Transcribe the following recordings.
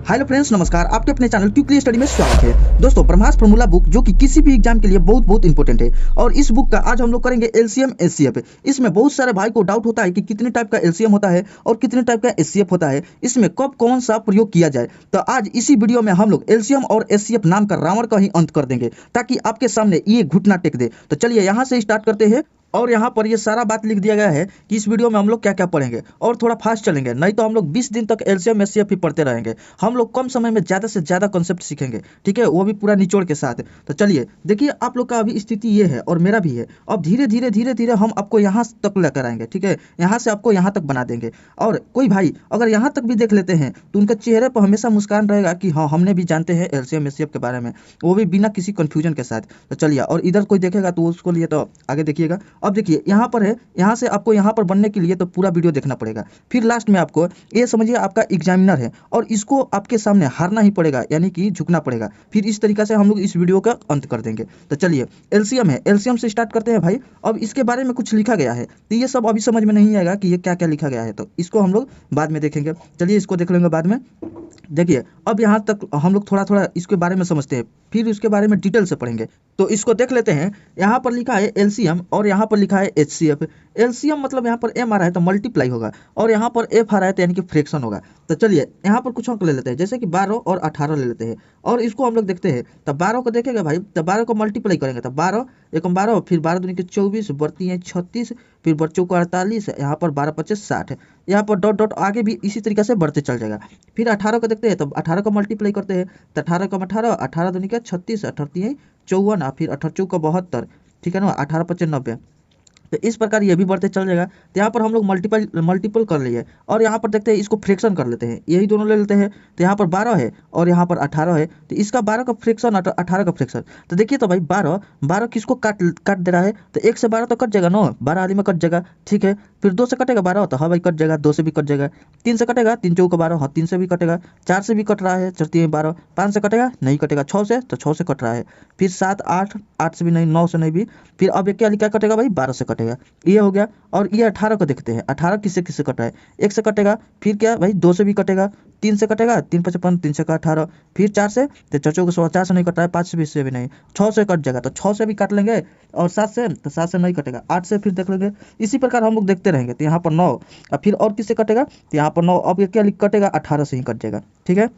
Hello friends, नमस्कार। आपके अपने चैनल क्विकली स्टडी में स्वागत है। दोस्तों, ब्रह्मास्त्र फॉर्मूला बुक जो कि किसी भी एग्जाम के लिए बहुत इंपॉर्टेंट है और इस बुक का आज हम लोग करेंगे एलसीएम एचसीएफ। इसमें बहुत सारे भाई को डाउट होता है कि कितने टाइप का एलसीएम होता है और कितने टाइप का एचसीएफ होता है, इसमें कब कौन सा प्रयोग किया जाए। तो आज इसी वीडियो में हम लोग एलसीएम और एचसीएफ नाम का रावण का ही अंत कर देंगे ताकि आपके सामने ये घुटना टेक दे। तो चलिए यहाँ से स्टार्ट करते हैं। और यहाँ पर ये सारा बात लिख दिया गया है कि इस वीडियो में हम लोग क्या क्या पढ़ेंगे और थोड़ा फास्ट चलेंगे, नहीं तो हम लोग 20 दिन तक एलसीएम एचसीएफ ही पढ़ते रहेंगे। हम लोग कम समय में ज़्यादा से ज़्यादा कॉन्सेप्ट सीखेंगे, ठीक है, वो भी पूरा निचोड़ के साथ। तो चलिए देखिए, आप लोग का अभी स्थिति ये है और मेरा भी है। अब धीरे धीरे हम आपको यहाँ तक लेकर आएंगे, ठीक है, यहाँ से आपको यहाँ तक बना देंगे। और कोई भाई अगर यहाँ तक भी देख लेते हैं तो उनके चेहरे पर हमेशा मुस्कान रहेगा कि हाँ, हमने भी जानते हैं एलसीएम एचसीएफ के बारे में, वो भी बिना किसी कन्फ्यूजन के साथ। तो चलिए, और इधर कोई देखेगा तो उसको लिए तो आगे देखिएगा। अब देखिए यहाँ पर है, यहाँ से आपको यहाँ पर बनने के लिए तो पूरा वीडियो देखना पड़ेगा। फिर लास्ट में आपको ये समझिए आपका एग्जामिनर है और इसको आपके सामने हारना ही पड़ेगा, यानी कि झुकना पड़ेगा। फिर इस तरीके से हम लोग इस वीडियो का अंत कर देंगे। तो चलिए, एलसीएम है, एलसीएम से स्टार्ट करते हैं भाई। अब इसके बारे में कुछ लिखा गया है तो ये सब अभी समझ में नहीं आएगा कि ये क्या क्या लिखा गया है, तो इसको हम लोग बाद में देखेंगे। चलिए, इसको देख लेंगे बाद में। देखिए, अब यहाँ तक हम लोग थोड़ा थोड़ा इसके बारे में समझते हैं, फिर इसके बारे में डिटेल से पढ़ेंगे। तो इसको देख लेते हैं। यहाँ पर लिखा है एलसीएम और यहाँ पर लिखा है एचसीएफ। एलसीएम मतलब यहाँ पर एम आ रहा है तो मल्टीप्लाई होगा और यहाँ पर एफ आ रहा है तो यानी कि फ्रैक्शन होगा। तो चलिए यहाँ पर कुछ अंक ले लेते हैं, जैसे कि 12 और 18 ले लेते हैं और इसको हम लोग देखते हैं। तो 12 को देखेगा भाई, तो 12 को मल्टीप्लाई करेंगे तो 12 एकम 12, फिर 12 दूनी के 24, बढ़ती हैं 36, फिर बच्चों को 48, यहाँ पर 12 25 60, यहाँ पर डॉट डॉट आगे भी इसी तरीके से बढ़ते चल जाएगा। फिर 18 को देखते हैं तो 18 को मल्टीप्लाई करते हैं तो 18 का 18, 18 दूनी का 36, 38 54, फिर 18 का 72, ठीक है ना, 18 25 90। तो इस प्रकार ये भी बढ़ते चल जाएगा। तो यहाँ पर हम लोग मल्टीपल कर लिए और यहाँ पर देखते हैं, इसको फ्रैक्शन कर लेते हैं, यही दोनों ले लेते हैं। तो यहाँ पर 12 है और यहाँ पर 18 है, तो इसका 12 का फ्रैक्शन 18 का फ्रैक्शन। तो देखिए, तो भाई 12 किसको काट दे रहा है, तो 1 से 12 तो कट जाएगा, 9 12 आदि में कट जाएगा, ठीक है। फिर 2 से कटेगा 12, तो हाँ भाई कट जाएगा, 2 से भी कट जाएगा। 3 से कटेगा, 3 चौका 12, हाँ 3 से भी कटेगा। 4 से भी कट रहा है, चलती है 12। 5 से कटेगा, नहीं कटेगा। 6 से, तो 6 से कट रहा है। फिर 7 8 से भी नहीं, 9 से नहीं भी। फिर अब क्या क्या कटेगा भाई, 12 से कटेगा, ये हो गया। और ये 18 को देखते हैं, 18 किससे किससे कट रहा है, 1 से कटेगा, फिर क्या भाई 2 से भी कटेगा, 3 से कटेगा, 3 55, 3 से का 18, फिर 4 से, तो 4 को 16, 4 से नहीं कट रहा है, 5 से भी, इससे भी नहीं, 6 से कट जाएगा, तो 6 से भी काट लेंगे। और 7 से, तो 7 से नहीं कटेगा, 8 से फिर देख लेंगे। इसी प्रकार हम लोग देखते रहेंगे। तो यहाँ पर 9, और फिर और किससे कटेगा, तो यहाँ पर 9, अब ये क्या कटेगा, 18 से ही कट जाएगा, ठीक है।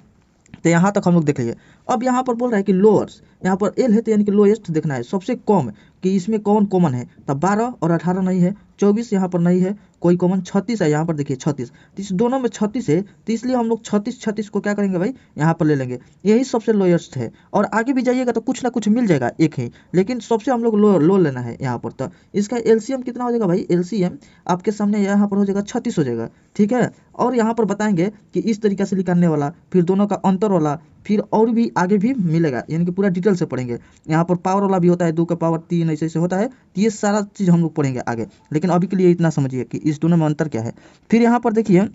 तो यहाँ तक हम लोग देख लीजिए। अब यहाँ पर बोल रहा है कि लोअर्स, यहाँ पर एल है तो यानी कि लोएस्ट देखना है, सबसे कम कि इसमें कौन कॉमन है। तब 12 और 18 नहीं है, 24 यहाँ पर नहीं है कोई कॉमन, 36 है यहाँ पर, देखिए 36, तो इस दोनों में 36 है, तो इसलिए हम लोग 36 को क्या करेंगे भाई, यहाँ पर ले लेंगे, यही सबसे लोएस्ट है। और आगे भी जाइएगा तो कुछ ना कुछ मिल जाएगा एक ही, लेकिन सबसे हम लोग लो लेना है यहाँ पर। तो इसका एलसीएम कितना हो जाएगा भाई, एलसीएम आपके सामने यहाँ पर हो जाएगा 36 हो जाएगा, ठीक है। और यहाँ पर बताएंगे कि इस तरीके से निकालने वाला, फिर दोनों का अंतर वाला, फिर और भी आगे भी मिलेगा, यानी कि पूरा डिटेल से पढ़ेंगे। यहाँ पर पावर वाला भी होता है, 2 का पावर 3 ऐसे होता है, तो ये सारा चीज़ हम लोग पढ़ेंगे आगे। लेकिन अभी के लिए इतना समझिए कि इस दोनों में अंतर क्या है। फिर यहाँ पर देखिए,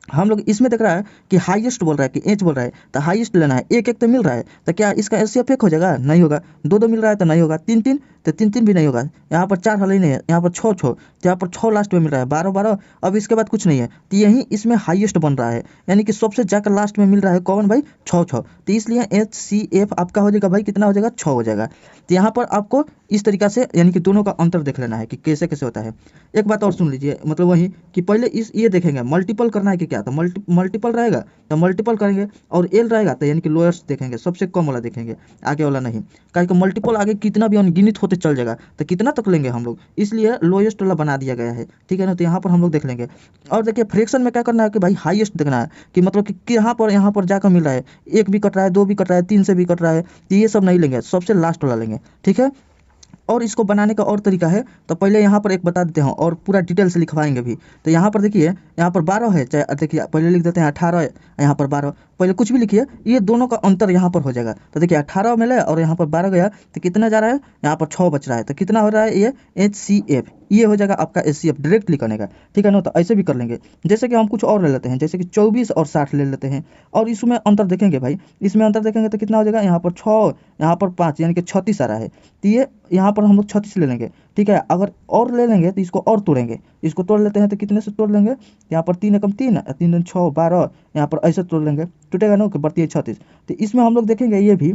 हम लोग इसमें देख रहा है कि हाईएस्ट बोल रहा है कि एच बोल रहा है, तो हाईएस्ट लेना है। एक तो मिल रहा है, तो क्या इसका एलसीएफ एक हो जाएगा, नहीं होगा। 2 मिल रहा है तो नहीं होगा। 3 तो 3 भी नहीं होगा। यहाँ पर 4 हल ही नहीं है, यहाँ पर 6 तो यहाँ पर 6 लास्ट में मिल रहा है, 12 अब इसके बाद कुछ नहीं है, तो यही इसमें हाईएस्ट बन रहा है, यानी कि सबसे जाकर लास्ट में मिल रहा है कौन भाई, 6। तो इसलिए एचसीएफ आपका हो जाएगा भाई, कितना हो जाएगा, 6 हो जाएगा। तो यहाँ पर आपको इस तरीके से यानी कि दोनों का अंतर देख लेना है कि कैसे कैसे होता है। एक बात और सुन लीजिए, मतलब वही कि पहले ये देखेंगे मल्टीपल करना है कि क्या, तो मल्टीपल रहेगा तो मल्टीपल करेंगे, और एल रहेगा तो यानी कि लोएस्ट देखेंगे, सबसे कम वाला देखेंगे, आगे वाला नहीं। क्योंकि मल्टीपल आगे कितना भी अनगिनत होते चल जाएगा, तो कितना तक लेंगे हम लोग, इसलिए लोएस्ट वाला बना दिया गया है, ठीक है ना। तो यहाँ पर हम लोग देख लेंगे। और देखिए, फ्रैक्शन में क्या करना है कि भाई हाईएस्ट देखना है, कि मतलब कि यहाँ पर जाकर मिल रहा है, 1 भी कट रहा है, 2 भी कट रहा है, 3 से भी कट रहा है, तो ये सब नहीं लेंगे, सबसे लास्ट वाला लेंगे, ठीक है। और इसको बनाने का और तरीका है, तो पहले यहाँ पर एक बता देते हैं और पूरा डिटेल से लिखवाएंगे भी। तो यहाँ पर देखिए, यहाँ पर 12 है, चाहे देखिए पहले लिख देते हैं 18 है, यहाँ पर 12, पहले कुछ भी लिखिए, ये दोनों का अंतर यहाँ पर हो जाएगा। तो देखिए 18 में ले और यहाँ पर 12 गया, तो कितना जा रहा है, यहाँ पर 6 बच रहा है, तो कितना हो रहा है ये एचसीएफ, ये हो जाएगा आपका एचसीएफ डायरेक्टली करने का, ठीक है ना। तो ऐसे भी कर लेंगे। जैसे कि हम कुछ और ले लेते हैं, जैसे कि 24 और 60 ले लेते हैं, और इसमें अंतर देखेंगे भाई, इसमें अंतर देखेंगे तो कितना हो जाएगा, यहाँ पर 6, यहाँ पर 5, यानी कि 36 आ रहा है। तो ये यहाँ पर हम लोग 36 ले लेंगे। ठीक है, अगर और ले लेंगे तो इसको और तोड़ेंगे, इसको तोड़ लेते हैं तो कितने से तोड़ लेंगे, यहाँ पर 3 एकम 3, 3 दूनी 6 12, यहाँ पर ऐसे तोड़ लेंगे, टूटेगा ना कि बढ़ती है 36। तो इसमें हम लोग देखेंगे ये भी,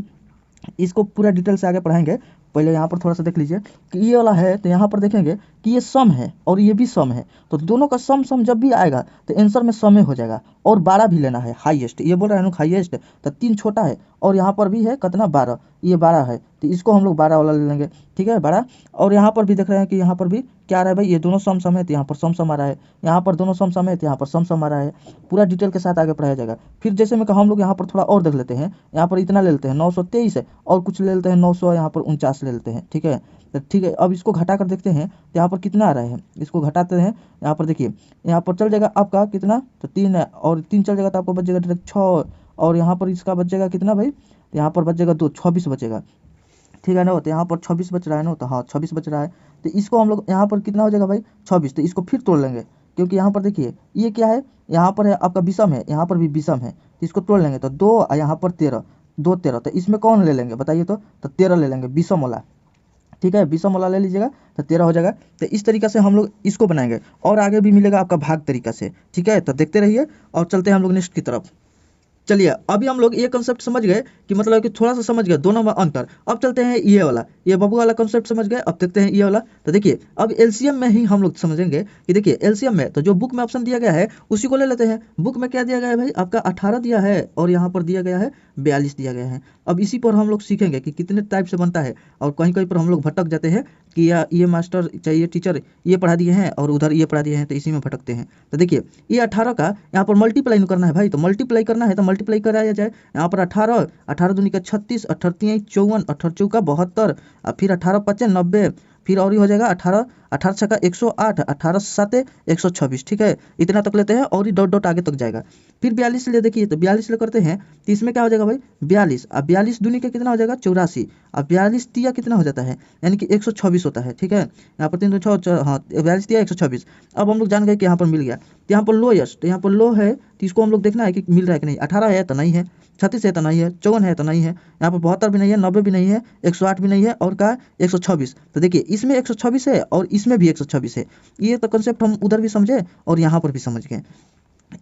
इसको पूरा डिटेल से आगे पढ़ाएंगे। पहले यहाँ पर थोड़ा सा देख लीजिए कि ये वाला है, तो यहाँ पर देखेंगे कि ये सम है और ये भी सम है, तो दोनों का सम सम जब भी आएगा तो आंसर में सम हो जाएगा। और 12 भी लेना है हाईएस्ट, ये बोल रहा है ना हाईएस्ट, तो 3 छोटा है और यहाँ पर भी है कितना 12, ये 12 है, तो इसको हम लोग 12 वाला ले लेंगे। ठीक है 12, और यहाँ पर भी देख रहे हैं कि यहाँ पर भी क्या आ रहा है भाई, ये दोनों सम सम है तो यहाँ पर सम सम आ रहा है, यहाँ पर दोनों सम सम है तो यहाँ पर सम सम आ रहा है। पूरा डिटेल के साथ आगे पढ़ाया जाएगा। फिर जैसे मैं कहा हम लोग यहाँ पर थोड़ा और देख लेते हैं, यहाँ पर इतना ले लेते हैं 923 है, और कुछ ले लेते हैं 900, यहाँ पर 49 ले लेते हैं। ठीक है, तो ठीक है, अब इसको घटा कर देखते हैं तो यहाँ पर कितना आ रहा है, इसको घटाते हैं। यहाँ पर देखिए, यहाँ पर चल जाएगा आपका कितना, तो 3 है और 3 चल जाएगा तो आपको बच जाएगा डायरेक्ट 6, और यहाँ पर इसका बच जाएगा कितना भाई, यहाँ पर बच जाएगा 2, 26 बचेगा। ठीक है ना, तो यहाँ पर 26 बच रहा है ना, तो हाँ 26 बच रहा है, तो इसको हम लोग यहाँ पर कितना हो जाएगा भाई 26, तो इसको फिर तोड़ लेंगे, क्योंकि यहाँ पर देखिए ये क्या है, यहाँ पर है आपका विषम है, यहाँ पर भी विषम है, तो इसको तोड़ लेंगे तो 2 और यहाँ पर 13, 2 13, तो इसमें कौन ले लेंगे बताइए, तो 13 ले लेंगे विषम वाला। ठीक है, विषम वाला ले लीजिएगा तो 13 हो जाएगा। तो इस तरीका से हम लोग इसको बनाएंगे, और आगे भी मिलेगा आपका भाग तरीका से। ठीक है, तो देखते रहिए और चलते हैं हम लोग नेक्स्ट की तरफ। चलिए अभी हम लोग ये कंसेप्ट समझ गए कि मतलब कि थोड़ा सा समझ गए दोनों में अंतर। अब चलते हैं ये वाला, ये बबू वाला कंसेप्ट समझ गए, अब देखते हैं ये वाला। तो देखिए अब एलसीएम में ही हम लोग समझेंगे कि देखिए एलसीएम में तो जो बुक में ऑप्शन दिया गया है उसी को ले लेते हैं। बुक में क्या दिया गया है भाई, आपका 18 दिया है और यहाँ पर दिया गया है 42 दिया गया है। अब इसी पर हम लोग सीखेंगे कि कितने टाइप से बनता है, और कहीं कहीं पर हम लोग भटक जाते हैं कि या ये मास्टर चाहिए टीचर ये पढ़ा दिए हैं और उधर ये पढ़ा दिए हैं, तो इसी में भटकते हैं। तो देखिए ये 18 का यहाँ पर मल्टीप्लाई करना है भाई, तो मल्टीप्लाई करना है तो मल्टीप्लाई कराया जाए। यहाँ पर 18, 18 दूनी का 36, 18 तियाई 54, 18 चौका 72, और फिर 18 पचे 90, फिर और ही हो जाएगा 18, 18 छक्का 108, 18 साते 126। ठीक है, इतना तक लेते हैं और ही डॉट डॉट आगे तक जाएगा। फिर 42 ले, देखिए तो 42 ले करते हैं तो इसमें क्या हो जाएगा भाई 42, अब 42 दूनी का कितना हो जाएगा 84, अब 42 तिया कितना हो जाता है यानी कि 126 होता है। ठीक है, यहाँ पर 3 2 6, हाँ 42 तिया 126। अब हम लोग जान गए कि यहाँ पर मिल गया, तो यहाँ पर लोएस्ट, तो यहाँ पर लो है तो इसको हम लोग देखना है कि मिल रहा है कि नहीं। 18 है तो नहीं है, 36 है तो नहीं है, 54 है तो नहीं है, यहाँ पर 72 भी नहीं है, 90 भी नहीं है, 108 भी नहीं है, और का 126। तो देखिए इसमें 126 है और इसमें भी 126 है। ये तो कंसेप्ट हम उधर भी समझे और यहाँ पर भी समझ गए।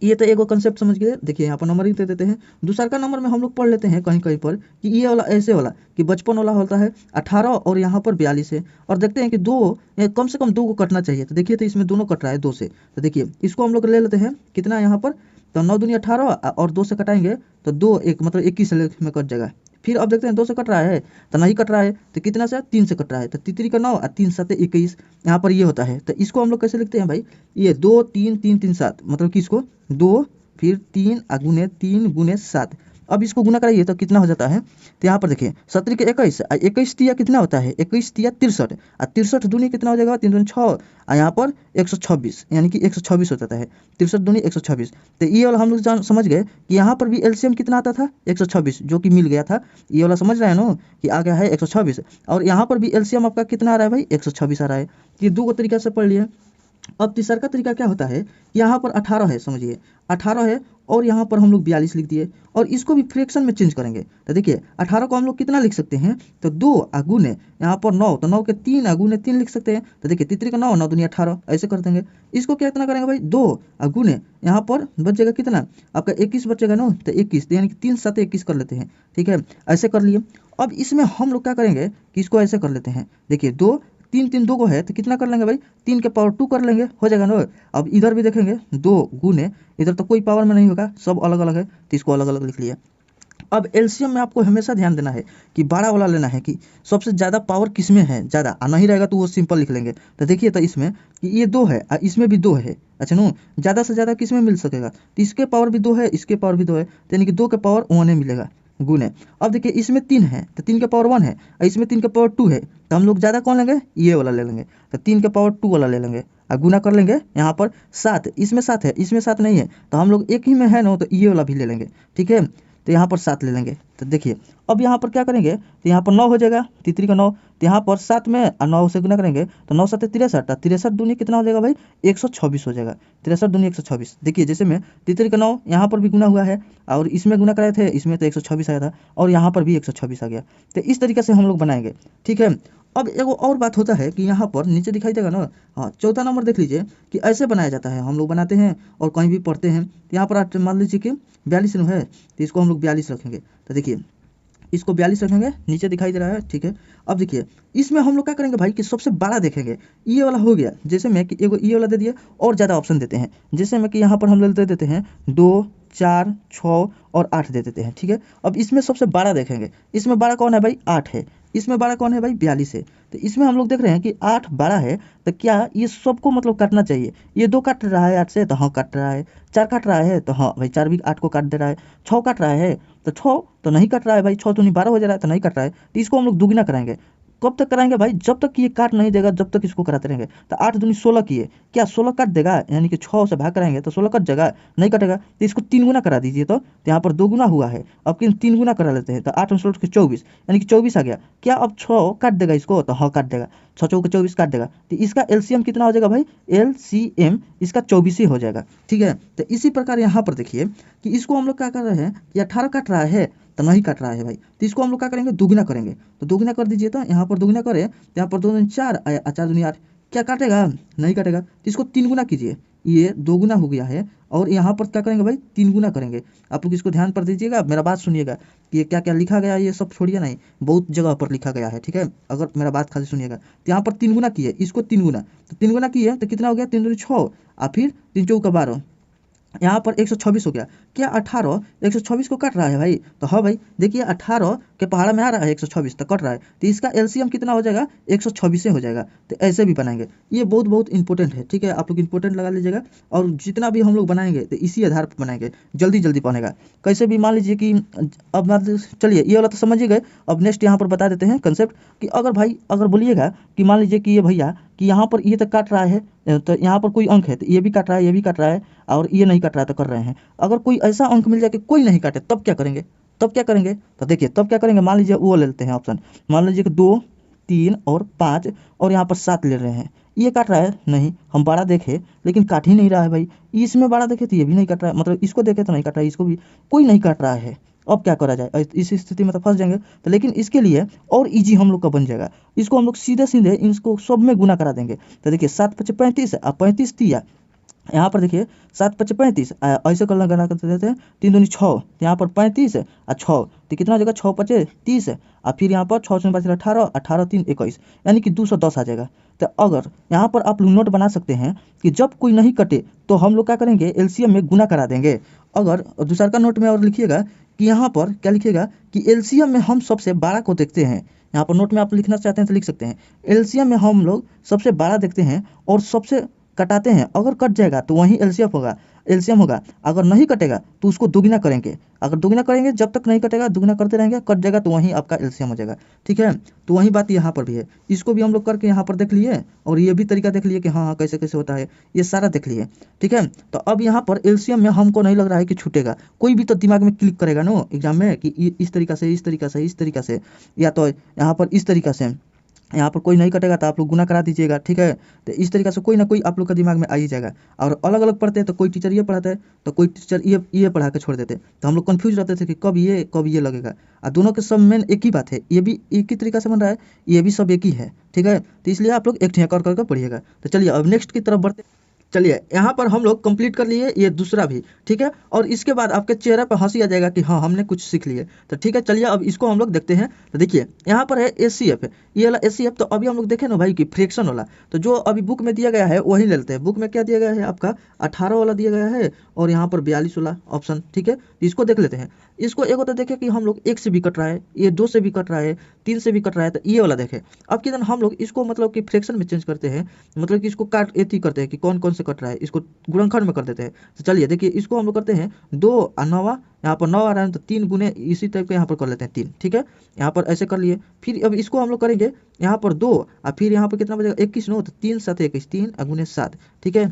ये तो एगो कंसेप्ट समझ गए। देखिए यहाँ पर नंबरिंग दे देते हैं। दूसरा का नंबर में हम लोग पढ़ लेते हैं कहीं कहीं पर कि ये वाला ऐसे वाला कि 55 वाला होता है 18 और यहाँ पर 42 है, और देखते हैं कि दो कम से कम 2 को कटना चाहिए। तो देखिए तो इसमें दोनों कट रहा है 2 से, तो देखिए इसको हम लोग ले लेते हैं कितना यहाँ पर, तो 9 दूनी 18 और 2 से कटाएंगे तो 2 1 मतलब 21 में कट जाएगा। फिर अब देखते हैं 2 से कट रहा है तो नहीं कट रहा है, तो कितना से 3 से कट रहा है, तो तितरी का 9 और 3 7 21, यहाँ पर ये होता है। तो इसको हम लोग कैसे लिखते हैं भाई, ये 2 3 3 3 7, मतलब कि इसको 2 फिर 3 गुने 3 गुने 7। अब इसको गुना कराइए तो कितना हो जाता है, तो यहाँ पर देखिए 17 के 21, 21 तिया कितना होता है 21 तिया 63, और 63 दूनी कितना हो जाएगा 3 दूनी 6, और यहाँ पर 126 यानी कि 126 हो जाता है, 63 दूनी 126। तो ये वाला हम लोग समझ गए कि यहाँ पर भी एलसीएम कितना आता था 126, जो कि मिल गया था। ये वाला समझ रहे हैं ना कि आ गया है 126, और यहाँ पर भी एलसीएम आपका कितना आ रहा है भाई 126 आ रहा है। ये 2 तरीका से पढ़ लिए। अब तीसरा का तरीका क्या होता है, यहाँ पर 18 है, समझिए 18 है और यहाँ पर हम लोग 42 लिख दिए, और इसको भी फ्रैक्शन में चेंज करेंगे। तो देखिए 18 को हम लोग कितना लिख सकते हैं, तो 2 गुने यहाँ पर 9, तो 9 के 3 गुने 3 लिख सकते हैं। तो देखिए तितरी का 9 9 दूनी 18 ऐसे कर देंगे। इसको क्या इतना करेंगे भाई 2 गुने यहाँ पर बचेगा कितना आपका 21 बचेगा ना, तो 21 यानी कि 3 7 21 कर लेते हैं। ठीक है, ऐसे कर लिए। अब इसमें हम लोग क्या करेंगे कि इसको ऐसे कर लेते हैं, देखिए 2 3 3 2 को है तो कितना कर लेंगे भाई 3 के पावर 2 कर लेंगे, हो जाएगा ना। अब इधर भी देखेंगे 2 गुने, इधर तो कोई पावर में नहीं होगा, सब अलग अलग है, तो इसको अलग अलग लिख लिया। अब एलसीएम में आपको हमेशा ध्यान देना है कि बड़ा वाला लेना है कि सबसे ज़्यादा पावर किस में है ज़्यादा, नहीं रहेगा तो वो सिंपल लिख लेंगे। तो देखिए तो इसमें कि ये 2 है और इसमें भी 2 है, अच्छा नो ज़्यादा से ज़्यादा किस में मिल सकेगा, तो इसके पावर भी 2 है, इसके पावर भी 2 है, यानी कि 2 के पावर 1 मिलेगा गुने। अब देखिए इसमें 3 है तो 3 के पावर 1 है, और इसमें 3 के पावर 2 है, तो हम लोग ज़्यादा कौन लेंगे ये वाला ले लेंगे, तो 3 के पावर 2 वाला ले लेंगे, और गुना कर लेंगे यहाँ पर 7, इसमें 7 है इसमें 7 नहीं है, तो हम लोग एक ही में है ना तो ये वाला भी ले लेंगे। ठीक है, तो यहाँ पर 7 ले लेंगे। तो देखिए अब यहाँ पर क्या करेंगे, तो यहाँ पर 9 हो जाएगा, तितरी का 9, तो यहाँ पर 7 में 9 से गुना करेंगे तो 9 7 63, 63 दूनी कितना हो जाएगा भाई 126 हो जाएगा, 63 दूनी 126। देखिए जैसे में तितरी का 9 यहाँ पर भी गुना हुआ है और इसमें गुना कराए थे, इसमें तो 126 आया था और यहाँ पर भी 126 आ गया। तो इस तरीके से हम लोग बनाएंगे। ठीक है, अब एगो और बात होता है कि यहाँ पर नीचे दिखाई देगा ना, हाँ चौथा नंबर देख लीजिए कि ऐसे बनाया जाता है, हम लोग बनाते हैं और कहीं भी पढ़ते हैं। तो यहाँ पर मान लीजिए कि 42 है, तो इसको हम लोग 42 रखेंगे। तो देखिए इसको 42 रखेंगे, नीचे दिखाई दे रहा है, ठीक है। अब देखिए इसमें हम लोग क्या करेंगे भाई कि सबसे बड़ा देखेंगे, ये वाला हो गया, जैसे मैं कि एगो ये वाला दे दिया और ज़्यादा ऑप्शन देते हैं, जैसे मैं कि यहाँ पर हम लोग दे देते हैं 2, 4, 6 और 8 दे देते हैं, ठीक है। अब इसमें सबसे बड़ा देखेंगे, इसमें बड़ा कौन है भाई, 8 है। इसमें बड़ा कौन है भाई, 42 है। तो इसमें हम लोग देख रहे हैं कि 8 बड़ा है, तो क्या ये सबको मतलब काटना चाहिए, ये 2 काट रहा है 8 से, तो हाँ काट रहा है। 4 काट रहा है, तो हाँ भाई 4 भी 8 को काट दे रहा है। 6 काट रहा है, तो 6 तो नहीं कट रहा है भाई, 6 तो नहीं 12 हो जा रहा है, तो नहीं कट रहा है। तो इसको हम लोग दुगना कराएंगे। कब तक कराएंगे भाई, जब तक ये काट नहीं देगा, जब तक इसको कराते रहेंगे। तो 8 दूनी 16 किए, क्या 16 काट देगा, यानी कि 6 से भाग कराएंगे तो 16 कट जाएगा, नहीं कटेगा। तो इसको 3 गुना करा दीजिए, तो यहाँ पर 2 गुना हुआ है, अब कि 3 गुना करा लेते हैं, तो 8 में 16 के 24, यानी कि 24 आ गया। क्या अब 6 काट देगा इसको, तो हाँ काट देगा, 6 चौके 24 काट देगा। तो इसका एलसीएम कितना हो जाएगा भाई, एलसीएम इसका 24 ही हो जाएगा, ठीक है। तो इसी प्रकार यहाँ पर देखिए कि इसको हम लोग क्या कर रहे हैं कि 18 काट रहा है, तो नहीं काट रहा है भाई, तो इसको हम लोग क्या करेंगे, दुगना करेंगे। तो दुगना कर दीजिए, तो यहाँ पर दुगना करें, तो यहाँ पर 2 दूनी 4, 4 दूनी 8, क्या काटेगा, नहीं काटेगा। तो इसको 3 गुना कीजिए, ये 2 गुना हो गया है, और यहाँ पर क्या करेंगे भाई, 3 गुना करेंगे। आप लोग इसको ध्यान पर दीजिएगा, मेरा बात सुनिएगा कि ये क्या क्या लिखा गया है, ये सब छोड़िए नहीं, बहुत जगह पर लिखा गया है, ठीक है। अगर मेरा बात खाली सुनिएगा, तो यहाँ पर 3 गुना किए, इसको 3 गुना, तो 3 गुना किए तो कितना हो गया, 3 दूनी 6, और फिर 3 चौका 12, यहाँ पर 126 हो गया। क्या 18 126 को कट रहा है भाई, तो हाँ भाई देखिए 18 के पहाड़ा में आ रहा है 126, तो कट रहा है, तो इसका एलसीएम कितना हो जाएगा, 126 से हो जाएगा। तो ऐसे भी बनाएंगे, ये बहुत बहुत इंपॉर्टेंट है, ठीक है। आप लोग इंपॉर्टेंट लगा लीजिएगा, और जितना भी हम लोग बनाएंगे तो इसी आधार पर बनाएंगे, जल्दी जल्दी बनेगा। कैसे भी मान लीजिए कि अब चलिए ये वाला तो समझ ही गए। अब नेक्स्ट यहाँ पर बता देते हैं कंसेप्ट कि अगर भाई अगर बोलिएगा कि मान लीजिए कि ये भैया कि यहाँ पर ये तक काट रहा है, तो यहाँ पर कोई अंक है, तो ये भी काट रहा है, ये भी काट रहा है, और ये नहीं काट रहा है, तो कर रहे हैं। अगर कोई ऐसा अंक मिल जाए कि कोई नहीं काटे, तब क्या करेंगे, तब क्या करेंगे, तो देखिए तब क्या करेंगे। मान लीजिए वो ले लेते हैं ऑप्शन, मान लीजिए कि 2, 3 और 5 और यहाँ पर 7 ले रहे हैं, ये काट रहा है, नहीं हम बड़ा देखे लेकिन काट ही नहीं रहा है भाई। इसमें बड़ा देखे तो ये भी नहीं काट रहा है, मतलब इसको देखे तो नहीं काट रहा है, इसको भी कोई नहीं काट रहा है। अब क्या करा जाए, इस स्थिति में तो फंस जाएंगे। तो लेकिन इसके लिए और इजी हम लोग का बन जाएगा, इसको हम लोग सीधे सीधे इसको सब में गुना करा देंगे। तो देखिए 7 5 35 और 35 दिया, यहाँ पर देखिए 7 5 35, ऐसे करना गणना करते देते हैं, 3 दूनी 6, यहाँ पर 35 और 6, तो कितना हो जाएगा, 6 5 30, और फिर यहाँ पर 6 से 5 18, 18 3 21, यानी कि 210 आ जाएगा। तो अगर यहाँ पर आप लोग नोट बना सकते हैं कि जब कोई नहीं कटे तो हम लोग क्या करेंगे, एलसीएम में गुना करा देंगे। अगर दूसरा का नोट में और लिखिएगा कि यहाँ पर क्या लिखिएगा कि एलसीएम में हम सबसे बड़ा को देखते हैं, यहाँ पर नोट में आप लिखना चाहते हैं तो लिख सकते हैं, एलसीएम में हम लोग सबसे बड़ा देखते हैं और सबसे कटाते हैं। अगर कट जाएगा तो वही एलसीएम होगा, अगर नहीं कटेगा तो उसको दुगना करेंगे, अगर दुगना करेंगे जब तक नहीं कटेगा दुगना करते रहेंगे, कट जाएगा तो वहीं आपका एलसीएम हो जाएगा, ठीक है। तो वही बात यहाँ पर भी है, इसको भी हम लोग करके यहाँ पर देख लिए, और ये भी तरीका देख लिए कि हाँ हाँ कैसे कैसे होता है, ये सारा देख लिए, ठीक है। तो अब यहाँ पर एलसीएम में हमको नहीं लग रहा है कि छूटेगा, कोई भी तो दिमाग में क्लिक करेगा ना एग्जाम में कि इस तरीका से इस तरीका से इस तरीका से, या तो यहाँ पर इस तरीका से, यहाँ पर कोई नहीं कटेगा तो आप लोग गुना करा दीजिएगा, ठीक है। तो इस तरीके से कोई ना कोई आप लोग का दिमाग में आ ही जाएगा। और अलग अलग पढ़ते हैं तो कोई टीचर ये पढ़ाता है तो कोई टीचर ये पढ़ा के छोड़ देते, तो हम लोग कन्फ्यूज रहते थे कि कब ये लगेगा। और दोनों के सब मेन एक ही बात है, ये भी एक ही तरीका से बन रहा है, ये भी सब एक ही है, ठीक है। तो इसलिए आप लोग एक ठिया कर करके पढ़िएगा। तो चलिए अब नेक्स्ट की तरफ बढ़ते, चलिए यहाँ पर हम लोग कंप्लीट कर लिए ये दूसरा भी, ठीक है। और इसके बाद आपके चेहरे पर हंसी आ जाएगा कि हाँ हमने कुछ सीख लिए। तो ठीक है चलिए अब इसको हम लोग देखते हैं। तो देखिए यहाँ पर है एचसीएफ, ये वाला एचसीएफ। तो अभी हम लोग देखें ना भाई कि फ्रैक्शन वाला, तो जो अभी बुक में दिया गया है वही ले लेते हैं। बुक में क्या दिया गया है आपका 18 वाला दिया गया है, और यहाँ पर 42 वाला ऑप्शन, ठीक है। तो इसको देख लेते हैं। इसको एक होता देखे कि हम लोग 1 से भी कट रहा है, ये 2 से भी कट रहा है, 3 से भी कट रहा है, तो ये वाला देखें। अब किधर हम लोग इसको मतलब कि फ्रैक्शन में चेंज करते हैं, मतलब कि इसको काट एथी करते हैं कि कौन कौन से कट रहा है, इसको गुणनखंड में कर देते हैं। तो चलिए देखिए इसको हम लोग करते हैं 2 और 9, यहाँ पर 9 आ रहा है तो 3 गुने इसी टाइप का यहाँ पर कर लेते हैं 3, ठीक है। यहाँ पर ऐसे कर लिए। फिर अब इसको हम लोग करेंगे यहाँ पर 2, और फिर यहाँ पर कितना बचेगा 21 9, तो 3 7 21, 3 गुने 7, ठीक है।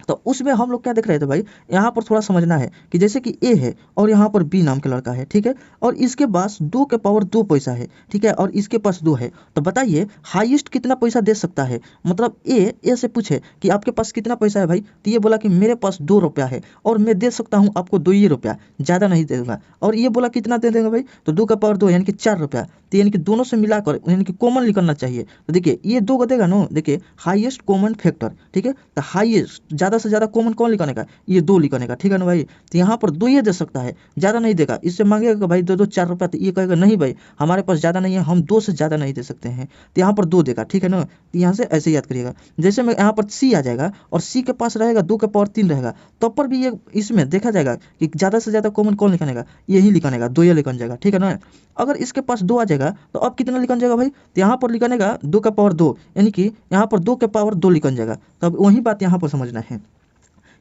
तो उसमें हम लोग क्या देख रहे थे भाई, यहाँ पर थोड़ा समझना है कि जैसे कि ए है और यहाँ पर बी नाम का लड़का है, ठीक है, और इसके पास 2 के पावर 2 पैसा है, ठीक है, और इसके पास 2 है। तो बताइए हाईएस्ट कितना पैसा दे सकता है। मतलब ए से पूछे कि आपके पास कितना पैसा है भाई, तो ये बोला कि मेरे पास 2 रुपया है और मैं दे सकता हूँ आपको 2 ही रुपया, ज़्यादा नहीं देगा। और ये बोला कितना दे देगा भाई, तो 2 का पावर 2 यानी कि 4 रुपया। तो यानी कि दोनों से मिलाकर यानी कि कॉमन निकलना चाहिए। तो देखिए ये 2 को देगा ना, देखिए हाईएस्ट कॉमन फैक्टर, ठीक है, तो हाईएस्ट ज़्यादा से ज़्यादा कॉमन कौन निकालने का, ये 2 निकालने का, ठीक है ना भाई। तो यहाँ पर 2 ही दे सकता है, ज़्यादा नहीं देगा। इससे मांगेगा भाई 2 2 4 रुपया, तो ये कहेगा नहीं भाई हमारे पास ज़्यादा नहीं है, हम 2 से ज़्यादा नहीं दे सकते हैं। तो यहाँ पर 2 देगा, ठीक है ना। तो यहाँ से ऐसे याद करिएगा। जैसे में यहाँ पर सी आ जाएगा और सी के पास रहेगा 2 का पावर 3 रहेगा, तब पर भी ये इसमें देखा जाएगा कि ज़्यादा से ज़्यादा कॉमन कौन निकालेगा, यही निकालेगा, 2 ये निकल जाएगा, ठीक है ना। अगर इसके पास 2 आ जाएगा तो अब कितना निकल जाएगा भाई, तो यहाँ पर निकलेगा 2 का पावर 2, यानी कि यहाँ पर 2 के पावर 2 निकल जाएगा। तो अब वही बात यहाँ पर समझना है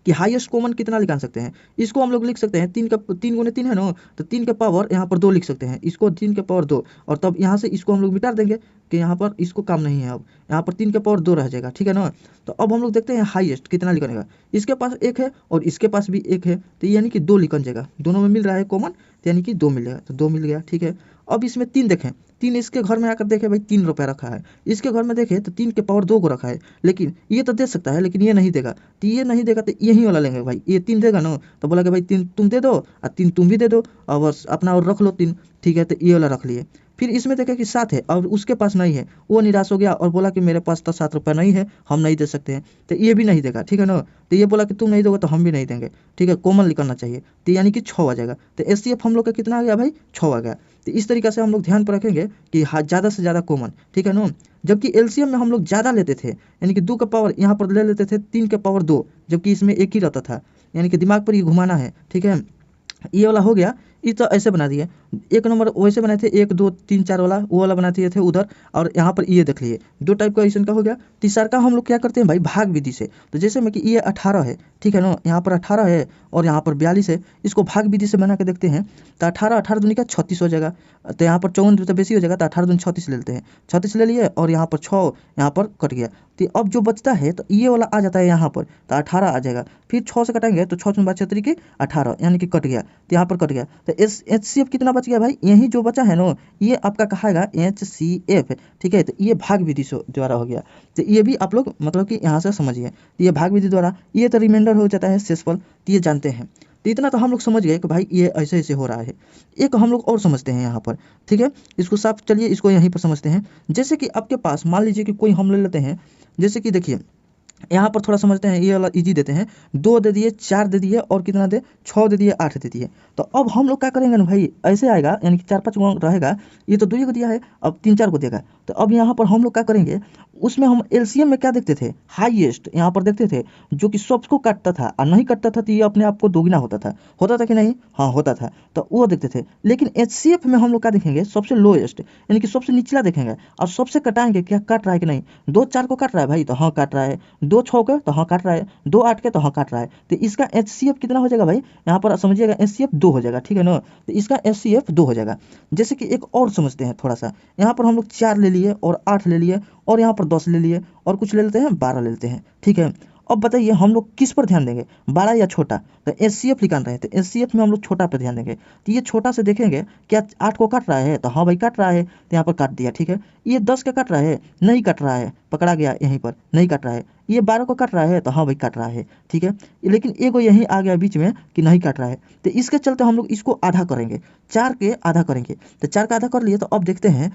कि हाईएस्ट कॉमन कितना निकाल सकते हैं। इसको हम लोग लिख सकते हैं 3 का 3 गुने 3 है ना, तो 3 के पावर यहाँ पर 2 लिख सकते हैं, इसको 3 के पावर 2, और तब यहाँ से इसको हम लोग मिटा देंगे कि यहाँ पर इसको काम नहीं है। अब यहाँ पर 3 के पावर 2 रह जाएगा, ठीक है ना। तो अब हम लोग देखते हैं हाईएस्ट कितना निकलेगा। इसके पास 1 है और इसके पास भी 1 है, तो यानी कि 2 निकल जाएगा, दोनों में मिल रहा है कॉमन, तो यानी कि 2 मिल जाएगा, तो 2 मिल गया, ठीक है। अब इसमें 3 देखें, 3 इसके घर में आकर देखे भाई 3 रुपया रखा है, इसके घर में देखे तो 3 के पावर 2 को रखा है, लेकिन ये तो दे सकता है लेकिन ये नहीं देगा। तो ये नहीं देगा तो यही वाला लेंगे भाई, ये 3 देगा ना, तो बोला कि भाई 3 तुम दे दो और 3 तुम भी दे दो और बस अपना और रख लो 3, ठीक है। तो ये वाला रख लिए। फिर इसमें देखे कि 7 है और उसके पास नहीं है, वो निराश हो गया और बोला कि मेरे पास तो 7 रुपया नहीं है, हम नहीं दे सकते हैं। तो ये भी नहीं देगा, ठीक है ना। तो ये बोला कि तुम नहीं दोगे तो हम भी नहीं देंगे, ठीक है, कॉमन निकलना चाहिए। तो यानी कि 6 आ जाएगा। तो एचसीएफ हम लोग का कितना आ गया भाई, 6 आ गया। तो इस तरीके से हम लोग ध्यान पर रखेंगे कि ज़्यादा से ज़्यादा कॉमन, ठीक है ना। जबकि एलसीएम में हम लोग ज़्यादा लेते थे, यानी कि 2 का पावर यहाँ पर ले लेते थे 3 के पावर 2, जबकि इसमें 1 ही रहता था, यानी कि दिमाग पर ये घुमाना है, ठीक है। ये वाला हो गया। ये तो ऐसे बना दिए, 1 नंबर वैसे बनाए थे 1 2 3 4 वाला, वो वाला बना दिए थे उधर, और यहाँ पर ये देख लिए 2 टाइप का क्वेश्चन का हो गया। तीसरा का हम लोग क्या करते हैं भाई, भाग विधि से। तो जैसे में कि ये 18 है, ठीक है ना, यहाँ पर 18 है और यहाँ पर 42 है, इसको भाग विधि से बना के देखते हैं। तो 18 18 दूनी का 36 हो जाएगा, तो यहाँ पर 54 तो बेसी हो जाएगा, तो 18 दूनी 36 ले लेते हैं, 36 ले लिए और यहाँ पर 6 यहाँ पर कट गया। तो अब जो बचता है तो ये वाला आ जाता है यहाँ पर, तो 18 आ जाएगा। फिर 6 से कटेंगे तो 6 बात 36 18, यानी कि कट गया, तो यहाँ पर कट गया। तो एचसीएफ कितना बच गया भाई, यही जो बचा है ना, ये आपका कहाएगा एचसीएफ, ठीक है। तो ये भाग विधि द्वारा हो गया। तो ये भी आप लोग मतलब कि यहाँ से समझिए, तो ये भाग विधि द्वारा, ये तो रिमाइंडर हो जाता है शेषफल, तो ये जानते हैं। तो इतना तो हम लोग समझ गए कि भाई ये ऐसे ऐसे हो रहा है। एक हम लोग और समझते हैं यहाँ पर, ठीक है, इसको साफ, चलिए इसको यहीं पर समझते हैं। जैसे कि आपके पास मान लीजिए कि कोई हम ले लेते हैं, जैसे कि देखिए यहाँ पर थोड़ा समझते हैं, ये वाला इजी देते हैं, 2 दे दिए, 4 दे दिए और कितना दे, 6 दे दिए, 8 दे दिए। तो अब हम लोग क्या करेंगे ना भाई, ऐसे आएगा, यानी कि 4 5 रहेगा, ये तो 2 को दिया है, अब 3 4 को देगा। तो अब यहाँ पर हम लोग क्या करेंगे, उसमें हम एलसीएम में क्या देखते थे, हाईएस्ट यहाँ पर देखते थे, जो कि सबको काटता था, और नहीं काटता था तो ये अपने आप को दोगुना होता था कि नहीं, हाँ होता था, तो वो देखते थे। लेकिन एचसीएफ में हम लोग क्या देखेंगे, सबसे लोएस्ट यानी कि सबसे निचला देखेंगे, और सबसे कटाएंगे क्या काट रहा है कि नहीं। 2 4 को काट रहा है भाई, तो हाँ काट रहा है, 2 6 के तो हाँ काट रहा है, 2 8 के तो हाँ काट रहा है। तो इसका एचसीएफ कितना हो जाएगा भाई, यहाँ पर समझिएगा एचसीएफ 2 हो जाएगा, ठीक है ना। तो इसका एचसीएफ 2 हो जाएगा। जैसे कि एक और समझते हैं थोड़ा सा, यहाँ पर हम लोग 4 ले लिए और 8 ले लिए और यहाँ पर 10 ले लिए और कुछ ले लेते हैं 12 ले लेते हैं, ठीक है। अब बताइए हम लोग किस पर ध्यान देंगे, बड़ा या छोटा। तो एचसीएफ निकाल रहे हैं, तो एचसीएफ में हम लोग छोटा पर ध्यान देंगे। तो ये छोटा से देखेंगे क्या 8 को काट रहा है, तो हाँ भाई काट रहा है, तो यहाँ पर काट दिया, ठीक है। ये 10 का काट रहा है, नहीं काट रहा है, पकड़ा गया यहीं पर, नहीं काट रहा है। ये 12 को काट रहा है, तो हाँ भाई काट रहा है, ठीक है। लेकिन एक यहीं आ गया बीच में कि नहीं काट रहा है, तो इसके चलते हम लोग इसको आधा करेंगे, 4 के आधा करेंगे। तो 4 का आधा कर लिए, तो अब देखते हैं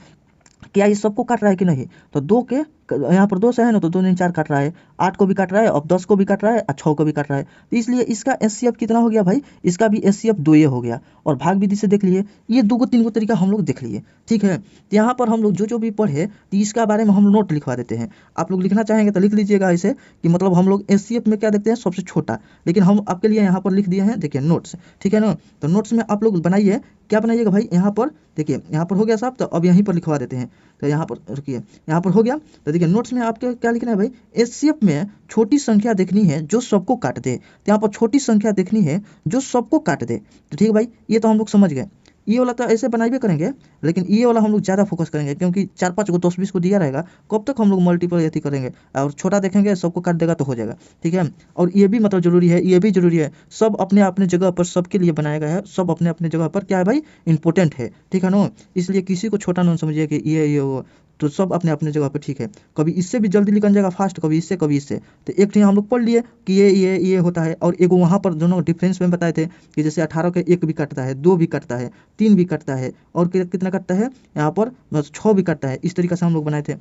क्या ये सबको काट रहा है कि नहीं। तो 2 के यहाँ पर 2 से है ना, तो 2 3 4 काट रहा है, 8 को भी काट रहा है, अब 10 को भी काट रहा है और 6 को भी काट रहा है। तो इसलिए इसका एचसीएफ कितना हो गया भाई, इसका भी एचसीएफ 2 ये हो गया। और भाग विधि से देख लिए, ये 2 3 को तरीका हम लोग देख लिए, ठीक है। तो यहाँ पर हम लोग जो भी पढ़े, तो इसका बारे में हम नोट लिखवा देते हैं। आप लोग लिखना चाहेंगे तो लिख लीजिएगा ऐसे कि मतलब हम लोग एचसीएफ में क्या देखते हैं, सबसे छोटा। लेकिन हम आपके लिए यहाँ पर लिख दिए हैं, देखिए नोट्स, ठीक है ना। तो नोट्स में आप लोग बनाइए, क्या बनाइएगा भाई, यहाँ पर देखिए, यहाँ पर हो गया साहब, तो अब यहीं पर लिखवा देते हैं। तो यहाँ पर रुकिए, यहाँ पर हो गया। तो देखिए नोट्स में आपके क्या लिखना है भाई, एचसीएफ में छोटी संख्या देखनी है जो सबको काट दे। तो यहाँ पर छोटी संख्या देखनी है जो सबको काट दे, तो ठीक है भाई, ये तो हम लोग समझ गए। ये वाला तो ऐसे बनाइए करेंगे, लेकिन ये वाला हम लोग ज़्यादा फोकस करेंगे क्योंकि 4-5 को 10-20 को दिया रहेगा, कब तक हम लोग मल्टीपल यति करेंगे, और छोटा देखेंगे सबको काट देगा तो हो जाएगा, ठीक है। और ये भी मतलब जरूरी है, ये भी जरूरी है, सब अपने अपने जगह पर सबके लिए बनाया गया है, सब अपने अपने जगह पर क्या है भाई इंपॉर्टेंट है, ठीक है ना। इसलिए किसी को छोटा न समझिए कि ये वो, तो सब अपने अपने जगह पर ठीक है। कभी इससे भी जल्दी निकल जाएगा फास्ट, कभी इससे। तो एक ठीक हम लोग पढ़ लिए कि ये होता है, और एक वहाँ पर दोनों डिफरेंस में बताए थे कि जैसे 18 के 1 भी कटता है, 2 भी कटता है, 3 भी कटता है, और कितना कटता है यहाँ पर, बस 6 भी कटता है। इस तरीके से हम लोग बनाए थे,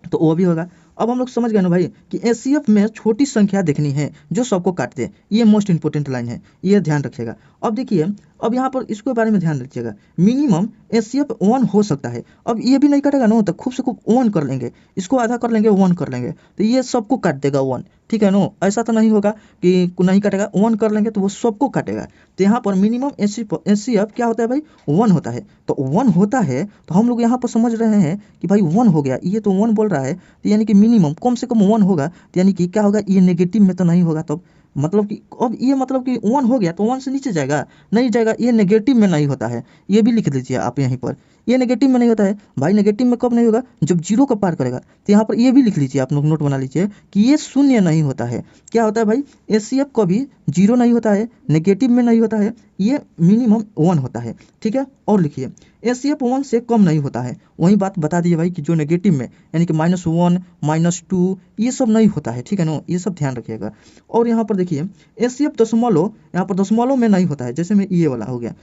तो वो भी होगा। अब हम लोग समझ गए ना भाई कि एचसीएफ में छोटी संख्या देखनी है जो सबको काट दे, ये मोस्ट इंपॉर्टेंट लाइन है, ये ध्यान रखिएगा। अब देखिए, अब यहाँ पर इसके बारे में ध्यान रखिएगा, मिनिमम एचसीएफ 1 हो सकता है। अब ये भी नहीं कटेगा ना, तो खूब से खूब 1 कर लेंगे, इसको आधा कर लेंगे, 1 कर लेंगे, तो ये सबको काट देगा 1, ठीक है नो। ऐसा तो नहीं होगा कि नहीं काटेगा, 1 कर लेंगे तो वो सबको काटेगा। तो यहाँ पर मिनिमम एचसीएफ क्या होता है भाई, 1 होता है। तो 1 होता है तो हम लोग यहाँ पर समझ रहे हैं कि भाई 1 हो गया, ये तो 1 बोल रहा है, तो यानी कि मिनिमम कम से कम 1 होगा, तो यानी कि क्या होगा, ये नेगेटिव में तो नहीं होगा। तब मतलब कि अब ये मतलब कि 1 हो गया तो 1 से नीचे जाएगा, नहीं जाएगा, ये नेगेटिव में नहीं होता है, ये भी लिख लीजिए आप यहीं पर, ये नेगेटिव में नहीं होता है भाई। नेगेटिव में कब नहीं होगा, जब जीरो का पार करेगा। तो यहाँ पर ये भी लिख लीजिए, आप लोग नोट बना लीजिए कि ये शून्य नहीं होता है। क्या होता है भाई, एचसीएफ कभी जीरो नहीं होता है, नेगेटिव में नहीं होता है, ये मिनिमम 1 होता है, ठीक है। और लिखिए, एचसीएफ 1 से कम नहीं होता है। वही बात बता दिए भाई कि जो नेगेटिव में यानी कि -1 -2 ये सब नहीं होता है, ठीक है ना, ये सब ध्यान रखिएगा। और यहाँ पर देखिए, एचसीएफ दशमलव, यहाँ पर दशमलव में नहीं होता है, जैसे में ये वाला हो गया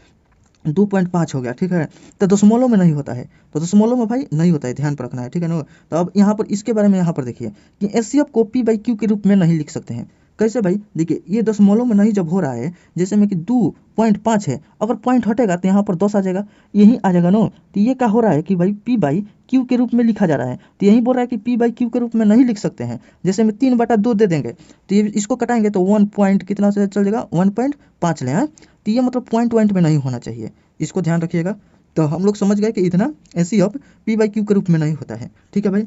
2.5 हो गया, ठीक है, तो दशमलव में नहीं होता है, तो दशमलव में भाई नहीं होता है, ध्यान पर रखना है, ठीक है ना। तो अब यहाँ पर इसके बारे में यहाँ पर देखिए कि एचसीएफ को P/Q के रूप में नहीं लिख सकते हैं। कैसे भाई, देखिए ये दशमलव में नहीं जब हो रहा है, जैसे में कि 2.5 है, अगर पॉइंट हटेगा तो यहाँ पर 10 आ जाएगा, यही आ जाएगा नो। तो ये क्या हो रहा है कि भाई P/Q के रूप में लिखा जा रहा है, तो यही बोल रहा है कि P/Q के रूप में नहीं लिख सकते हैं। जैसे में 3/2 दे देंगे, तो ये इसको कटाएंगे तो 1 पॉइंट कितना से चल जाएगा, 1.5 ले, तो ये मतलब पॉइंट में नहीं होना चाहिए, इसको ध्यान रखिएगा। तो हम लोग समझ गए कि इतना एचसीएफ P/Q के रूप में नहीं होता है, ठीक है भाई।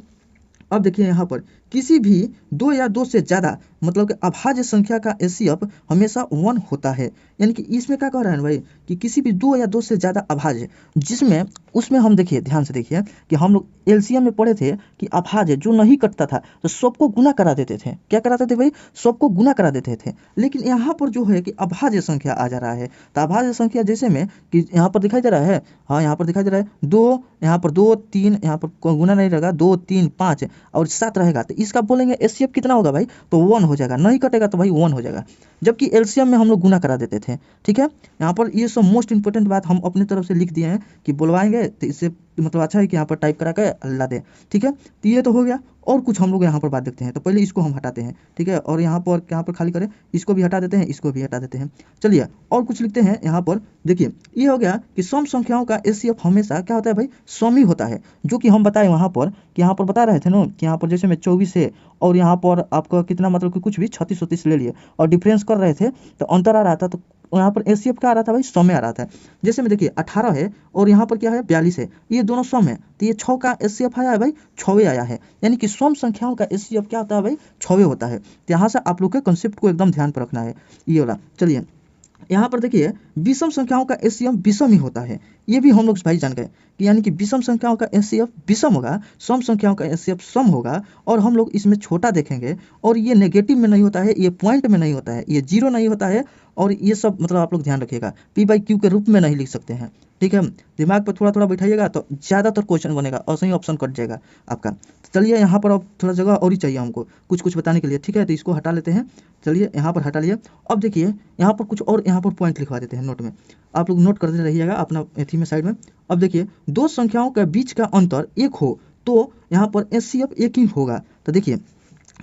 अब देखिए यहाँ पर किसी भी 2 या 2 से ज़्यादा मतलब कि अभाज्य संख्या का एचसीएफ हमेशा 1 होता है। यानी कि इसमें क्या कह रहा है भाई कि किसी भी 2 या 2 से ज़्यादा अभाज्य, जिसमें उसमें हम देखिए ध्यान से देखिए कि हम लोग एलसीएम में पढ़े थे कि अभाज्य जो नहीं कटता था तो सबको गुना करा देते थे। क्या कराते थे भाई, सबको गुना करा देते थे। लेकिन यहाँ पर जो है कि अभाज्य संख्या आ जा रहा है, तो अभाज्य संख्या जैसे में कि यहाँ पर दिखाई दे रहा है, हाँ यहाँ पर दिखाई दे रहा है 2, यहाँ पर 2 3, यहाँ पर गुना नहीं रहेगा, 2 3 5 और 7 रहेगा, तो इसका बोलेंगे एचसीएफ कितना होगा भाई, तो 1 हो जाएगा, नहीं कटेगा तो भाई 1 हो जाएगा। जबकि एलसीएम में हम लोग गुना करा देते थे, ठीक है। यहाँ पर ये सब मोस्ट इंपॉर्टेंट बात हम अपनी तरफ से लिख दिए हैं कि बुलवाएंगे तो इससे मतलब अच्छा है कि यहाँ पर टाइप करा के ला दे, ठीक है। तो ये तो हो गया, और कुछ हम लोग यहाँ पर बात देखते हैं। तो पहले इसको हम हटाते हैं, ठीक है, और यहाँ पर खाली करें, इसको भी हटा देते हैं, इसको भी हटा देते हैं। चलिए और कुछ लिखते हैं यहाँ पर। देखिए ये हो गया कि सम संख्याओं का एचसीएफ हमेशा क्या होता है भाई, सम ही होता है, जो कि हम बताए वहाँ पर कि यहाँ पर बता रहे थे ना कि यहाँ पर जैसे में 24 है और यहाँ पर आपका कितना मतलब कि कुछ भी 36-38 ले लिए और डिफरेंस कर रहे थे तो अंतर आ रहा था, तो यहाँ पर एचसीएफ क्या आ रहा था भाई, समय आ रहा था। जैसे में देखिए 18 है और यहाँ पर क्या है 42 है, ये दोनों सम है, तो ये 6 का एचसीएफ आया है भाई, 6 आया है। यानी कि सम संख्याओं का एचसीएफ क्या होता है भाई, 6 होता है। तो यहाँ से आप लोग के कंसेप्ट को एकदम ध्यान पर रखना है, ये वाला। चलिए यहाँ पर देखिए विषम संख्याओं का एचसीएफ विषम ही होता है, ये भी हम लोग भाई जान गए कि यानी कि विषम संख्याओं का एचसीएफ विषम होगा, सम संख्याओं का एचसीएफ सम होगा। और हम लोग इसमें छोटा देखेंगे, और ये नेगेटिव में नहीं होता है, ये पॉइंट में नहीं होता है, ये जीरो नहीं होता है, और ये सब मतलब आप लोग ध्यान रखिएगा P/Q के रूप में नहीं लिख सकते हैं, ठीक है। दिमाग पर थोड़ा थोड़ा बैठाइएगा तो ज़्यादातर क्वेश्चन बनेगा और सही ऑप्शन कट जाएगा आपका। चलिए यहाँ पर अब थोड़ा जगह और ही चाहिए हमको कुछ बताने के लिए, ठीक है, तो इसको हटा लेते हैं। चलिए यहाँ पर हटा लिए। अब देखिए यहाँ पर कुछ और यहाँ पर पॉइंट लिखवा देते हैं नोट में, आप लोग नोट करते रहिएगा अपना एथी में साइड में। अब देखिए 2 संख्याओं के बीच का अंतर 1 हो तो यहाँ पर एचसीएफ 1 ही होगा। तो देखिए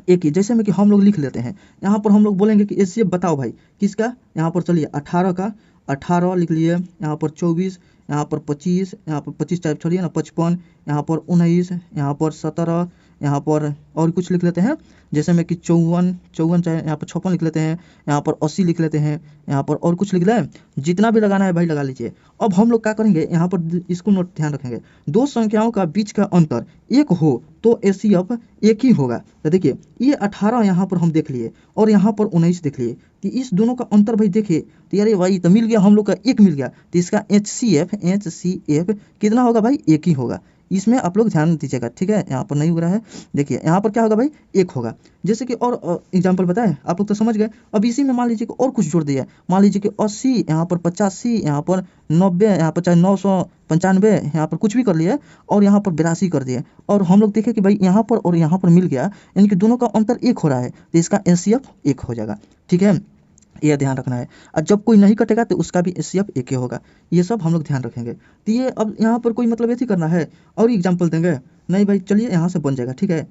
एक ही, जैसे में कि हम लोग लिख लेते हैं, यहाँ पर हम लोग बोलेंगे कि एचसीएफ बताओ भाई किसका, यहाँ पर चलिए 18 का, 18 लिख लिए, यहाँ पर 24, यहाँ पर 25, यहाँ पर 25 टाइप छोड़िए ना, 55, यहाँ पर 19, यहाँ पर 17, यहाँ पर और कुछ लिख लेते हैं, जैसे में कि 54 चाहे यहाँ पर 56 लिख लेते हैं, यहाँ पर 80 लिख लेते हैं, यहाँ पर और कुछ लिख लें, जितना भी लगाना है भाई लगा लीजिए। अब हम लोग क्या करेंगे, यहाँ पर इसको नोट ध्यान रखेंगे, दो संख्याओं का बीच का अंतर एक हो तो एचसीएफ एक ही होगा। तो देखिए ये 18 यहाँ पर हम देख लिए और यहाँ पर 19 देख लिए, तो इस दोनों का अंतर भाई देखिए, तो अरे भाई तो मिल गया हम लोग का, एक मिल गया, तो इसका एचसीएफ कितना होगा भाई, एक ही होगा। इसमें आप लोग ध्यान दीजिएगा, ठीक है, यहाँ पर नहीं हो रहा है, देखिए यहाँ पर क्या होगा भाई, एक होगा। जैसे कि और एग्जांपल बताएं, आप लोग तो समझ गए। अब इसी में मान लीजिए कि और कुछ जोड़ दिया, मान लीजिए कि 80, यहाँ पर 85, यहाँ पर 90, यहाँ पर चाहे 995, यहाँ पर कुछ भी कर लिए और यहाँ पर 82 कर दिए, और हम लोग देखें कि भाई यहाँ पर और यहाँ पर मिल गया, यानी कि दोनों का अंतर एक हो रहा है, तो इसका एचसीएफ एक हो जाएगा, ठीक है, ये ध्यान रखना है। और जब कोई नहीं कटेगा तो उसका भी एचसीएफ एक ही होगा, ये सब हम लोग ध्यान रखेंगे। तो ये अब यहाँ पर कोई मतलब ऐसे करना है और एग्जाम्पल देंगे नहीं भाई, चलिए यहाँ से बन जाएगा, ठीक है।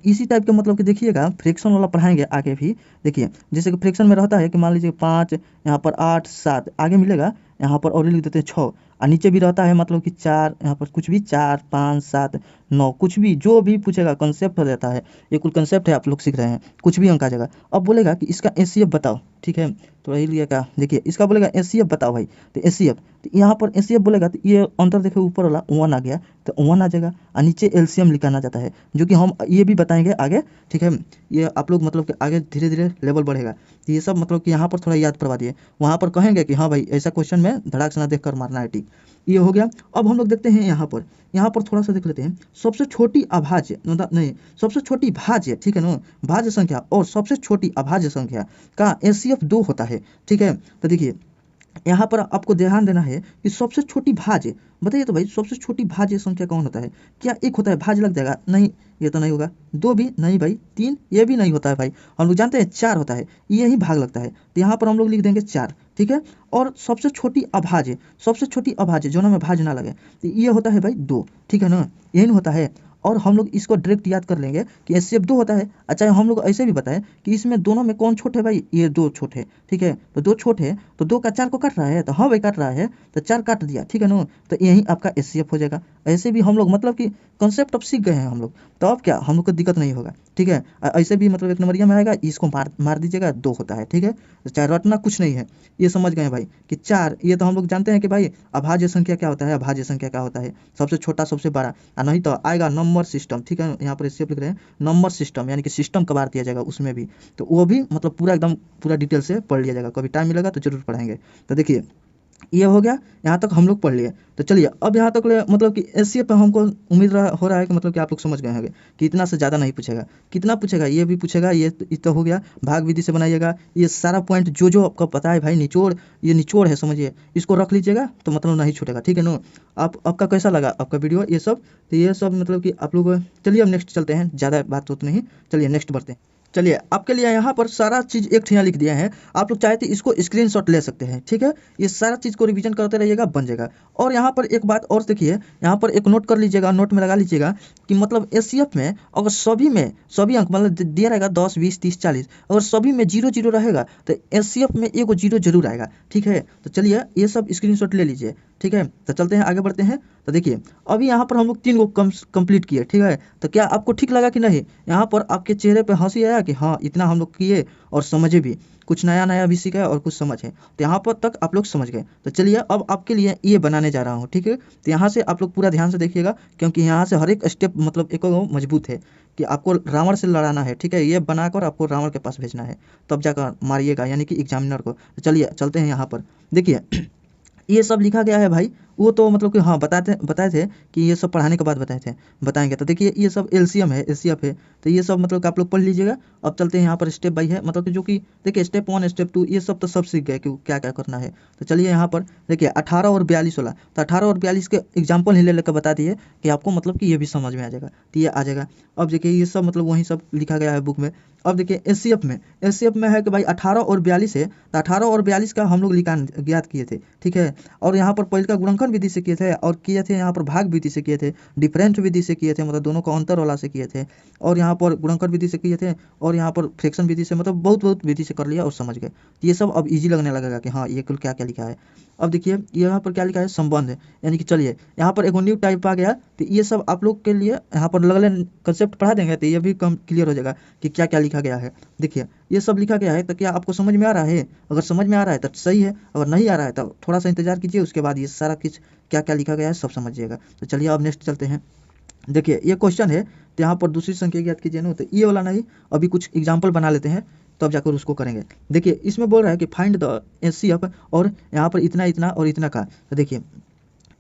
इसी टाइप के मतलब कि देखिएगा फ्रैक्शन वाला पढ़ाएंगे आगे भी, देखिए जैसे कि फ्रैक्शन में रहता है कि मान लीजिए 5, यहाँ पर 8, 7 आगे मिलेगा, यहाँ पर और लिख देते हैं 6, और नीचे भी रहता है मतलब कि 4, यहाँ पर कुछ भी 4, 5, 7, 9, कुछ भी जो भी पूछेगा कंसेप्ट रहता है, ये कुल कंसेप्ट है, आप लोग सीख रहे हैं, कुछ भी अंक आ जाएगा। अब बोलेगा कि इसका एचसीएफ बताओ, ठीक है, तो यही लिया का, देखिए इसका बोलेगा एचसीएफ बताओ भाई, तो एचसीएफ, तो यहाँ पर एचसीएफ बोलेगा तो ये अंतर देखो ऊपर वाला 1 आ गया, तो 1 आ जाएगा, और नीचे एलसीएम लिखाना जाता है, जो कि हम ये भी बताएंगे आगे, ठीक है। ये आप लोग मतलब कि आगे धीरे धीरे लेवल बढ़ेगा, तो ये सब मतलब कि यहाँ पर थोड़ा याद करवा दिए, वहाँ पर कहेंगे कि हाँ भाई ऐसा क्वेश्चन में धड़ाक से ना देख कर मारना है, ठीक, ये हो गया। अब हम लोग देखते हैं यहाँ पर थोड़ा सा देख लेते हैं, सबसे छोटी अभाज्य नहीं, सबसे छोटी भाज्य, ठीक है ना, भाज्य संख्या और सबसे छोटी अभाज्य संख्या का एचसीएफ 2 होता है, ठीक है। तो देखिए यहाँ पर आपको ध्यान देना है कि सबसे छोटी भाज्य, बताइए तो भाई सबसे छोटी भाज्य संख्या कौन होता है, क्या एक होता है, भाज्य लग जाएगा, नहीं ये तो नहीं होगा, 2 भी नहीं भाई, 3 ये भी नहीं होता है भाई, हम लोग जानते हैं 4 होता है, यही भाग लगता है, तो यहाँ पर हम लोग लिख देंगे 4, ठीक है। और सबसे छोटी अभाज्य, सबसे छोटी अभाज्य जो ना में भाज्य ना लगे, तो ये होता है भाई 2, ठीक है ना, यही होता है। और हम लोग इसको डायरेक्ट याद कर लेंगे कि एचसीएफ 2 होता है। अच्छा हम लोग ऐसे भी बताएं कि इसमें दोनों में कौन छोटे है भाई, ये 2 छोटे, ठीक है, तो 2 छोटे तो 2 का 4 को काट रहा है, तो हाँ भाई काट रहा है, तो 4 काट दिया, ठीक है ना, तो यही आपका एचसीएफ हो जाएगा। ऐसे भी हम लोग मतलब कि कंसेप्ट अब सीख गए हैं हम लोग, तो अब क्या हम लोग को दिक्कत नहीं होगा, ठीक है। ऐसे भी मतलब 1 नंबरिया में आएगा, इसको मार दीजिएगा, 2 होता है, ठीक है, तो चाहे रटना कुछ नहीं है, ये समझ गए भाई कि 4, ये तो हम लोग जानते हैं कि भाई अभाज्य संख्या क्या होता है, अभाज्य संख्या क्या होता है, सबसे छोटा सबसे बड़ा, और नहीं तो आएगा नंबर सिस्टम, ठीक है, यहाँ पर इससे लिख रहे हैं नंबर सिस्टम, यानी कि सिस्टम कबार दिया जाएगा उसमें भी, तो वो भी मतलब पूरा एकदम पूरा डिटेल से पढ़ लिया जाएगा, कभी टाइम मिलेगा तो जरूर पढ़ाएंगे। तो देखिए ये हो गया, यहाँ तक हम लोग पढ़ लिए। तो चलिए अब यहाँ तक मतलब कि एचसीएफ पे हमको उम्मीद हो रहा है कि मतलब कि आप लोग समझ गए होंगे कि इतना से ज़्यादा नहीं पूछेगा, कितना पूछेगा ये भी पूछेगा, ये तो हो गया, भाग विधि से बनाइएगा, ये सारा पॉइंट जो जो आपको पता है भाई, निचोड़, ये निचोड़ है समझिए, इसको रख लीजिएगा तो मतलब नहीं छूटेगा, ठीक है ना। आपका कैसा लगा आपका वीडियो ये सब, तो ये सब मतलब कि आप लोग, चलिए अब नेक्स्ट चलते हैं, ज़्यादा बात होती नहीं, चलिए नेक्स्ट बढ़ते हैं। चलिए आपके लिए यहाँ पर सारा चीज़ एक ठिया लिख दिया है, आप लोग चाहे तो इसको स्क्रीनशॉट ले सकते हैं, ठीक है, ये सारा चीज़ को रिवीजन करते रहिएगा, बन जाएगा। और यहाँ पर एक बात और देखिए, यहाँ पर एक नोट कर लीजिएगा, नोट में लगा लीजिएगा कि मतलब एचसीएफ में अगर सभी अंक मतलब दिया रहेगा 10, 20, 30, 40, अगर सभी में 0 0 रहेगा तो एचसीएफ में एगो 0 जरूर आएगा, ठीक है। तो चलिए ये सब स्क्रीनशॉट ले लीजिए, ठीक है। तो चलते हैं आगे बढ़ते हैं। तो देखिए अभी यहाँ पर हम लोग 3 को कंप्लीट किए, ठीक है, तो क्या आपको ठीक लगा कि नहीं, यहाँ पर आपके चेहरे पे हंसी आया कि हाँ इतना हम लोग किए और समझे भी, कुछ नया नया भी सीखा और कुछ समझ है, तो यहाँ पर तक आप लोग समझ गए। तो चलिए अब आपके लिए ये बनाने जा रहा हूँ, ठीक है, तो यहाँ से आप लोग पूरा ध्यान से देखिएगा, क्योंकि यहाँ से हर एक स्टेप मतलब एक मजबूत है कि आपको रावण से लड़ाना है, ठीक है, ये बनाकर आपको रावण के पास भेजना है, तब जाकर मारिएगा यानी कि एग्जामिनर को। तो चलिए चलते हैं यहाँ पर, देखिए ये सब लिखा गया है भाई, वो तो मतलब कि हाँ बताए थे कि ये सब पढ़ाने के बाद बताएंगे। तो देखिए ये सब एलसीएम है, एचसीएफ है, तो ये सब मतलब कि आप लोग पढ़ लीजिएगा। अब चलते हैं यहाँ पर स्टेप बाई है, मतलब कि जो कि देखिए स्टेप 1 स्टेप 2 ये सब तो सब सीख गए कि क्या क्या करना है। तो चलिए यहाँ पर देखिए 18 और 42 वाला, तो 18 और 42 के एग्जाम्पल ही ले लेकर बता दिए कि आपको मतलब कि ये भी समझ में आ जाएगा, तो ये आ जाएगा। अब देखिए ये सब मतलब वही सब लिखा गया है बुक में। अब देखिए एचसीएफ में है कि भाई 18 और 42 है, तो 18 और 42 का हम लोग ज्ञात किए थे, ठीक है। और यहाँ पर पहले का गुणनखंड गुणनखंड विधि से किए थे और किए थे यहाँ पर भाग विधि से किए थे, डिफरेंट विधि से किए थे, मतलब दोनों को अंतर वाला से किए थे, और यहाँ पर गुणनखंड विधि से किए थे, और यहाँ पर फ्रैक्शन विधि से, मतलब बहुत बहुत विधि से कर लिया और समझ गए। ये सब अब इजी लगने लगेगा कि हाँ ये कुल क्या क्या लिखा है। अब देखिए यहाँ पर क्या लिखा है, संबंध, यानी कि चलिए यहाँ पर एक न्यू टाइप आ गया, तो ये सब आप लोग के लिए यहाँ पर लगले कंसेप्ट पढ़ा देंगे तो ये भी कम क्लियर हो जाएगा कि क्या क्या लिखा गया है। देखिए ये सब लिखा गया है, तो क्या आपको समझ में आ रहा है? अगर समझ में आ रहा है तो सही है, अगर नहीं आ रहा है तो थोड़ा सा इंतजार कीजिए, उसके बाद ये सारा कुछ क्या क्या लिखा गया है सब समझिएगा। तो चलिए अब नेक्स्ट चलते हैं। देखिए ये क्वेश्चन है, तो यहाँ पर दूसरी संख्या ज्ञात कीजिए ना, तो ये वाला नहीं, अभी कुछ एग्जाम्पल बना लेते हैं तब जाकर उसको करेंगे। देखिए इसमें बोल रहा है कि फाइंड द एचसीएफ, और यहाँ पर इतना इतना और इतना का। तो देखिए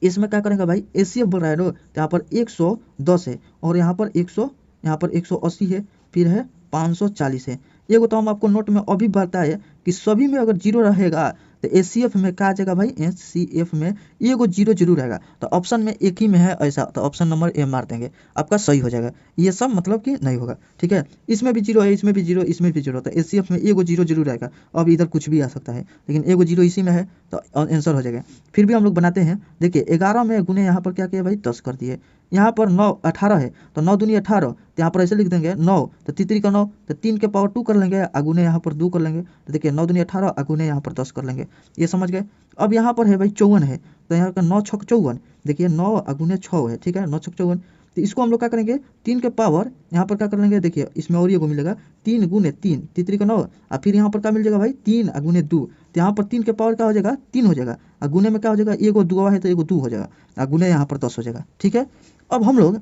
इसमें क्या करेंगे भाई, एचसीएफ बोल रहा है ना, तो यहाँ पर 110 है, और यहाँ पर 180 है, फिर है 540 है। ये तो हम आपको नोट में अभी बताए कि सभी में अगर जीरो रहेगा तो एचसीएफ में क्या आ जाएगा भाई, एचसीएफ में ये जीरो जरूर रहेगा। तो ऑप्शन में एक ही में है ऐसा, तो ऑप्शन नंबर ए मार देंगे, आपका सही हो जाएगा। ये सब मतलब कि नहीं होगा, ठीक है। इसमें भी जीरो है, इसमें भी जीरो, इसमें भी जीरो, तो एचसीएफ में ये जीरो जरूर रहेगा। अब इधर कुछ भी आ सकता है, लेकिन ये जीरो इसी में है तो आंसर हो जाएगा। फिर भी हम लोग बनाते हैं। देखिए 11 में गुने यहाँ पर क्या किया भाई, 10 कर दिए। यहाँ पर 9 18 है, तो 9 दूनी 18, तो यहाँ पर ऐसे लिख देंगे 9, तो तीसरी का 9, तो 3 के पावर 2 कर लेंगे, अगुने यहाँ पर 2 कर लेंगे। तो देखिए 9 दूनी 18, अगुने यहाँ पर 10 कर लेंगे। ये समझ गए। अब यहाँ पर है भाई 54 है, तो यहाँ का 9 छक 54, देखिए 9 अगुने 6 है, ठीक है, 9 छक 54। तो इसको हम लोग क्या करेंगे, 3 के पावर यहाँ पर क्या कर लेंगे, देखिए इसमें और ये को मिलेगा 3 गुने 3, तीसरी का 9, और फिर यहाँ पर क्या मिल जाएगा भाई 3 अगुने 2, तो यहाँ पर 3 के पावर क्या हो जाएगा, 3 हो जाएगा, और गुने में क्या हो जाएगा, एगो 2 है तो एगो 2 हो जाएगा, और गुने यहाँ पर 10 हो जाएगा, ठीक है। अब हम लोग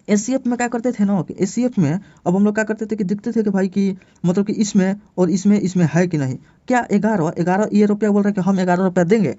एचसीएफ में क्या करते थे ना, कि एचसीएफ में अब हम लोग क्या करते थे कि देखते थे कि भाई कि मतलब कि इसमें और इसमें है कि नहीं। क्या 11 ये रुपया बोल रहा है कि हम 11 रुपया देंगे,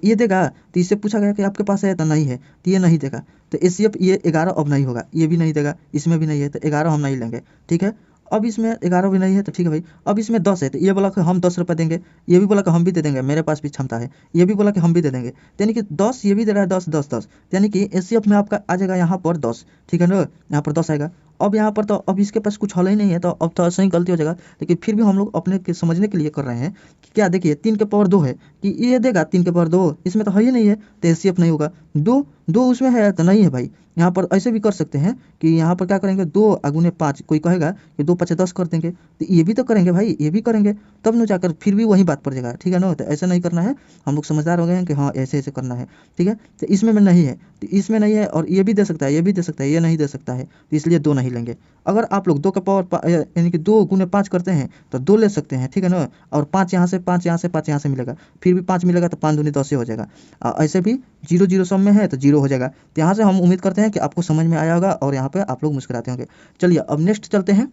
ये देगा, तो इससे पूछा गया कि आपके पास है तो नहीं है, तो ये नहीं देगा, तो एचसीएफ ये 11 अब नहीं होगा, ये भी नहीं देगा, इसमें भी नहीं है, तो 11 हम नहीं लेंगे, ठीक है। अब इसमें 11 भी नहीं है, तो ठीक है भाई। अब इसमें 10 है, तो ये बोला कि हम 10 रुपये देंगे, ये भी बोला कि हम भी दे देंगे, मेरे पास भी क्षमता है, ये भी बोला कि हम भी दे देंगे, तो यानी कि 10 ये भी दे रहा है, 10 10 10, यानी कि एचसीएफ में आपका आ जाएगा यहाँ पर 10, ठीक है ना, यहाँ पर 10 आएगा। अब यहाँ पर तो अब इसके पास कुछ हल ही नहीं है, तो अब तो सही गलती हो जाएगा, लेकिन फिर भी हम लोग अपने के समझने के लिए कर रहे हैं कि क्या, देखिए 3 के पावर 2 है, कि ये देगा 3 के पावर 2, इसमें तो है ही नहीं है, तो एचसीएफ नहीं होगा। 2 उसमें है तो नहीं है भाई। यहाँ पर ऐसे भी कर सकते हैं कि यहाँ पर क्या करेंगे, 2 अगुने 5, कोई कहेगा कि 2 5 10 कर देंगे, तो ये भी तो करेंगे भाई, ये भी करेंगे, तब न जाकर फिर भी वही बात पड़ जाएगा, ठीक है ना। तो ऐसे नहीं करना है, हम लोग समझदार हो गए हैं कि हाँ ऐसे ऐसे करना है, ठीक है। तो इसमें में नहीं है, तो इसमें नहीं है, और ये भी दे सकता है, ये भी दे सकता है, ये नहीं दे सकता है, तो इसलिए 2 नहीं लेंगे। अगर आप लोग 2 का पावर यानी कि 2 गुने 5 करते हैं तो 2 ले सकते हैं, ठीक है ना, और 5 यहाँ से 5 यहाँ से 5 यहाँ से मिलेगा, फिर भी 5 मिलेगा, तो 5 दूनी 10 हो जाएगा। ऐसे भी 0 0 सब में है तो 0 हो जाएगा। तो यहाँ से हम उम्मीद करते हैं कि आपको समझ में आया होगा और यहाँ पे आप लोग मुस्कुराते होंगे। चलिए अब नेक्स्ट चलते हैं।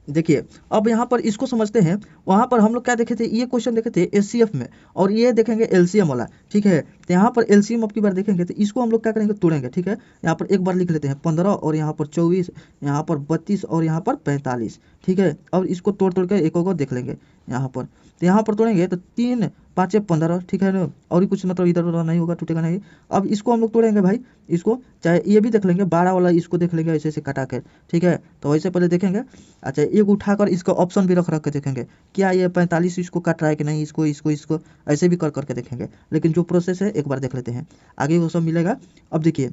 देखिए अब यहाँ पर इसको समझते हैं। वहाँ पर हम लोग क्या देखे थे, ये क्वेश्चन देखे थे एचसीएफ में, और ये देखेंगे एलसीएम वाला, ठीक है। तो यहाँ पर एलसीएम अब की बार देखेंगे, तो इसको हम लोग क्या करेंगे, तोड़ेंगे, ठीक है। यहाँ पर एक बार लिख लेते हैं 15, और यहाँ पर 24, यहाँ पर 32, और यहाँ पर 45, ठीक है। अब इसको तोड़ तोड़ के एक को देख लेंगे यहाँ पर। तो यहाँ पर तोड़ेंगे तो 3 5 15, ठीक है ना, और ही कुछ मतलब इधर उधर नहीं होगा, टूटेगा नहीं। अब इसको हम लोग तोड़ेंगे भाई, इसको चाहे ये भी देख लेंगे 12 वाला, इसको देख लेंगे ऐसे ऐसे काटा के, ठीक है। तो ऐसे पहले देखेंगे। अच्छा एक उठाकर इसका ऑप्शन भी रख रख के देखेंगे, क्या ये 45 इसको काट रहा है कि नहीं, इसको ऐसे भी कर करके देखेंगे। लेकिन जो प्रोसेस है एक बार देख लेते हैं, आगे वो सब मिलेगा। अब देखिए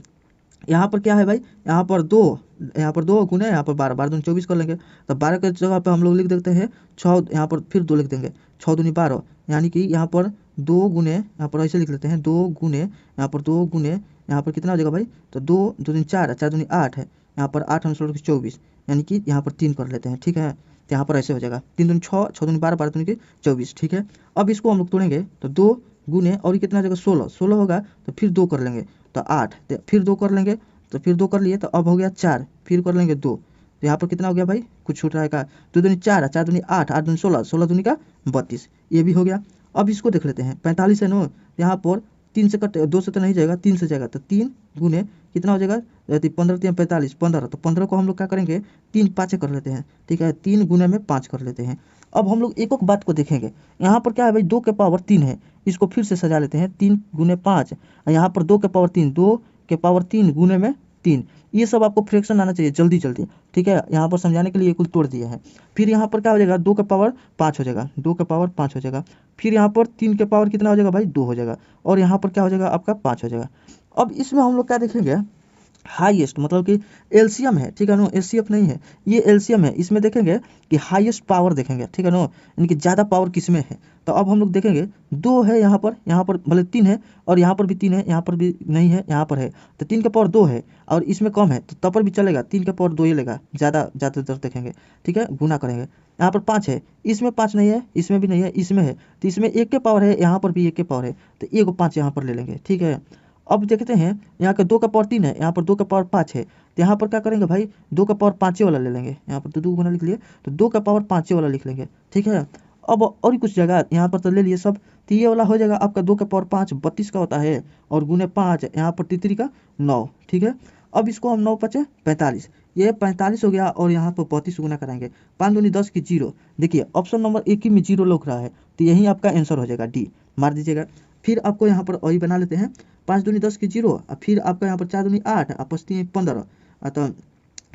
यहाँ पर क्या है भाई, यहाँ पर 2 गुने यहाँ पर 12, 12 दूनी 24 कर लेंगे, तो 12 के जगह पे हम लोग लिख देते हैं 6, यहाँ पर फिर 2 लिख देंगे, 6 दूनी 12, यानी कि यहाँ पर 2 गुने, यहाँ पर ऐसे लिख लेते हैं 2 गुने, यहाँ पर 2 गुने, यहाँ पर कितना हो जाएगा भाई, तो 2 दूनी 4, 4 दूनी 8 है, यहाँ पर 8 हम 24, यानी कि यहाँ पर 3 कर लेते हैं, ठीक है। तो यहाँ पर ऐसे हो जाएगा 3 दूनी 6, 6 दूनी 12, 12 दूनी 24, ठीक है। अब इसको हम लोग तोड़ेंगे, तो 2 गुने और ये कितना हो जाएगा 16 होगा, तो फिर 2 कर लेंगे, तो 8, फिर 2 कर लेंगे, तो फिर 2 कर लिए, तो अब हो गया 4, फिर कर लेंगे 2, तो यहाँ पर कितना हो गया भाई, कुछ छूट रहा है का, 2 दूनी 4, 4 दूनी 8, 8 दूनी 16, 16 दूनी का 32, ये भी हो गया। अब इसको देख लेते हैं 45 है नो, यहाँ पर 3 से कट, 2 से तो नहीं जाएगा, 3 से जाएगा, तो 3 गुने कितना हो जाएगा, 15 3 45, 15, तो 15 को हम लोग क्या करेंगे 3 5 कर लेते हैं, ठीक है, 3 गुने में 5 कर लेते हैं। अब हम लोग एक एक बात को देखेंगे, यहाँ पर क्या है भाई 2 के पावर 3 है, इसको फिर से सजा लेते हैं 3 गुने 5, यहाँ पर 2 के पावर 3, 2 के पावर 3 गुने में 3, ये सब आपको फ्रैक्शन आना चाहिए जल्दी जल्दी, ठीक है। यहाँ पर समझाने के लिए कुल तोड़ दिया है। फिर यहाँ पर क्या हो जाएगा, 2 का पावर 5 हो जाएगा, 2 का पावर 5 हो जाएगा। फिर यहाँ पर 3 के पावर कितना हो जाएगा भाई, 2 हो जाएगा। और यहाँ पर क्या हो जाएगा आपका 5 हो जाएगा। अब इसमें हम लोग क्या देखेंगे, हाईएस्ट मतलब कि एलसीएम है, ठीक है ना, एचसीएफ नहीं है, ये एलसीएम है। इसमें देखेंगे कि हाईएस्ट पावर देखेंगे, ठीक है ना, यानी कि ज़्यादा पावर किस में है। तो अब हम लोग देखेंगे 2 है यहाँ पर भले 3 है, और यहाँ पर भी 3 है, यहाँ पर भी नहीं है, यहाँ पर है। तो 3 का पावर 2 है और इसमें कम है तो तब पर भी चलेगा, 3 का पावर 2 ही लेगा, ज़्यादातर देखेंगे, ठीक है, गुना करेंगे। यहाँ पर 5 है, इसमें 5 नहीं है, इसमें भी नहीं है, इसमें है। तो इसमें 1 के पावर है, यहाँ पर भी 1 के पावर है, तो 1 5 यहाँ पर ले लेंगे, ठीक है। अब देखते हैं यहाँ का 2 का पावर 3 है, यहाँ पर 2 का पावर 5 है, तो यहाँ पर क्या करेंगे भाई, 2 का पावर 5 वाला ले लेंगे। यहाँ पर तो 2 गुना लिख लिए, तो 2 का पावर 5 वाला लिख लेंगे, ठीक है। अब और भी कुछ जगह यहाँ पर तो ले लिए सब, तो ये वाला हो जाएगा आपका 2 का पावर 5 32 का होता है, और गुने 5 यहाँ पर तितरी का 9, ठीक है। अब इसको हम 9 5 45, ये 45 हो गया, और यहाँ पर 32 गुना कराएंगे, 5 दूनी 10 की 0। देखिए ऑप्शन नंबर 1 ही में 0 लग रहा है, तो यही आपका आंसर हो जाएगा, डी मार दीजिएगा। फिर आपको यहाँ पर वही बना लेते हैं, 5 दूनी 10 की 0, और फिर आपका यहाँ पर 4 दूनी 8 आपस 3 15, तो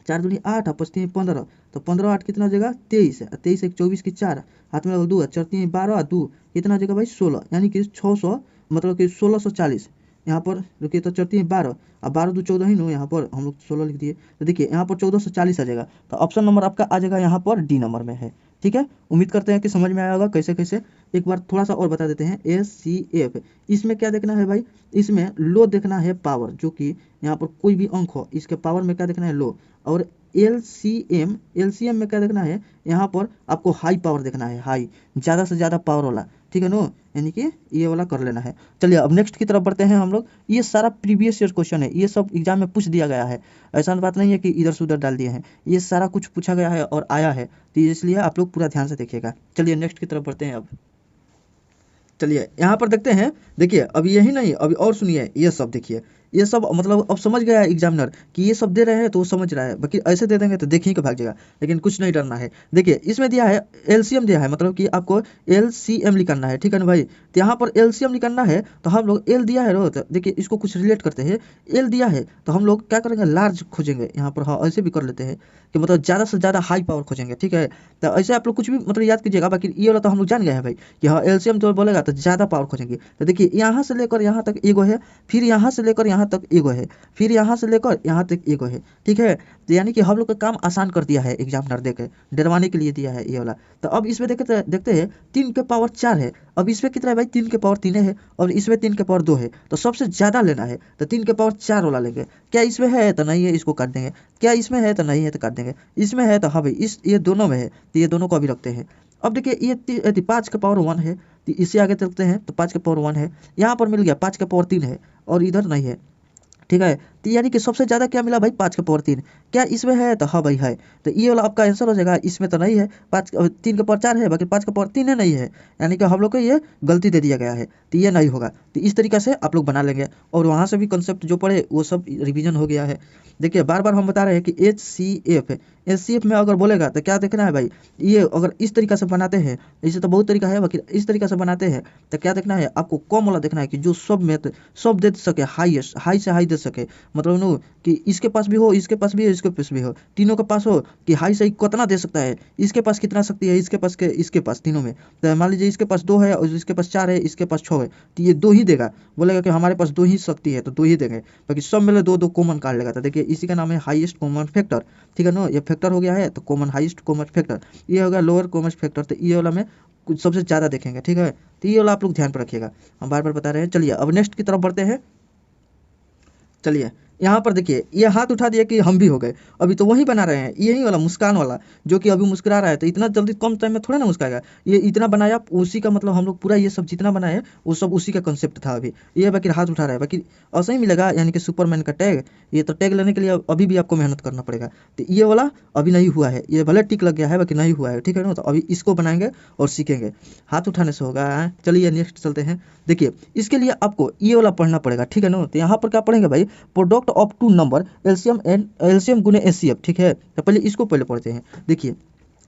4 दूनी 8 आपस 3 15, तो 15 8 कितना हो जाएगा 23, 23 1 24 की 4, हाथ में 2 4 3 12 2 कितना हो जाएगा भाई 16, यानी कि 600 मतलब कि 1640। यहाँ पर रुकिए, तो 4 3 12 और 12 2 14 ही नो, यहाँ पर हम लोग 16 लिख दिए, तो देखिए यहाँ पर 1440 आ जाएगा। तो ऑप्शन नंबर आपका आ जाएगा यहाँ पर डी नंबर में है, ठीक है। उम्मीद करते हैं कि समझ में आया होगा कैसे कैसे। एक बार थोड़ा सा और बता देते हैं, एचसीएफ इसमें क्या देखना है भाई, इसमें लो देखना है पावर, जो कि यहाँ पर कोई भी अंक हो इसके पावर में क्या देखना है, लो। और एलसीएम में क्या देखना है, यहाँ पर आपको हाई पावर देखना है, हाई ज़्यादा से ज़्यादा पावर वाला, ठीक है नो, यानी कि ये वाला कर लेना है। चलिए अब नेक्स्ट की तरफ बढ़ते हैं हम लोग। ये सारा प्रीवियस ईयर क्वेश्चन है, ये सब एग्जाम में पूछ दिया गया है, ऐसा बात नहीं है कि इधर से उधर डाल दिए हैं, ये सारा कुछ पूछा गया है और आया है, तो इसलिए आप लोग पूरा ध्यान से देखिएगा। चलिए नेक्स्ट की तरफ बढ़ते हैं अब। चलिए यहाँ पर देखते हैं, देखिए अभी यही नहीं, अभी और सुनिए, ये सब देखिए, ये सब मतलब अब समझ गया है एग्जामिनर कि ये सब दे रहे हैं तो वो समझ रहा है, बाकी ऐसे दे देंगे तो देखिए के भाग जाएगा, लेकिन कुछ नहीं डरना है। देखिए इसमें दिया है एलसीएम दिया है, मतलब कि आपको एलसीएम निकालना है, ठीक है ना भाई। तो यहाँ पर एलसीएम निकालना है, तो हम लोग एल दिया है रोहत, देखिए इसको कुछ रिलेट करते हैं, एल दिया है तो हम लोग क्या करेंगे, लार्ज खोजेंगे यहाँ पर, हाँ ऐसे भी कर लेते हैं कि मतलब ज़्यादा से ज़्यादा हाई पावर खोजेंगे, ठीक है। तो ऐसे आप लोग कुछ भी मतलब याद कीजिएगा, बाकी ये वाला तो हम लोग जान गए हैं भाई कि हाँ एलसीएम जो बोलेगा तो ज़्यादा पावर खोजेंगे। तो देखिए यहाँ से लेकर यहाँ तक एगो है, फिर यहाँ से लेकर यहाँ तक एगो है, फिर यहाँ से लेकर यहाँ तक एगो है, ठीक है। तो यानी कि हम लोग का काम आसान कर दिया है एग्जामिनर, देखे डरवाने के लिए दिया है ये वाला। तो अब इसमें देखते हैं 3 के पावर 4 है, अब इसमें कितना है भाई, 3 के पावर 3 है, और इसमें 3 के पावर 2 है, तो सबसे ज़्यादा लेना है तो 3 के पावर 4 वाला लेंगे। क्या इसमें है तो नहीं है, इसको काट देंगे, क्या इसमें है तो नहीं है तो काट देंगे, इसमें है तो हाँ भाई इस ये दोनों में है, तो ये दोनों को अभी रखते हैं। अब देखिए ये 5 का पावर 1 है, तो इससे आगे चलते हैं, तो 5 का पावर 1 है, यहाँ पर मिल गया 5 का पावर 3 है, और इधर नहीं है, ठीक है। तो यानी कि सबसे ज़्यादा क्या मिला भाई, 5 का पावर 3, क्या इसमें है तो हाँ भाई है, तो ये वाला आपका आंसर हो जाएगा। इसमें तो नहीं है, 3 का पावर 4 है, बाकी 5 का पावर 3 है नहीं है, यानी कि हम लोग को ये गलती दे दिया गया है, तो ये नहीं होगा। तो इस तरीके से आप लोग बना लेंगे, और वहाँ से भी कंसेप्ट जो पढ़े वो सब रिवीजन हो गया है। देखिए बार बार हम बता रहे हैं कि एचसीएफ है, एचसीएफ में अगर बोलेगा तो क्या देखना है भाई, ये अगर इस तरीके से बनाते हैं, इसे तो बहुत तरीका है, बाकी इस तरीके से बनाते हैं तो क्या देखना है आपको, कम वाला देखना है कि जो सब में सब दे सके, हाईएस्ट हाई से हाई दे सके, मतलब नो कि इसके पास भी हो, इसके पास भी हो, इसके पास भी हो, तीनों के पास हो कि हाई से कितना दे सकता है, इसके पास कितना शक्ति है, इसके पास तीनों में। तो मान लीजिए इसके पास 2 है, और इसके पास 4 है, इसके पास 6 है, तो ये 2 ही देगा, बोलेगा कि हमारे पास 2 ही शक्ति है तो 2 ही देंगे, बाकी सब मिले 2 कॉमन काट लेगा। तो देखिए इसी का नाम है हाईएस्ट कॉमन फैक्टर, ठीक है नो, ये फैक्टर हो गया है, तो कॉमन हाईएस्ट कॉमन फैक्टर ये होगा लोअर कॉमन फैक्टर, तो ये वाला में कुछ सबसे ज़्यादा देखेंगे, ठीक है। तो ये वाला आप लोग ध्यान पर रखिएगा, हम बार बार बता रहे हैं। चलिए अब नेक्स्ट की तरफ बढ़ते हैं। चलिए यहाँ पर देखिए ये हाथ उठा दिया कि हम भी हो गए, अभी तो वही बना रहे हैं, यही वाला मुस्कान वाला, जो कि अभी मुस्कुरा रहा है, तो इतना जल्दी कम टाइम में थोड़ा ना मुस्काएगा, ये इतना बनाया उसी का मतलब हम लोग पूरा ये सब जितना बनाए वो सब उसी का कंसेप्ट था। अभी ये बाकी हाथ उठा रहा है, बाकी ऐसा ही मिलेगा, यानी कि सुपरमैन का टैग, ये तो टैग लेने के लिए अभी भी आपको मेहनत करना पड़ेगा। तो ये वाला अभी नहीं हुआ है, ये भले टिक लग गया है बाकी नहीं हुआ है, ठीक है ना। तो अभी इसको बनाएंगे और सीखेंगे, हाथ उठाने से होगा। चलिए नेक्स्ट चलते हैं। देखिए इसके लिए आपको ये वाला पढ़ना पड़ेगा, ठीक है ना। तो यहाँ पर क्या पढ़ेंगे भाई, प्रोडक्ट ऑफ 2 नंबर एलसीएम गुने एचसीएफ, ठीक है। तो पहले इसको पहले पढ़ते हैं। देखिए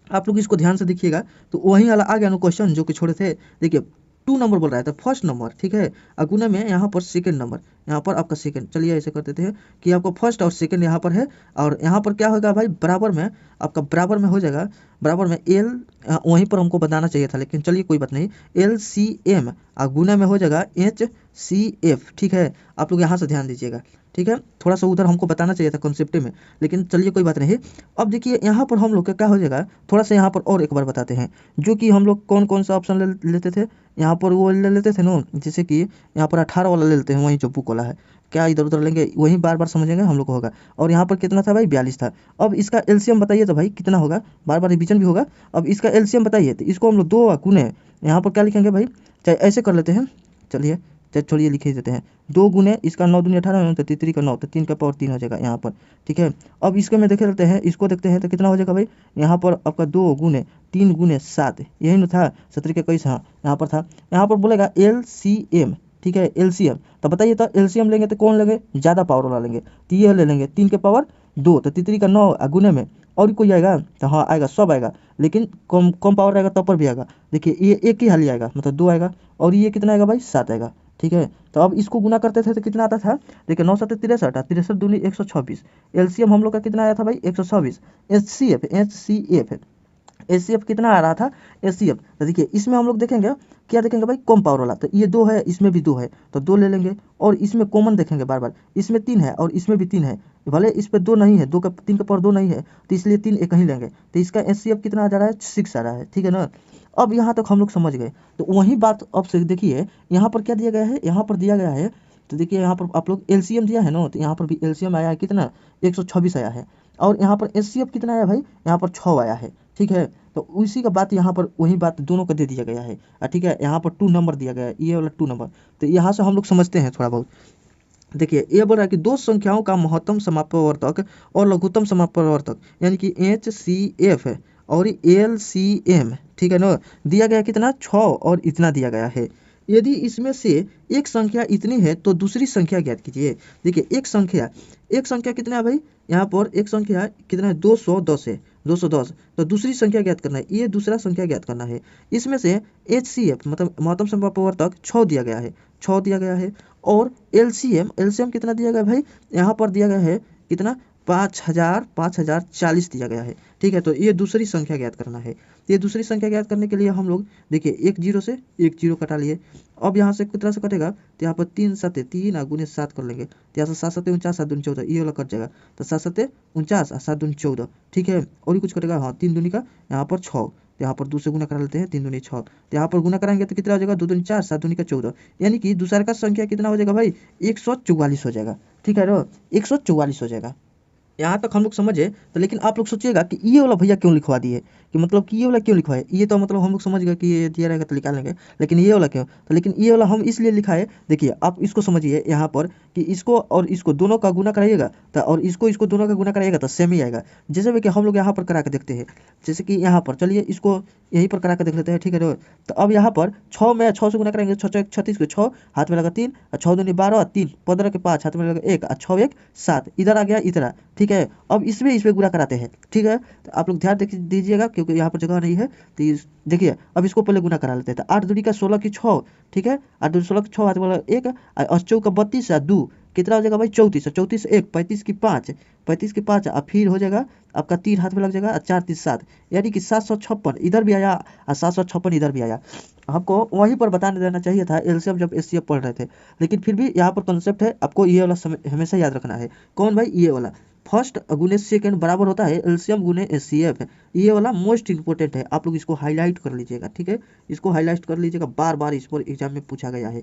आप लोग इसको ध्यान से देखिएगा, तो वही वाला आ गया ना क्वेश्चन जो कि छोड़े थे। देखिए 2 नंबर बोल रहा है तो फर्स्ट नंबर, ठीक है, और गुना में यहाँ पर सेकंड नंबर, यहाँ पर आपका सेकंड। चलिए ऐसे कर देते हैं कि आपको फर्स्ट और सेकंड यहाँ पर है, और यहाँ पर क्या होगा भाई, बराबर में आपका बराबर में हो जाएगा, बराबर में एल, वहीं पर हमको बताना चाहिए था, लेकिन चलिए कोई बात नहीं, एल सी एम, और गुना में हो जाएगा एच सी एफ, ठीक है। आप लोग यहाँ से ध्यान दीजिएगा, ठीक है, थोड़ा सा उधर हमको बताना चाहिए था कॉन्सेप्ट में, लेकिन चलिए कोई बात नहीं। अब देखिए यहाँ पर हम लोग का क्या हो जाएगा, थोड़ा सा यहाँ पर और एक बार बताते हैं, जो कि हम लोग कौन कौन सा ऑप्शन लेते थे, यहाँ पर वो ले लेते थे ना, जैसे कि यहाँ पर 18 वाला ले लेते हैं, वहीं जो बुक वाला है, क्या इधर उधर लेंगे, वहीं बार बार समझेंगे हम लोग को होगा। और यहाँ पर कितना था भाई, 42 था। अब इसका एलसीएम बताइए तो भाई कितना होगा, बार बार रिवीजन भी होगा। अब इसका एलसीएम बताइए, तो इसको हम लोग 2 गुने, यहाँ पर क्या लिखेंगे भाई, चाहे ऐसे कर लेते हैं, चलिए छोड़िए लिख ही देते हैं, 2 गुने इसका 9 दूनी 18, तो तीसरी का 9, तो 3 का पावर 3 हो जाएगा यहाँ पर, ठीक है। अब इसके में देखे लेते हैं, इसको देखते हैं तो कितना हो जाएगा भाई, यहाँ पर आपका 2 गुने 3 गुने 7, यही ना था, 17 के 21, हाँ यहाँ पर था। यहाँ पर बोलेगा एल सी एम, ठीक है, एलसीएम, तो बताइए तो एलसीएम लेंगे तो कौन लेंगे, ज़्यादा पावर वाला लेंगे, तो ये ले लेंगे 3 के पावर 2, तो तीसरी का 9 गुने में, और कोई आएगा तो हाँ आएगा, सब आएगा, लेकिन कम कम पावर आएगा तब पर भी आएगा। देखिए ये एक ही हाली आएगा, मतलब 2 आएगा, और ये कितना आएगा भाई, 7 आएगा, ठीक है। तो अब इसको गुना करते थे तो कितना आता था, देखिए 9 7 63, 63 दूनी 126, एलसीएम हम लोग का कितना आया था भाई, 126। एचसीएफ कितना आ रहा था, एचसीएफ, तो देखिए इसमें हम लोग देखेंगे, क्या देखेंगे भाई, कम पावर वाला, तो ये 2 है, इसमें भी 2 है, तो 2 ले लेंगे, और इसमें कॉमन देखेंगे बार बार, इसमें 3 है और इसमें भी 3 है, भले इस पर 2 नहीं है, 2 का 3 का पावर 2 नहीं है, तो इसलिए 3 एक ही लेंगे, तो इसका एचसीएफ कितना आ जा रहा है, 6 आ रहा है, ठीक है ना। अब यहाँ तक हम लोग समझ गए, तो वही बात अब से देखिए, यहाँ पर क्या दिया गया है, यहाँ पर दिया गया है, तो देखिए यहाँ पर आप लोग एलसीएम दिया है ना, तो यहाँ पर भी एलसीएम आया है कितना, 126 आया है, और यहाँ पर एचसीएफ कितना आया भाई, यहाँ पर 6 आया है, ठीक है। तो उसी का बात यहाँ पर वही बात दोनों का दे दिया गया है, ठीक है, यहाँ पर 2 नंबर दिया गया है, ये वाला 2 नंबर, तो यहाँ से हम लोग समझते हैं थोड़ा बहुत। देखिए ये बोल रहा है कि 2 संख्याओं का महत्तम समापवर्तक और लघुत्तम समापवर्तक, यानी कि एच सी एफ है और एल सी एम, ठीक है ना, दिया गया कितना, 6 और इतना दिया गया है। यदि इसमें से एक संख्या इतनी है तो दूसरी संख्या ज्ञात कीजिए। देखिए एक संख्या कितना है भाई, यहाँ पर एक संख्या कितना है, 210 है, 210, तो दूसरी संख्या ज्ञात करना है, ये दूसरा संख्या ज्ञात करना है। इसमें से एच सी एफ मतलब महत्तम समापवर्तक 6 दिया गया है, 6 दिया गया है, और एलसीएम कितना दिया गया भाई, यहाँ पर दिया गया है कितना, 5040 दिया गया है, ठीक है। तो ये दूसरी संख्या ज्ञात करना है, ये दूसरी संख्या ज्ञात करने के लिए हम लोग देखिए एक जीरो से एक जीरो कटा लिए। अब यहाँ से कितना से कटेगा, तो यहाँ पर 3 7 3 और गुने 7 कर लेंगे, तो यहाँ से 7 7 49 7 दूनी 14, ये वाला कट जाएगा, तो 7 7 49 और 7 दूनी 14, ठीक है। और भी कुछ कटेगा, हाँ 3 दूनी का यहाँ पर 6, तो यहाँ पर 2 से गुना करा लेते हैं, 3 दूनी 6, तो यहाँ पर गुना कराएंगे तो कितना हो जाएगा, 2 दूनी 4 7 दूनी का 14, यानी कि दूसरा का संख्या कितना हो जाएगा भाई, 144 हो जाएगा, ठीक है ना, 144 हो जाएगा। यहाँ तक हम लोग समझे, तो लेकिन आप लोग सोचिएगा कि ये वाला भैया क्यों लिखवा दिए, कि मतलब कि ये वाला क्यों लिखवाए, ये तो मतलब हम लोग समझ गए कि ये दिया रहेगा तो निकाल लेंगे, लेकिन ये वाला क्यों, तो लेकिन ये वाला हम इसलिए लिखा है, देखिए आप इसको समझिए यहाँ पर कि इसको और इसको दोनों का गुना कराइएगा, तो और इसको दोनों का गुना कराइएगा तो सेम ही आएगा। जैसे भी कि हम लोग यहाँ पर करा के देखते हैं, जैसे कि यहाँ पर चलिए इसको यहीं पर करा के देख लेते हैं, ठीक है। तो अब यहाँ पर 6 में 6 से गुना करेंगे, 6 6 36 के 6 हाथ में लगा 3 और 6 दूनी 12 3 15 के 5 हाथ में लगा 1 और 6 1 7, इधर आ गया इतना, ठीक है। अब इसमें गुना कराते हैं, ठीक है। तो आप लोग ध्यान दीजिएगा क्योंकि यहाँ पर जगह नहीं है, तो देखिए अब इसको पहले गुना करा लेते हैं, तो 8 दूनी का 16 की 6, ठीक है, 8 दूनी 16 की 6 हाथ में लगा 1 और 4 का 32 और 2 कितना हो जाएगा भाई, 34, 34 1 35 की 5, 35 की 5 और फिर हो जाएगा आपका 3 हाथ में लग जाएगा और 4 3 7, यानी कि 756 इधर भी आया और 756 इधर भी आया। हमको वहीं पर बताने देना चाहिए था एलसीएम जब एचसीएफ पढ़ रहे थे, लेकिन फिर भी यहाँ पर कॉन्सेप्ट है, आपको ये वाला हमेशा याद रखना है। कौन भाई, ये वाला फर्स्ट गुने सेकंड बराबर होता है एलसीएम गुने एचसीएफ, ये वाला मोस्ट इंपोर्टेंट है, आप लोग इसको हाईलाइट कर लीजिएगा, ठीक है, इसको हाईलाइट कर लीजिएगा, बार बार इस पर एग्जाम में पूछा गया है,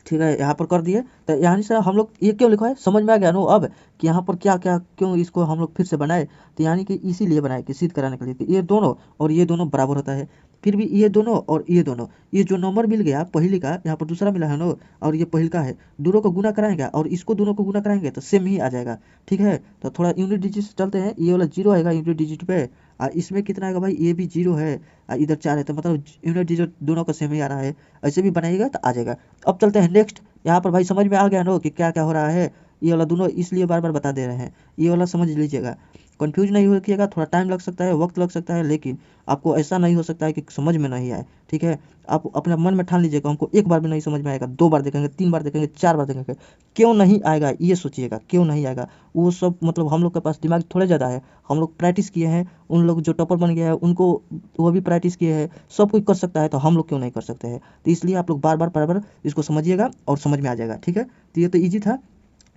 ठीक है। यहाँ पर कर दिए, तो यहाँ से हम लोग ये क्यों लिखा है समझ में आ गया नो अब, कि यहाँ पर क्या क्या क्यों इसको हम लोग फिर से बनाए, तो यानी कि इसीलिए बनाए कि सिद्ध कराने के लिए कि ये दोनों और ये दोनों बराबर होता है। फिर भी ये दोनों और ये दोनों, ये जो नंबर मिल गया पहली का, यहाँ पर दूसरा मिला है नो, और ये पहल का है, दोनों को गुना कराएंगे और इसको दोनों को गुना कराएंगे तो सेम ही आ जाएगा, ठीक है। तो थोड़ा यूनिट डिजिट से चलते हैं, ये वाला 0 आएगा यूनिट डिजिट पे, और इसमें कितना आएगा भाई, ये भी 0 है और इधर 4 है, तो मतलब यूनिट डिजिट दोनों का सेम ही आ रहा है, ऐसे भी बनाइएगा तो आ जाएगा। अब चलते हैं नेक्स्ट, यहाँ पर भाई समझ में आ गया नो कि क्या क्या हो रहा है, ये वाला दोनों इसलिए बार बार बता दे रहे हैं, ये वाला समझ लीजिएगा। कंफ्यूज नहीं होइएगा, थोड़ा टाइम लग सकता है, वक्त लग सकता है, लेकिन आपको ऐसा नहीं हो सकता है कि समझ में नहीं आए, ठीक है। आप अपने मन में ठान लीजिएगा हमको एक बार भी नहीं समझ में आएगा, 2 बार देखेंगे, 3 बार देखेंगे, 4 बार देखेंगे, क्यों नहीं आएगा ये सोचिएगा, क्यों नहीं आएगा। वो सब मतलब हम लोग के पास दिमाग थोड़े ज़्यादा है, हम लोग प्रैक्टिस किए हैं, उन लोग जो टॉपर बन गया है उनको वो भी प्रैक्टिस किए हैं, सब कोई कर सकता है, तो हम लोग क्यों नहीं कर सकते हैं। तो इसलिए आप लोग बार बार बार बार इसको समझिएगा और समझ में आ जाएगा, ठीक है। तो ये तो ईजी था,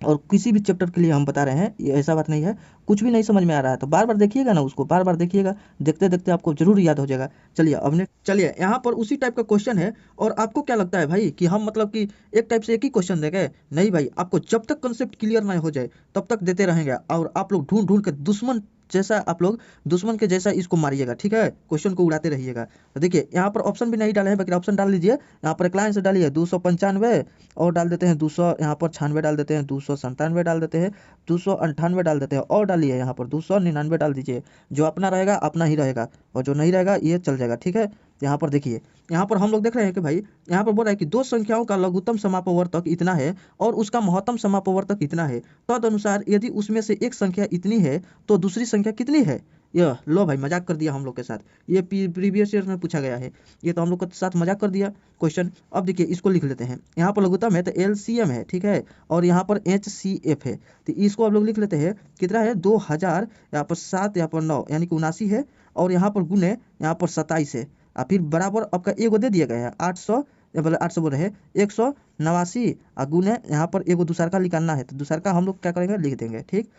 और किसी भी चैप्टर के लिए हम बता रहे हैं, ये ऐसा बात नहीं है कुछ भी नहीं समझ में आ रहा है तो बार बार देखिएगा ना, उसको बार बार देखिएगा, देखते देखते आपको जरूर याद हो जाएगा। चलिए अब ने चलिए यहाँ पर उसी टाइप का क्वेश्चन है, और आपको क्या लगता है भाई कि हम मतलब कि एक टाइप से एक ही क्वेश्चन देंगे? नहीं भाई, आपको जब तक कंसेप्ट क्लियर नहीं हो जाए तब तक देते रहेंगे, और आप लोग ढूंढ ढूंढ के दुश्मन जैसा आप लोग दुश्मन के जैसा इसको मारिएगा, ठीक है, क्वेश्चन को उड़ाते रहिएगा। तो देखिए यहाँ पर ऑप्शन भी नहीं डाले हैं, बाकी ऑप्शन डाल लीजिए। यहाँ पर एक लाइन से डालिए 295, और डाल देते हैं 200, यहाँ पर 96 डाल देते हैं, 297 डाल देते हैं, 298 डाल देते हैं, और डालिए यहाँ पर 299 डाल दीजिए। जो अपना रहेगा अपना ही रहेगा, और जो नहीं रहेगा ये चल जाएगा, ठीक है। यहाँ पर देखिए, यहाँ पर हम लोग देख रहे हैं कि भाई यहाँ पर बोल रहा है कि दो संख्याओं का लघुत्तम समापवर्तक इतना है और उसका महत्तम समापवर्तक इतना है, तदनुसार यदि उसमें से एक संख्या इतनी है तो दूसरी संख्या कितनी है। यह लो भाई, मजाक कर दिया हम लोग के साथ, ये प्रीवियस ईयर में पूछा गया है, ये तो हम लोग के साथ मजाक कर दिया क्वेश्चन। अब देखिए इसको लिख लेते हैं, यहाँ पर लघुत्तम है तो LCM है, ठीक है, और यहाँ पर HCF है, तो इसको आप लोग लिख लेते हैं कितना है 2000, यहाँ पर 7, यहाँ पर 9 यानी कि 79 है, और यहाँ पर गुने यहाँ पर 27 है, और फिर बराबर आपका एगो दे दिया गया है 800, मतलब 800 बोल रहे हैं 189, और गुने यहाँ पर एगो दूसरा का निकालना है, तो दूसरा का हम लोग क्या करेंगे लिख देंगे, ठीक।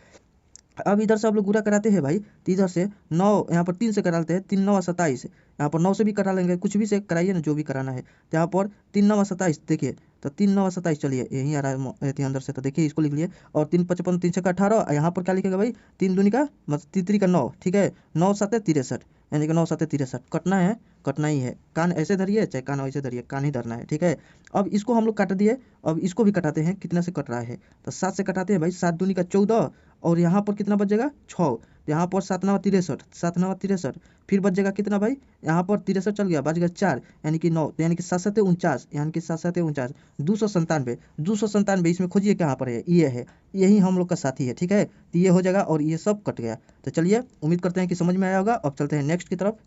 अब इधर से आप लोग गुणा कराते हैं भाई, तो इधर से 9 यहाँ पर 3 से करा लेते हैं, 3 9 27, यहाँ पर 9 से भी करा लेंगे, कुछ भी से कराइए ना, जो भी कराना है। तो यहाँ पर 3 9 27 देखिए, तो 3 9 27 चलिए यहीं आ रहा है अंदर से, तो देखिए इसको लिख लिए, और 3 55 3 6 18, यहाँ पर क्या लिखेगा भाई 3 दूनी का मतलब 3 का 9, ठीक है, 9 7 63, यानी कि 9 7 63 कटना है, कटना ही है, कान ऐसे धरिए चाहे कान ऐसे धरिए, कान ही धरना है, ठीक है। अब इसको हम लोग काट दिए, अब इसको भी कटाते हैं, कितना से कट रहा है, तो 7 से कटाते हैं भाई, 7 दूनी का 14, और यहाँ पर कितना बचेगा 6, यहाँ पर 7 9 63, 7 9 63, फिर बच जाएगा कितना भाई, यहाँ पर 63 चल गया, बच गया 4, यानी कि 9, यानी कि 7 7 49, यानी कि 7 7 49, 297, 297 इसमें खोजिए कहाँ पर है, ये है, यही हम लोग का साथी है, ठीक है। तो ये हो जाएगा और ये सब कट गया। तो चलिए उम्मीद करते हैं कि समझ में आया होगा। अब चलते हैं नेक्स्ट की तरफ।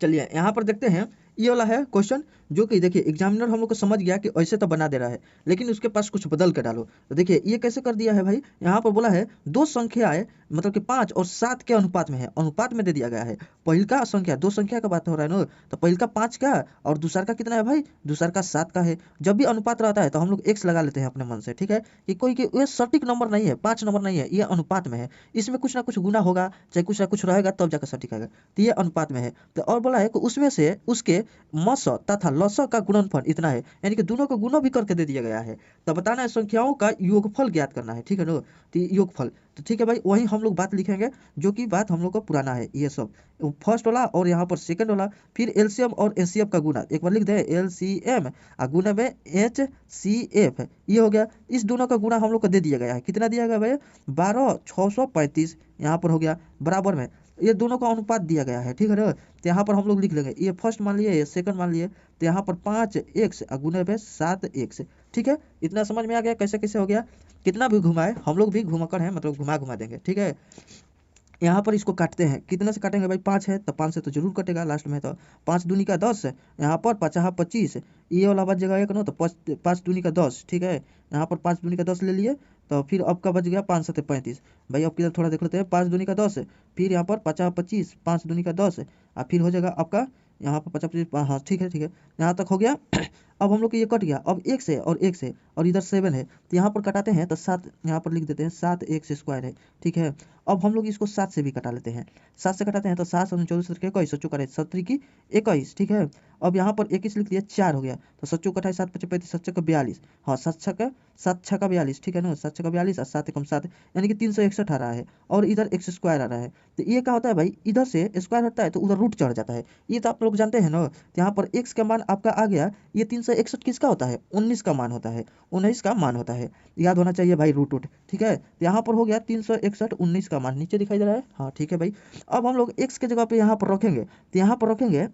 चलिए यहाँ पर देखते हैं, ये वाला है क्वेश्चन, जो कि देखिए एग्जामिनर हम लोग को समझ गया कि ऐसे तो बना दे रहा है, लेकिन उसके पास कुछ बदल के डालो। तो देखिए ये कैसे कर दिया है भाई, यहाँ पर बोला है दो संख्याएं मतलब कि 5 और 7 के अनुपात में है, अनुपात में दे दिया गया है। पहल का संख्या, दो संख्या का बात हो रहा है ना, तो पहल का 5 का और दूसरा का कितना है भाई, दूसरा का 7 का है। जब भी अनुपात रहता है तो हम लोग एक्स लगा लेते हैं अपने मन से, ठीक है, कि कोई कि ये सटीक नंबर नहीं है, 5 नंबर नहीं है, ये अनुपात में है, इसमें कुछ ना कुछ गुना होगा, चाहे कुछ ना कुछ रहेगा तब जाकर सटीक आएगा, तो ये अनुपात में है। तो और बोला है कि उसमें से उसके मस तथा लस का गुणनफल इतना है, यानी कि दोनों को गुना भी करके दे दिया गया है। तो बताना है संख्याओं का योगफल ज्ञात करना है, ठीक है ना, तो योगफल, तो ठीक है भाई, वही हम लोग बात लिखेंगे जो कि बात हम लोग का पुराना है, ये सब फर्स्ट वाला और यहाँ पर सेकंड वाला। फिर एलसीएम और एचसीएफ का गुना एक बार लिख दे, एलसीएम और गुना में HCF, ये हो गया। इस दोनों का गुना हम लोग को दे दिया गया है, कितना दिया गया भाई 12,635, यहाँ पर हो गया बराबर में, ये दोनों का अनुपात दिया गया है, ठीक है ना। तो यहाँ पर हम लोग लिख लेंगे, ये फर्स्ट मान लिए, ये सेकंड मान लिए, तो यहाँ पर 5x गुने पे 7x, ठीक है। इतना समझ में आ गया कैसे कैसे हो गया। कितना भी घुमाए हम लोग भी घुमाकर हैं, मतलब घुमा घुमा देंगे, ठीक है। यहाँ पर इसको काटते हैं, कितने से काटेंगे भाई, 5 है तो 5 से तो जरूर कटेगा लास्ट में, तो 5 दूनी का 10, यहाँ पर 5 25, ये वाला बच जाएगा एक, नो तो 5 दूनी का 10, ठीक है, यहाँ पर 5 दूनी का 10 ले लिए, तो फिर अब का बच गया 5 7 35। भाई अब किधर थोड़ा देख लेते हैं, 5 दूनी का 10, फिर यहाँ पर 50 25, 5 दूनी का 10, और फिर हो जाएगा आपका यहाँ पर 50 25, हाँ ठीक है ठीक है, यहाँ तक हो गया। अब हम लोग को ये कट गया, अब एक से और एक से, और इधर 7 है, तो यहाँ पर कटाते हैं तो 7, यहाँ पर लिख देते हैं 7x² है, ठीक है। अब हम लोग इसको 7 से भी कटा लेते हैं, 7 से कटाते हैं तो 7 24 21, सच्चो कटाई 7 की 21, ठीक है। अब यहाँ पर 21 लिख दिया, 4 हो गया, तो सच्चो कटाई 7 5 35, 7 का 42, हाँ 7 6 का 42, ठीक है ना, 7 6 का 42 और 7 एकम 7, यानी कि 361 आ रहा है, और इधर x² आ रहा है। तो ये क्या होता है भाई, इधर से स्क्वायर हटता है तो उधर रूट चढ़ जाता है, ये तो आप लोग जानते हैं ना। तो यहाँ पर x का मान आपका आ गया, ये 361 किसका होता है, 19 का मान होता है, 19 का मान होता है, याद होना चाहिए भाई रूट रूट, ठीक है। तो यहाँ पर हो गया 361 19 का मान, नीचे दिखाई दे रहा है, हाँ ठीक है भाई। अब हम लोग x के जगह पे यहाँ पर रखेंगे, तो यहाँ पर रखेंगे,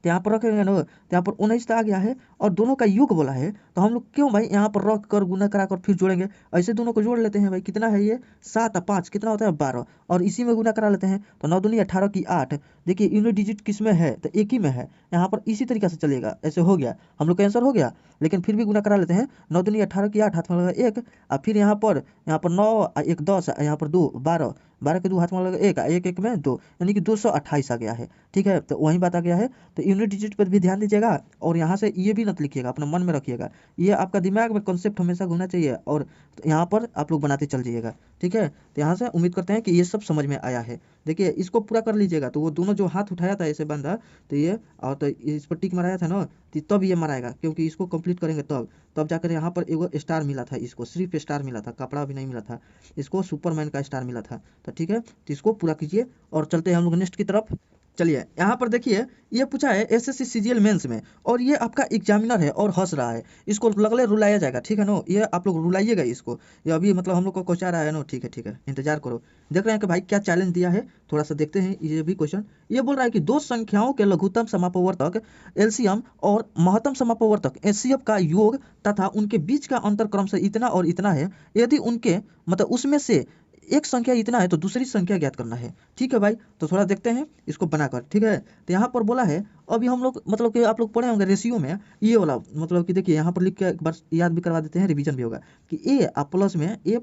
तो यहाँ पर रखेंगे ना, तो यहाँ पर 19 तो आ गया है और दोनों का योग बोला है, तो हम लोग क्यों भाई यहाँ पर रख कर गुना करा कर फिर जोड़ेंगे, ऐसे दोनों को जोड़ लेते हैं भाई। कितना है ये 7 और 5 कितना होता है 12, और इसी में गुना करा लेते हैं। तो 9 दूनी 18 की 8। देखिए यूनिट डिजिट किस में है, तो एक ही में है, यहाँ पर इसी तरीके से चलेगा। ऐसे हो गया, हम लोग का आंसर हो गया। लेकिन फिर भी गुना करा लेते हैं। 9 दूनी 18 की 8, हाथ में लगा 1, और फिर यहाँ पर 9 1 10, यहाँ पर 2 12, 12 के 2 हाथ में लगा 1, 1 1 में 2, यानी कि 228 आ गया है। ठीक है, तो वही बात आ गया है। तो यूनिट डिजिट पर भी ध्यान दीजिएगा, और यहाँ से ये भी मत लिखिएगा, अपने मन में रखिएगा। ये आपका दिमाग में कॉन्सेप्ट हमेशा घूमना चाहिए, और यहाँ पर आप लोग बनाते चल जाइएगा। ठीक है, तो यहाँ से उम्मीद करते हैं कि ये सब समझ में आया है। देखिए इसको पूरा कर लीजिएगा, तो वो दोनों जो हाथ उठाया था ऐसे बंदा, तो ये और तो इस पर टिक मराया था ना, तो तब ये मराएगा, क्योंकि इसको कंप्लीट करेंगे तब जाकर यहाँ पर एगो स्टार मिला था। इसको सिर्फ स्टार मिला था, कपड़ा भी नहीं मिला था। इसको सुपरमैन का स्टार मिला था। तो ठीक है, तो इसको पूरा कीजिए और चलते हैं हम लोग नेक्स्ट की तरफ। चलिए यहाँ पर देखिए, ये पूछा है एसएससी सीजीएल मेंस में, और ये आपका एग्जामिनर है और हंस रहा है। इसको लगले रुलाया जाएगा, ठीक है ना, ये आप लोग रुलाइएगा इसको। ये अभी मतलब हम लोग को कोचा रहा है ना। ठीक है ठीक है, इंतजार करो। देख रहे हैं कि भाई क्या चैलेंज दिया है, थोड़ा सा देखते हैं ये भी क्वेश्चन। ये बोल रहा है कि दो संख्याओं के लघुत्तम समापवर्तक एलसीएम और महत्तम समापवर्तक एचसीएफ का योग तथा उनके बीच का अंतर क्रम से इतना और इतना है। यदि उनके मतलब उसमें से एक संख्या इतना है तो दूसरी संख्या ज्ञात करना है। ठीक है भाई, तो थोड़ा देखते हैं इसको बनाकर। ठीक है, तो यहाँ पर बोला है, अभी हम लोग मतलब कि आप लोग पढ़े होंगे रेशियो में, ये वाला मतलब कि देखिए यहाँ पर लिख के एक बार याद भी करवा देते हैं, रिवीजन भी होगा कि ए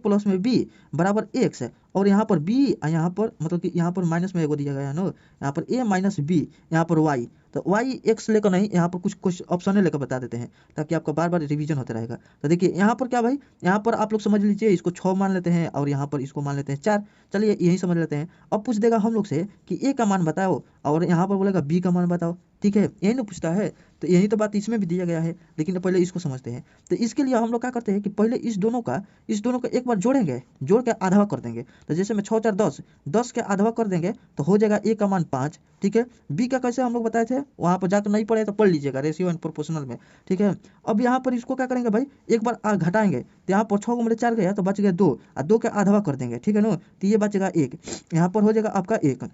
प्लस में बी बराबर एक्स है, और यहाँ पर बी यहाँ पर मतलब कि यहाँ पर माइनस में एगो दिया गया है ना, यहाँ पर ए माइनस बी, यहाँ पर वाई। तो वाई एक्स लेकर नहीं, यहाँ पर कुछ कुछ ऑप्शन लेकर बता देते हैं, ताकि आपका बार बार रिवीजन होता रहेगा। तो देखिए यहाँ पर क्या भाई, यहाँ पर आप लोग समझ लीजिए, इसको 6 मान लेते हैं, और यहाँ पर इसको मान लेते हैं 4। चलिए यही समझ लेते हैं। अब पूछ देगा हम लोग से कि ए का मान बताओ, और यहाँ पर बोलेगा बी का मान बताओ। ठीक है, यही ना पूछता है, तो यही तो बात इसमें भी दिया गया है। लेकिन पहले इसको समझते हैं। तो इसके लिए हम लोग क्या करते हैं कि पहले इस दोनों का एक बार जोड़ेंगे, जोड़ के आधा कर देंगे। तो जैसे में 6 4 10, 10 के आधा कर देंगे तो हो जाएगा ए का मान 5। ठीक है, बी का कैसे हम लोग बताए थे, वहाँ पर जाकर नहीं पढ़े तो पढ़ लीजिएगा रेशियो एंड प्रोपोर्शनल में। ठीक है, अब यहाँ पर इसको क्या करेंगे भाई, एक बार घटाएंगे, तो यहाँ पर 6 में 4 गया तो बच गया 2, और 2 के आधा कर देंगे। ठीक है ना, तो ये बचेगा 1, यहाँ पर हो जाएगा आपका 1।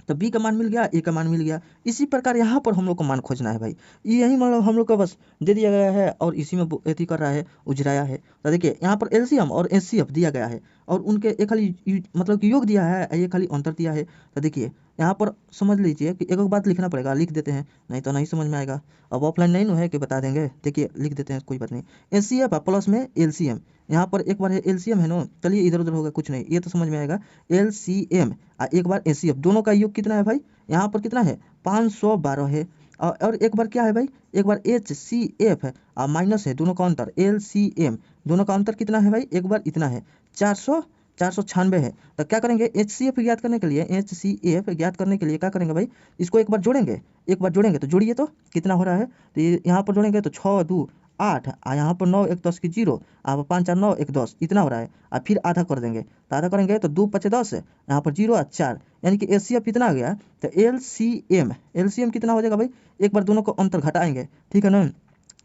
तो बी का मान मिल गया, ए का मान मिल गया। इसी प्रकार यहाँ पर हम लोग को मान खोजना है भाई। यही मतलब हम लोग का बस दे दिया गया है, और इसी में एथी कर रहा है, उजराया है। तो देखिए यहाँ पर एलसीएम और एचसीएफ दिया गया है, और उनके एक खाली मतलब कि योग दिया है, एक खाली अंतर दिया है। तो देखिए यहाँ पर समझ लीजिए कि एक बात लिखना पड़ेगा, लिख देते हैं, नहीं तो नहीं समझ में आएगा। अब ऑफलाइन नहीं है कि बता देंगे, देखिए लिख देते हैं, कोई बात नहीं। एचसीएफ प्लस में एलसीएम, यहाँ पर एक बार है एलसीएम है ना, चलिए इधर उधर होगा कुछ नहीं, ये तो समझ में आएगा। एलसीएम एक बार एचसीएफ, दोनों का योग कितना है भाई, यहाँ पर कितना है 512 है। और एक बार क्या है भाई, एक बार एच सी एफ है, और माइनस है, दोनों का अंतर एल सी एम, दोनों का अंतर कितना है भाई, एक बार इतना है 496 है। तो क्या करेंगे, एच सी एफ ज्ञात करने के लिए, एच सी एफ ज्ञात करने के लिए क्या करेंगे भाई, इसको एक बार जोड़ेंगे, तो जोड़िए तो कितना हो रहा है। तो यहाँ पर जोड़ेंगे तो 6 2 8, यहाँ पर 9 1 10 की 0, आप 5 4 9 1 10 इतना हो रहा है। और फिर आधा कर देंगे, तो आधा करेंगे तो 2 5 10 है, यहाँ पर 0 और 4, यानी कि एच सी एफ कितना आ गया। तो एल सी एम कितना हो जाएगा भाई, एक बार दोनों को अंतर घटाएंगे। ठीक है ना,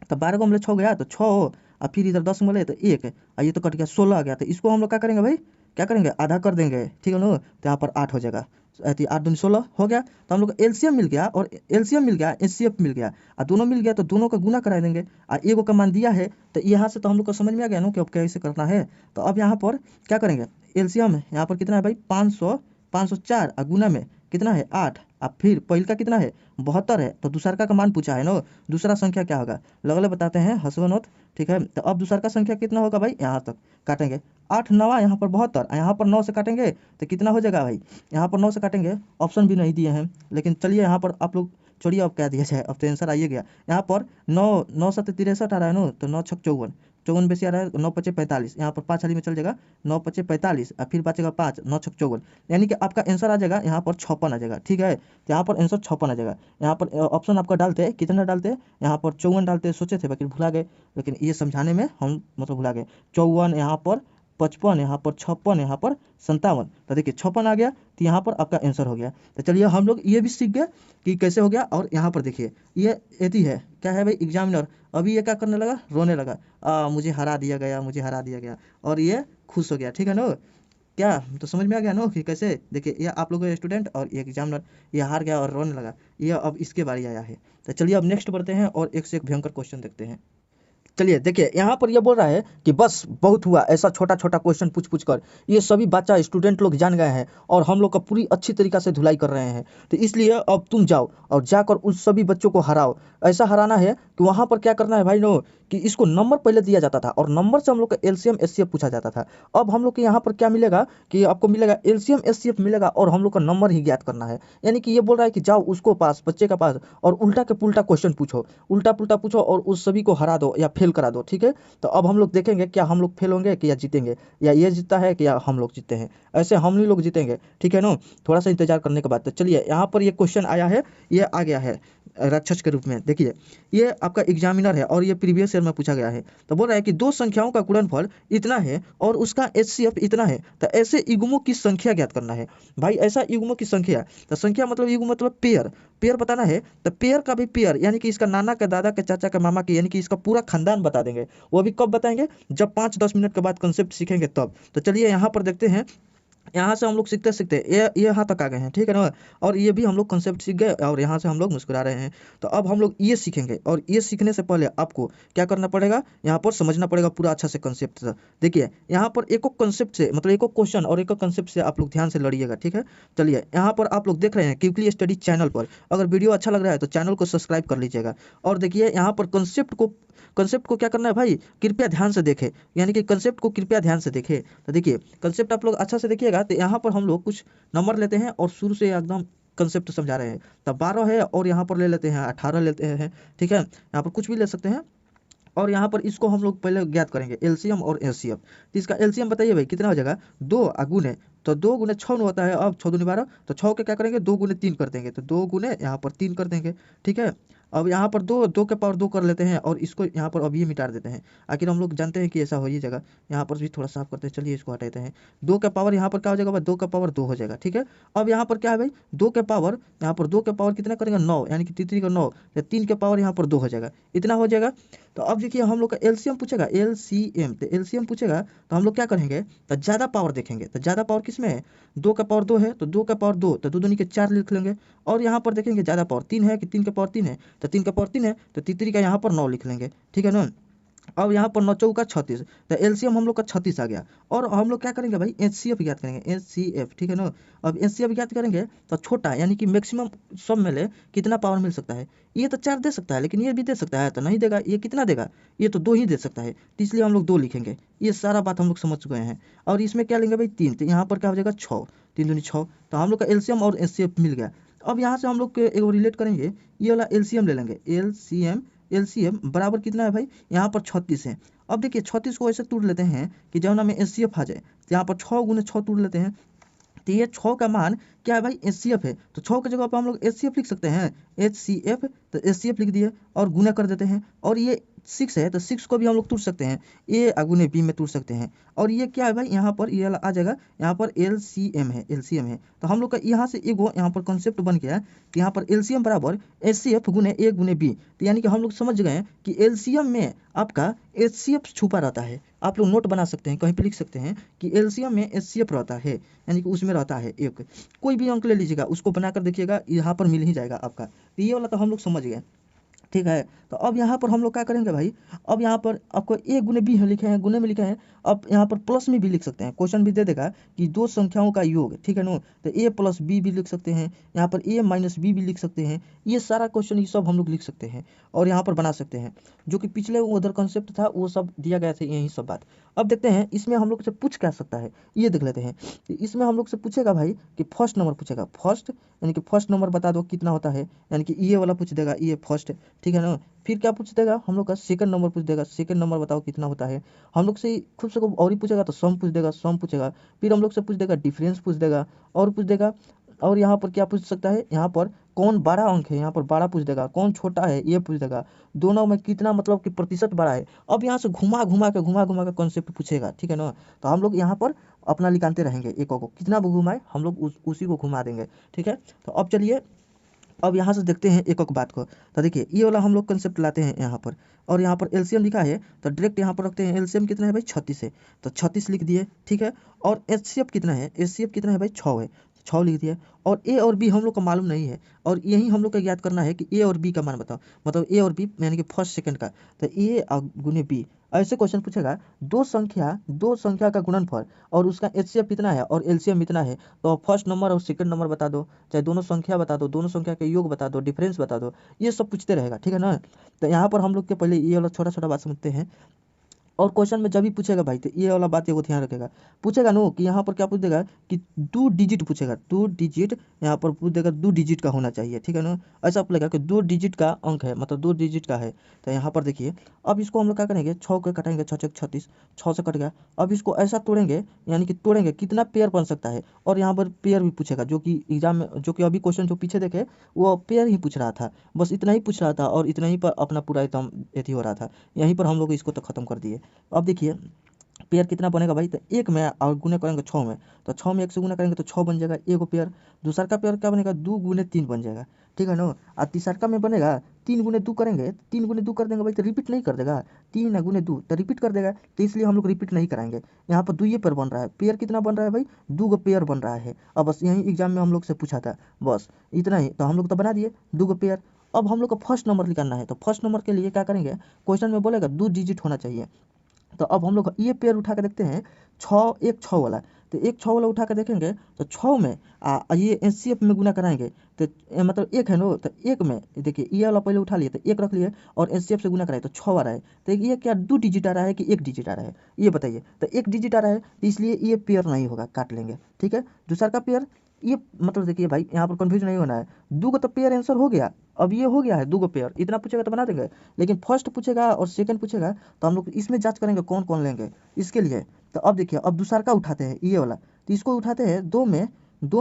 तो 12 को मतलब 6 गया तो 6, और फिर इधर 10 मिले तो 1, और ये तो कट गया 16 आ गया। तो इसको हम लोग क्या करेंगे भाई, क्या करेंगे, आधा कर देंगे। ठीक है ना, तो यहाँ पर 8 हो जाएगा, 8 दूनी 16 हो गया। तो हम लोग एलसीएम मिल गया, और एलसीएम मिल गया, एचसीएफ मिल गया, और दोनों मिल गया तो दोनों का गुना करा देंगे। और एगो का मान दिया है, तो यहाँ से तो हम लोग को समझ में आ गया ना कि अब कैसे करना है। तो अब यहाँ पर क्या करेंगे, एलसीएम यहाँ पर कितना है भाई 504, और गुना में कितना है 8, अब फिर पहले का कितना है 72 है। तो दूसरा का मान पूछा है ना, दूसरा संख्या क्या होगा, लगले बताते हैं हसवनोत। ठीक है, तो अब दूसरा का संख्या कितना होगा भाई, यहाँ तक काटेंगे, 8 9 यहाँ पर 72, यहाँ पर 9 से काटेंगे तो कितना हो जाएगा भाई, यहाँ पर 9 से काटेंगे, ऑप्शन भी नहीं दिए हैं, लेकिन चलिए यहाँ पर आप लोग छोड़िए, अब क्या दिया जाए, अब तो आंसर आइए गया। यहाँ पर 9 9 7 63 आ रहा है ना, तो 9 6 54, 54 बेसी आ रहा है, 9 5 45, यहाँ पर 5 हाली में चल जाएगा, 9 5 45, और फिर बचेगा 5, 9 6 54, यानी कि आपका आंसर आ जाएगा यहाँ पर 56 आ जाएगा। ठीक है, तो यहाँ पर आंसर 56 आ जाएगा। यहाँ पर ऑप्शन आपका डालते हैं, कितना डालते हैं, यहाँ पर 54 डालते हैं, सोचे थे बाकी भुला गए, लेकिन ये समझाने में हम मतलब भुला गए। 54 यहाँ पर 55, यहाँ पर 56, यहाँ पर 57। तो देखिए 56 आ गया, तो यहाँ पर आपका आंसर हो गया। तो चलिए हम लोग ये भी सीख गए कि कैसे हो गया। और यहाँ पर देखिए ये एती है, क्या है भाई, एग्जामिनर। अभी ये क्या करने लगा, रोने लगा, मुझे हरा दिया गया, मुझे हरा दिया गया, और ये खुश हो गया। ठीक है ना, क्या तो समझ में आ गया नो कि कैसे? देखिए ये आप लोगों के स्टूडेंट और ये एग्जामिनर, ये हार गया और रोने लगा। ये अब इसके बारी आया है। तो चलिए अब नेक्स्ट बढ़ते हैं और एक से एक भयंकर क्वेश्चन देखते हैं। चलिए देखिए यहाँ पर ये बोल रहा है कि बस बहुत हुआ ऐसा छोटा छोटा क्वेश्चन पूछ पूछ कर, ये सभी बच्चा स्टूडेंट लोग जान गए हैं और हम लोग का पूरी अच्छी तरीका से धुलाई कर रहे हैं। तो इसलिए अब तुम जाओ और जाकर उस सभी बच्चों को हराओ। ऐसा हराना है कि वहाँ पर क्या करना है भाई नो, कि इसको नंबर पहले दिया जाता था और नंबर से हम लोग का एलसीएम एचसीएफ पूछा जाता था। अब हम लोग के यहाँ पर क्या मिलेगा कि आपको मिलेगा एलसीएम एचसीएफ मिलेगा और हम लोग का नंबर ही ज्ञात करना है। यानी कि ये बोल रहा है कि जाओ उसको पास बच्चे का पास और उल्टा के पुल्टा क्वेश्चन पूछो, उल्टा पुल्टा पूछो और उस सभी को हरा दो या फेल करा दो। ठीक है, तो अब हम लोग देखेंगे क्या हम लोग फेल होंगे कि या जीतेंगे, या ये जीतता है कि या हम लोग जीतते हैं। ऐसे हम ही लोग जीतेंगे। ठीक है ना, थोड़ा सा इंतजार करने के बाद। तो चलिए यहाँ पर ये क्वेश्चन आया है, ये आ गया है राक्षस के रूप में। देखिए ये आपका एग्जामिनर है और ये प्रीवियस ईयर में पूछा गया है। तो बोल रहा है कि दो संख्याओं का गुणनफल इतना है और उसका एचसीएफ इतना है, तो ऐसे युग्मों की संख्या ज्ञात करना है। भाई ऐसा युग्मों की संख्या, तो संख्या मतलब युग्म मतलब पेयर, पेयर बताना है। तो पेयर का भी पेयर यानी कि इसका नाना का दादा का चाचा का मामा की, यानी कि इसका पूरा खानदान बता देंगे। वो भी कब बताएंगे? जब 5-10 मिनट के बाद कंसेप्ट सीखेंगे तब। तो चलिए यहाँ पर देखते हैं। यहाँ से हम लोग सीखते सीखते ये यहाँ तक आ गए हैं। ठीक है ना, और ये भी हम लोग कंसेप्ट सीख गए और यहाँ से हम लोग मुस्कुरा रहे हैं। तो अब हम लोग ये सीखेंगे और ये सीखने से पहले आपको क्या करना पड़ेगा, यहाँ पर समझना पड़ेगा पूरा अच्छा से कंसेप्ट से। देखिए यहाँ पर एक कंसेप्ट से मतलब एक क्वेश्चन और एक कंसेप्ट से आप लोग ध्यान से लड़िएगा। ठीक है, चलिए यहाँ पर आप लोग देख रहे हैं क्विकली स्टडी चैनल पर। अगर वीडियो अच्छा लग रहा है तो चैनल को सब्सक्राइब कर लीजिएगा। और देखिए यहाँ पर कंसेप्ट को क्या करना है भाई, कृपया ध्यान से देखें, यानी कि कंसेप्ट को कृपया ध्यान से देखें। तो देखिए कंसेप्ट आप लोग अच्छा से देखिएगा। तो यहाँ पर हम लोग कुछ नंबर लेते हैं और शुरू से एकदम कंसेप्ट समझा रहे हैं। तब 12 है और यहाँ पर ले लेते हैं 18 लेते हैं। ठीक है, यहाँ पर कुछ भी ले सकते हैं। और यहाँ पर इसको हम लोग पहले ज्ञात करेंगे एलसीएम और एचसीएफ। तो इसका एलसीएम बताइए भाई कितना हो जाएगा, 2 गुने, तो 2 गुने 6 होता है। अब 6 दूनी 12, तो 6 के क्या करेंगे 2 गुने 3 कर देंगे, तो 2 गुने यहाँ पर 3 कर देंगे। ठीक है, अब यहाँ पर 2 के पावर 2 कर लेते हैं और इसको यहाँ पर अब ये मिटा देते हैं। आखिर हम लोग जानते हैं कि ऐसा हो ही जाएगा। यहाँ पर भी थोड़ा साफ करते हैं, चलिए इसको हटाते हैं। 2 का पावर यहाँ पर क्या हो जाएगा भाई, 2 का पावर 2 हो जाएगा। ठीक है, अब यहाँ पर क्या है भाई, 2 के पावर, यहाँ पर 2 के पावर कितना करेंगे 9, यानी कि तीसरी का 9, या 3 के पावर यहाँ पर 2 हो जाएगा, इतना हो जाएगा। तो अब देखिए हम लोग का एलसीएम पूछेगा, एलसीएम, तो एलसीएम पूछेगा तो हम लोग क्या करेंगे, तो ज़्यादा पावर देखेंगे। तो ज़्यादा पावर किस में है, 2 का पावर 2 है, तो 2 का पावर 2, तो 2 दूनी के 4 लिख लेंगे। और यहाँ पर देखेंगे ज़्यादा पावर 3 है कि 3 का पावर 3 है, तो 3 का पावर 3 है, तो तीसरी का यहाँ पर 9 लिख लेंगे। ठीक है ना, अब यहाँ पर 9 चौका 36, तो एलसीएम हम लोग का 36 आ गया। और हम लोग क्या करेंगे भाई, एचसीएफ ज्ञात करेंगे, एचसीएफ। ठीक है ना, अब एचसीएफ ज्ञात करेंगे तो छोटा यानी कि मैक्सिमम सब में ले कितना पावर मिल सकता है। ये तो 4 दे सकता है लेकिन ये भी दे सकता है, तो नहीं देगा। ये कितना देगा, ये तो 2 ही दे सकता है, तो इसलिए हम लोग 2 लिखेंगे। ये सारा बात हम लोग समझ चुके हैं। और इसमें क्या लेंगे भाई 3, तो यहाँ पर क्या हो जाएगा 6, 3 दूनी 6, तो हम लोग का एलसीएम और एचसीएफ मिल गया। अब यहाँ से हम लोग एक रिलेट करेंगे, ये वाला एलसीएम ले लेंगे, एलसीएम, एलसीएम बराबर कितना है भाई, यहाँ पर 36 है। अब देखिए 36 को ऐसे तोड़ लेते हैं कि जब हमें एचसीएफ आ जाए, तो यहाँ पर 6 गुने 6 तोड़ लेते हैं। तो ये 6 का मान क्या है भाई, एचसीएफ है, तो 6 की जगह पर हम लोग एचसीएफ लिख सकते हैं, एचसीएफ, तो एचसीएफ लिख दिए और गुना कर देते हैं। और ये 6 है, तो 6 को भी हम लोग तोड़ सकते हैं, ए गुने बी में तोड़ सकते हैं। और ये क्या है भाई, यहाँ पर ये आ जाएगा, यहाँ पर एलसीएम है, एलसीएम है। तो हम लोग का यहाँ से एगो यहाँ पर कॉन्सेप्ट बन गया कि यहाँ पर एलसीएम बराबर एचसीएफ गुने ए गुने बी। तो यानी कि हम लोग समझ गए कि एलसीएम में आपका एचसीएफ छुपा रहता है। आप लोग नोट बना सकते हैं, कहीं पे लिख सकते हैं कि एलसीएम में एचसीएफ रहता है, यानी कि उसमें रहता है एक। कोई भी अंक ले लीजिएगा उसको बनाकर देखिएगा, यहाँ पर मिल ही जाएगा आपका। तो ये वाला तो हम लोग समझ गए। ठीक है, तो अब यहाँ पर हम लोग क्या करेंगे भाई, अब यहाँ पर आपको ए गुने बी लिखे हैं, गुने में लिखे हैं। अब यहाँ पर प्लस में भी लिख सकते हैं, क्वेश्चन भी दे देगा कि दो संख्याओं का योग। ठीक है नो, तो ए प्लस बी भी लिख सकते हैं, यहाँ पर ए माइनस बी भी लिख सकते हैं। ये सारा क्वेश्चन ये सब हम लोग लिख सकते हैं और यहाँ पर बना सकते हैं, जो कि पिछले उधर कंसेप्ट था वो सब दिया गया था, यही सब बात। अब देखते हैं इसमें हम लोग से पूछ क्या सकता है, ये देख लेते हैं। इसमें हम लोग से पूछेगा भाई कि फर्स्ट नंबर पूछेगा, फर्स्ट यानी कि फर्स्ट नंबर बता दो कितना होता है, यानी कि ये वाला पूछ देगा, ये फर्स्ट। ठीक है ना, फिर क्या पूछ देगा हम लोग का, सेकंड नंबर पूछ देगा, सेकंड नंबर बताओ कितना होता है। हम लोग से खुद से को और ही पूछेगा तो सम पूछ देगा, सम पूछेगा। फिर हम लोग से पूछ देगा डिफरेंस पूछ देगा, और पूछ देगा। और यहाँ पर क्या पूछ सकता है, यहाँ पर कौन बड़ा अंक है, यहाँ पर बड़ा पूछ देगा, कौन छोटा है ये पूछ देगा, दोनों में कितना मतलब कि प्रतिशत बड़ा है। अब यहाँ से घुमा घुमा के कॉन्सेप्ट पूछेगा। ठीक है ना, तो हम लोग यहाँ पर अपना निकालते रहेंगे, एक को कितना घुमाए हम लोग उसी को घुमा देंगे। ठीक है, तो अब चलिए अब यहाँ से देखते हैं एक एक बात को। तो देखिए ये वाला हम लोग कंसेप्ट लाते हैं यहाँ पर, और यहाँ पर एलसीएम लिखा है तो डायरेक्ट यहाँ पर रखते हैं। एलसीएम कितना है भाई 36 है, तो 36 लिख दिए, ठीक है। और एचसीएफ कितना है, एचसीएफ कितना है भाई 6 है, 6 लिख दिया। और ए और बी हम लोग को मालूम नहीं है, और यही हम लोग को याद करना है कि ए और बी का मान बताओ, मतलब ए और बी यानी कि फर्स्ट सेकंड का। तो ए गुने बी, ऐसे क्वेश्चन पूछेगा। दो संख्या का गुणनफल और उसका एचसीएफ कितना है और एलसीएम कितना है, तो फर्स्ट नंबर और सेकंड नंबर बता दो, चाहे दोनों संख्या बता दो, दोनों संख्या के योग बता दो, डिफरेंस बता दो, ये सब पूछते रहेगा, ठीक है ना। तो यहाँ पर हम लोग के पहले ये वाला छोटा छोटा बात समझते हैं। और क्वेश्चन में जब भी पूछेगा भाई तो ये वाला बात एगो ध्यान रखेगा। पूछेगा नो कि यहाँ पर क्या पूछ देगा कि 2 डिजिट पूछेगा, 2 डिजिट यहाँ पर पूछ देगा, 2 डिजिट का होना चाहिए, ठीक है ना। ऐसा बोलेगा कि 2 डिजिट का अंक है, मतलब 2 डिजिट का है। तो यहाँ पर देखिए अब इसको हम लोग क्या करेंगे, 6 को कटेंगे, 6 6 36, 6 से कट गया। अब इसको ऐसा तोड़ेंगे, यानी कि तोड़ेंगे कितना पेयर बन सकता है। और यहाँ पर पेयर भी पूछेगा, जो कि एग्जाम में, जो कि अभी क्वेश्चन जो पीछे देखे वो पेयर ही पूछ रहा था, बस इतना ही पूछ रहा था, और इतना ही पर अपना पूरा एकदम एथी हो रहा था। यहीं पर हम लोग इसको तो खत्म कर दिए। अब देखिए पेयर कितना बनेगा भाई, तो एक में और गुने करेंगे 6 में, तो 6 में 1 से गुना करेंगे तो 6 बन जाएगा एगो पेयर। दूसरा का पेयर क्या बनेगा, 2 गुने 3 बन जाएगा, ठीक है ना। और तीसरा का में बनेगा 3 गुने 2 करेंगे, 3 गुने 2 कर देंगे भाई तो रिपीट नहीं कर देगा, 3 गुने 2 तो रिपीट कर देगा, तो इसलिए हम लोग रिपीट नहीं कराएंगे। यहाँ पर 2 ये पेयर बन रहा है, पेयर कितना बन रहा है भाई, 2 गो पेयर बन रहा है। अब बस यही एग्जाम में हम लोग से पूछा था, बस इतना ही, तो हम लोग तो बना दिए 2 गो पेयर। अब हम लोग को फर्स्ट नंबर निकालना है, तो फर्स्ट नंबर के लिए क्या करेंगे, क्वेश्चन में बोलेगा 2 डिजिट होना चाहिए। तो अब हम लोग ये पेयर उठा के देखते हैं, 6 एक 6 वाला, तो एक 6 वाला उठा के देखेंगे तो 6 में ये एचसीएफ में गुना कराएंगे, तो मतलब एक है ना, तो एक में देखिए ये वाला पहले उठा लिए, तो एक रख लिए और एचसीएफ से गुना कराए तो 6 आ रहा है। तो ये क्या 2 डिजिट आ रहा है कि 1 डिजिट आ रहा है, ये बताइए। तो 1 डिजिट आ रहा है, तो इसलिए ये पेयर नहीं होगा, काट लेंगे, ठीक है। दूसरा का पेयर, ये मतलब देखिए भाई यहाँ पर कंफ्यूज नहीं होना है, 2 तो पेयर आंसर हो गया। अब ये हो गया है 2 पेयर, इतना पूछेगा तो बना देंगे। लेकिन फर्स्ट पूछेगा और सेकंड पूछेगा तो हम लोग इसमें जांच करेंगे कौन कौन लेंगे इसके लिए। तो अब देखिए अब दूसरा का उठाते हैं ये वाला, तो इसको उठाते हैं 2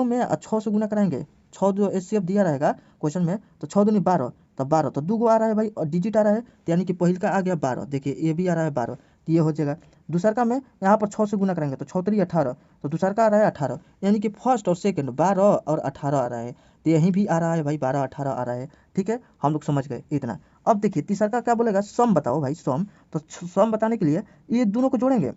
में 6 से गुना कराएंगे। 6 जो एचसीएफ दिया रहेगा क्वेश्चन में, तो 6 दूनी 12, तो 12 तो 2 गो आ रहा है भाई, और डिजिट आ रहा है, तो यानी कि पहिल का आ गया 12, देखिए ये भी आ रहा है 12, तो ये हो जाएगा। दूसरा का में यहाँ पर 6 से गुना करेंगे तो 6 3 18, तो दूसरा का आ रहा है 18, यानी कि फर्स्ट और सेकंड 12 और 18 आ रहा है, तो यहीं भी आ रहा है भाई 12 18 आ रहा है, ठीक है, हम लोग समझ गए इतना। अब देखिए तीसरा का क्या बोलेगा, सम बताओ भाई सम। तो सम बताने के लिए ये दोनों को जोड़ेंगे,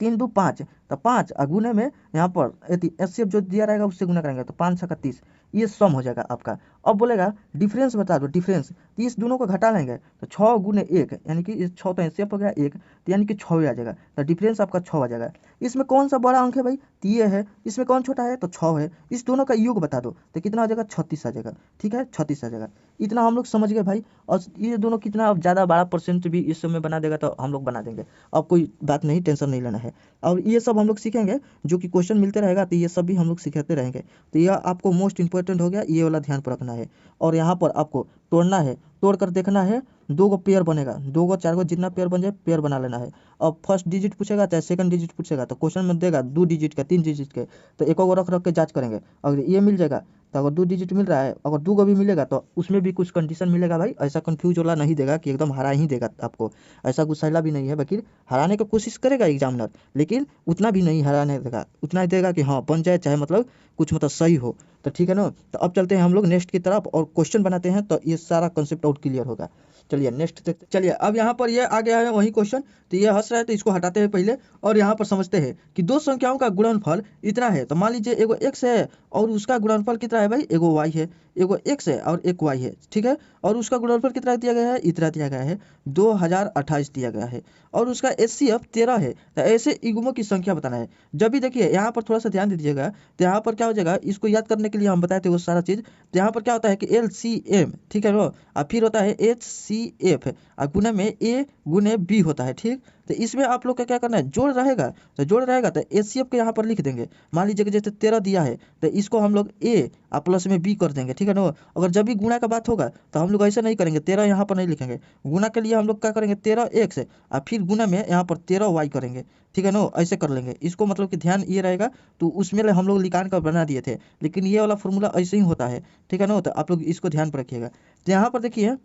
3 2 5, तो 5 गुने में यहाँ पर एचसीएफ जो दिया रहेगा उससे गुना करेंगे तो 5 6 30, ये सम हो जाएगा आपका। अब बोलेगा डिफरेंस बता दो, डिफरेंस, तो इस दोनों को घटा लेंगे तो 6 गुने 1, यानी कि इस 6 तो एचसीएफ हो गया 1, तो यानी कि 6 आ जाएगा, तो डिफरेंस आपका 6 आ जाएगा। इसमें कौन सा बड़ा अंक है भाई, तो ये है। इसमें कौन छोटा है, तो 6 है। इस दोनों का योग बता दो तो कितना आ जाएगा, 36 आ जाएगा, ठीक है, 36 आ जाएगा। इतना हम लोग समझ गए भाई। और ये दोनों कितना अब ज़्यादा 12% भी इस समय बना देगा तो हम लोग बना देंगे, अब कोई बात नहीं, टेंशन नहीं लेना है। और ये सब हम लोग सीखेंगे, जो कि क्वेश्चन मिलते रहेगा तो ये सब भी हम लोग सिखाते रहेंगे। तो यह आपको मोस्ट इंपॉर्टेंट हो गया, ये वाला ध्यान पर रखना है। और यहाँ पर आपको तोड़ना है, तोड़ कर देखना है, 2 गो पेयर बनेगा, 2 गो 4 गो जितना पेयर बन जाए पेयर बना लेना है। अब फर्स्ट डिजिट पूछेगा चाहे सेकंड डिजिट पूछेगा तो क्वेश्चन में देगा 2 डिजिट का 3 डिजिट के, तो एक को रख रख के जांच करेंगे। अगर ये मिल जाएगा तो अगर 2 डिजिट मिल रहा है, अगर 2 को भी मिलेगा तो उसमें भी कुछ कंडीशन मिलेगा भाई, ऐसा कंफ्यूज वाला नहीं देगा कि एकदम हरा ही देगा आपको, ऐसा गुस्सैला भी नहीं है, बाकी हराने की कोशिश करेगा एग्जामिनर, लेकिन उतना भी नहीं हराने देगा, उतना ही देगा कि हाँ बन जाए, चाहे मतलब कुछ मतलब सही हो। तो ठीक है ना। तो अब चलते हैं हम लोग नेक्स्ट की तरफ और क्वेश्चन बनाते हैं, तो ये सारा कंसेप्ट आउट क्लियर होगा। चलिए नेक्स्ट देखते, चलिए अब यहाँ पर ये आ गया है वही क्वेश्चन, तो ये हंस रहा है तो इसको हटाते हैं पहले, और यहाँ पर समझते हैं कि दो संख्याओं का गुणनफल इतना है। तो मान लीजिए एगो एक्स है और उसका गुणनफल कितना है भाई, एगो वाई है, एगो एक्स है और एक वाई है, ठीक है। और उसका गुणनफल कितना दिया गया है, इतना दिया गया है, 2028 दिया गया है, और उसका एचसीएफ 13 है। तो ऐसे युग्मों की संख्या बताना है। जब भी देखिए यहाँ पर थोड़ा सा ध्यान दे दीजिएगा, तो यहाँ पर क्या हो जाएगा, इसको याद करने के लिए हम बताए थे वो सारा चीज़। तो यहाँ पर क्या होता है कि LCM, ठीक है नो, और फिर होता है HCF, और गुना में A गुने B होता है, ठीक। तो इसमें आप लोग का क्या करना है, जोड़ रहेगा, तो जोड़ रहेगा तो एचसीएफ के यहाँ पर लिख देंगे। मान लीजिए कि जैसे 13 दिया है तो इसको हम लोग A और प्लस में B कर देंगे, ठीक है ना। अगर जब भी गुणा का बात होगा तो हम लोग ऐसा नहीं करेंगे, 13 यहाँ पर नहीं लिखेंगे, गुणा के लिए हम लोग क्या करेंगे 13x और फिर गुना में यहाँ पर 13y करेंगे, ठीक है ना, ऐसे कर लेंगे इसको, मतलब कि ध्यान ये रहेगा। तो उसमें हम लोग निकाल कर बना दिए थे, लेकिन ये वाला फॉर्मूला ऐसे ही होता है, ठीक है ना। तो आप लोग इसको ध्यान पर रखिएगा। तो यहाँ पर देखिए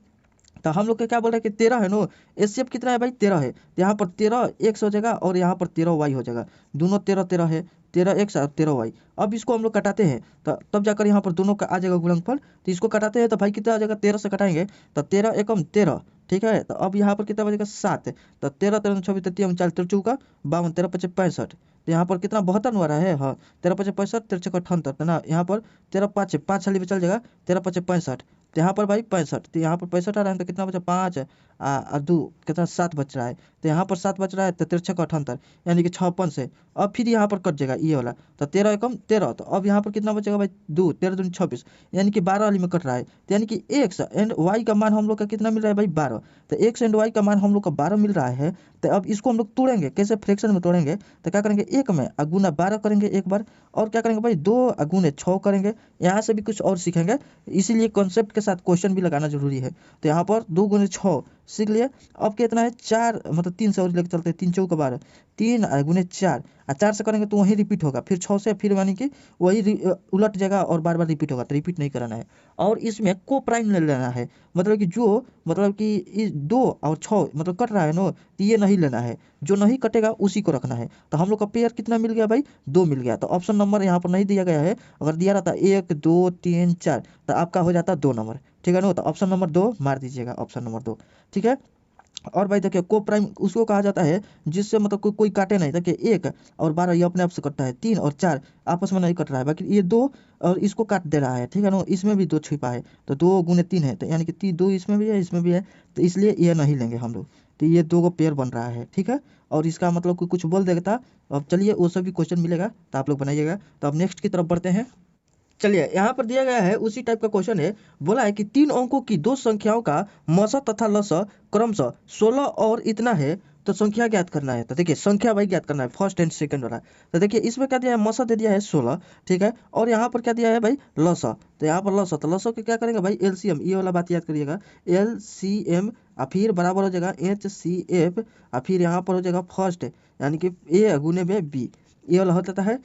तो हम लोग का क्या बोल रहे हैं कि 13 है नो। एचसीएफ कितना है भाई 13 है, तो यहाँ पर 13 एक्स हो जाएगा और यहाँ पर 13 वाई हो जाएगा। दोनों 13 13 है, 13 एक्स और 13 वाई। अब इसको हम लोग कटाते हैं तो तब जाकर यहाँ पर दोनों का आ जाएगा गुणनफल। तो इसको कटाते हैं तो भाई कितना आ जाएगा, 13 से कटाएंगे तो 13 एकम 13। ठीक है, तो अब यहाँ पर कितना बचेगा 7। तो 13 13 छब्बीस 33 40 13 चौका 52 13 पचे 65। तो यहाँ पर कितना 72 हो रहा है, हाँ 13 पचे 65 13 छक्का 78, तो ना यहाँ पर 13 पाँच 5 छली में चल जाएगा 13 पचे 65। तो यहाँ पर भाई 65, तो यहाँ पर 65 आ रहा है तो कितना बचा 5 दो कितना 7 बच रहा है। तो यहाँ पर 7 बच रहा है तो 13 छक्का 78 यानी कि 56 से। अब फिर यहाँ पर कट जाएगा ये वाला, तो 13 एकम 13। तो अब यहाँ पर कितना बचेगा भाई 2 13 दूनी 26 यानी कि 12 वाली में कट रहा है। तो यानी कि एक्स एंड वाई का मान हम लोग का कितना मिल रहा है भाई 12। तो एक्स एंड वाई का मान हम लोग का 12 मिल रहा है। तो अब इसको हम लोग तोड़ेंगे, कैसे फ्रैक्शन में तोड़ेंगे, तो क्या करेंगे एक में गुना 12 करेंगे एक बार, और क्या करेंगे भाई 2 गुने 6 करेंगे। यहाँ से भी कुछ और सीखेंगे, इसीलिए कॉन्सेप्ट के साथ क्वेश्चन भी लगाना जरूरी है। तो यहाँ पर 2 गुने 6 सीख लिए। अब कितना है 4 मतलब 3 से और लेकर चलते हैं, 3 चौका 12, 3 गुने 4 और 4 से करेंगे तो वही रिपीट होगा, फिर 6 से फिर यानी कि वही उलट जाएगा और बार बार रिपीट होगा, तो रिपीट नहीं कराना है। और इसमें को प्राइम ले लेना है, मतलब कि जो मतलब कि 2 और 6 मतलब कट रहा है नो, तो ये नहीं लेना है, जो नहीं कटेगा उसी को रखना है। तो हम लोग का पेयर कितना मिल गया भाई 2 मिल गया। तो ऑप्शन नंबर यहाँ पर नहीं दिया गया है, अगर दिया रहता 1 2 3 4 तो आपका हो जाता 2 नंबर। ठीक है ना, तो ऑप्शन नंबर 2 मार दीजिएगा, ऑप्शन नंबर 2। ठीक है। और भाई देखिए को प्राइम उसको कहा जाता है जिससे मतलब कोई काटे नहीं। देखिए 1 और 12 ये अपने आप से कटता है, 3 और 4 आपस में नहीं कट रहा है, बाकी ये 2 और इसको काट दे रहा है। ठीक है ना, इसमें भी 2 छिपा है, तो 2 गुने 3 है, तो यानी कि 2 इसमें भी है इसमें भी है, तो इसलिए ये नहीं लेंगे हम लोग। तो ये 2 को पेयर बन रहा है। ठीक है, और इसका मतलब कोई कुछ बोल देगा। अब चलिए वो सभी क्वेश्चन मिलेगा तो आप लोग बनाइएगा। तो अब नेक्स्ट की तरफ बढ़ते हैं। चलिए यहाँ पर दिया गया है उसी टाइप का क्वेश्चन है। बोला है कि 3 अंकों की दो संख्याओं का मस तथा लस क्रमशः 16 और इतना है, तो संख्या ज्ञात करना है। तो देखिए संख्या भाई ज्ञात करना है, फर्स्ट एंड सेकंड वाला। तो देखिए इसमें क्या दिया है, मस दे दिया है 16। ठीक है, और यहाँ पर क्या दिया है भाई लस, तो यहाँ पर लस, तो लस के क्या करेंगे भाई एलसीएम, ये वाला बात याद करिएगा, एलसीएम और फिर बराबर हो जाएगा एचसीएफ और फिर यहाँ पर हो जाएगा फर्स्ट यानी कि ए गुने में बी, ये वाला होता है,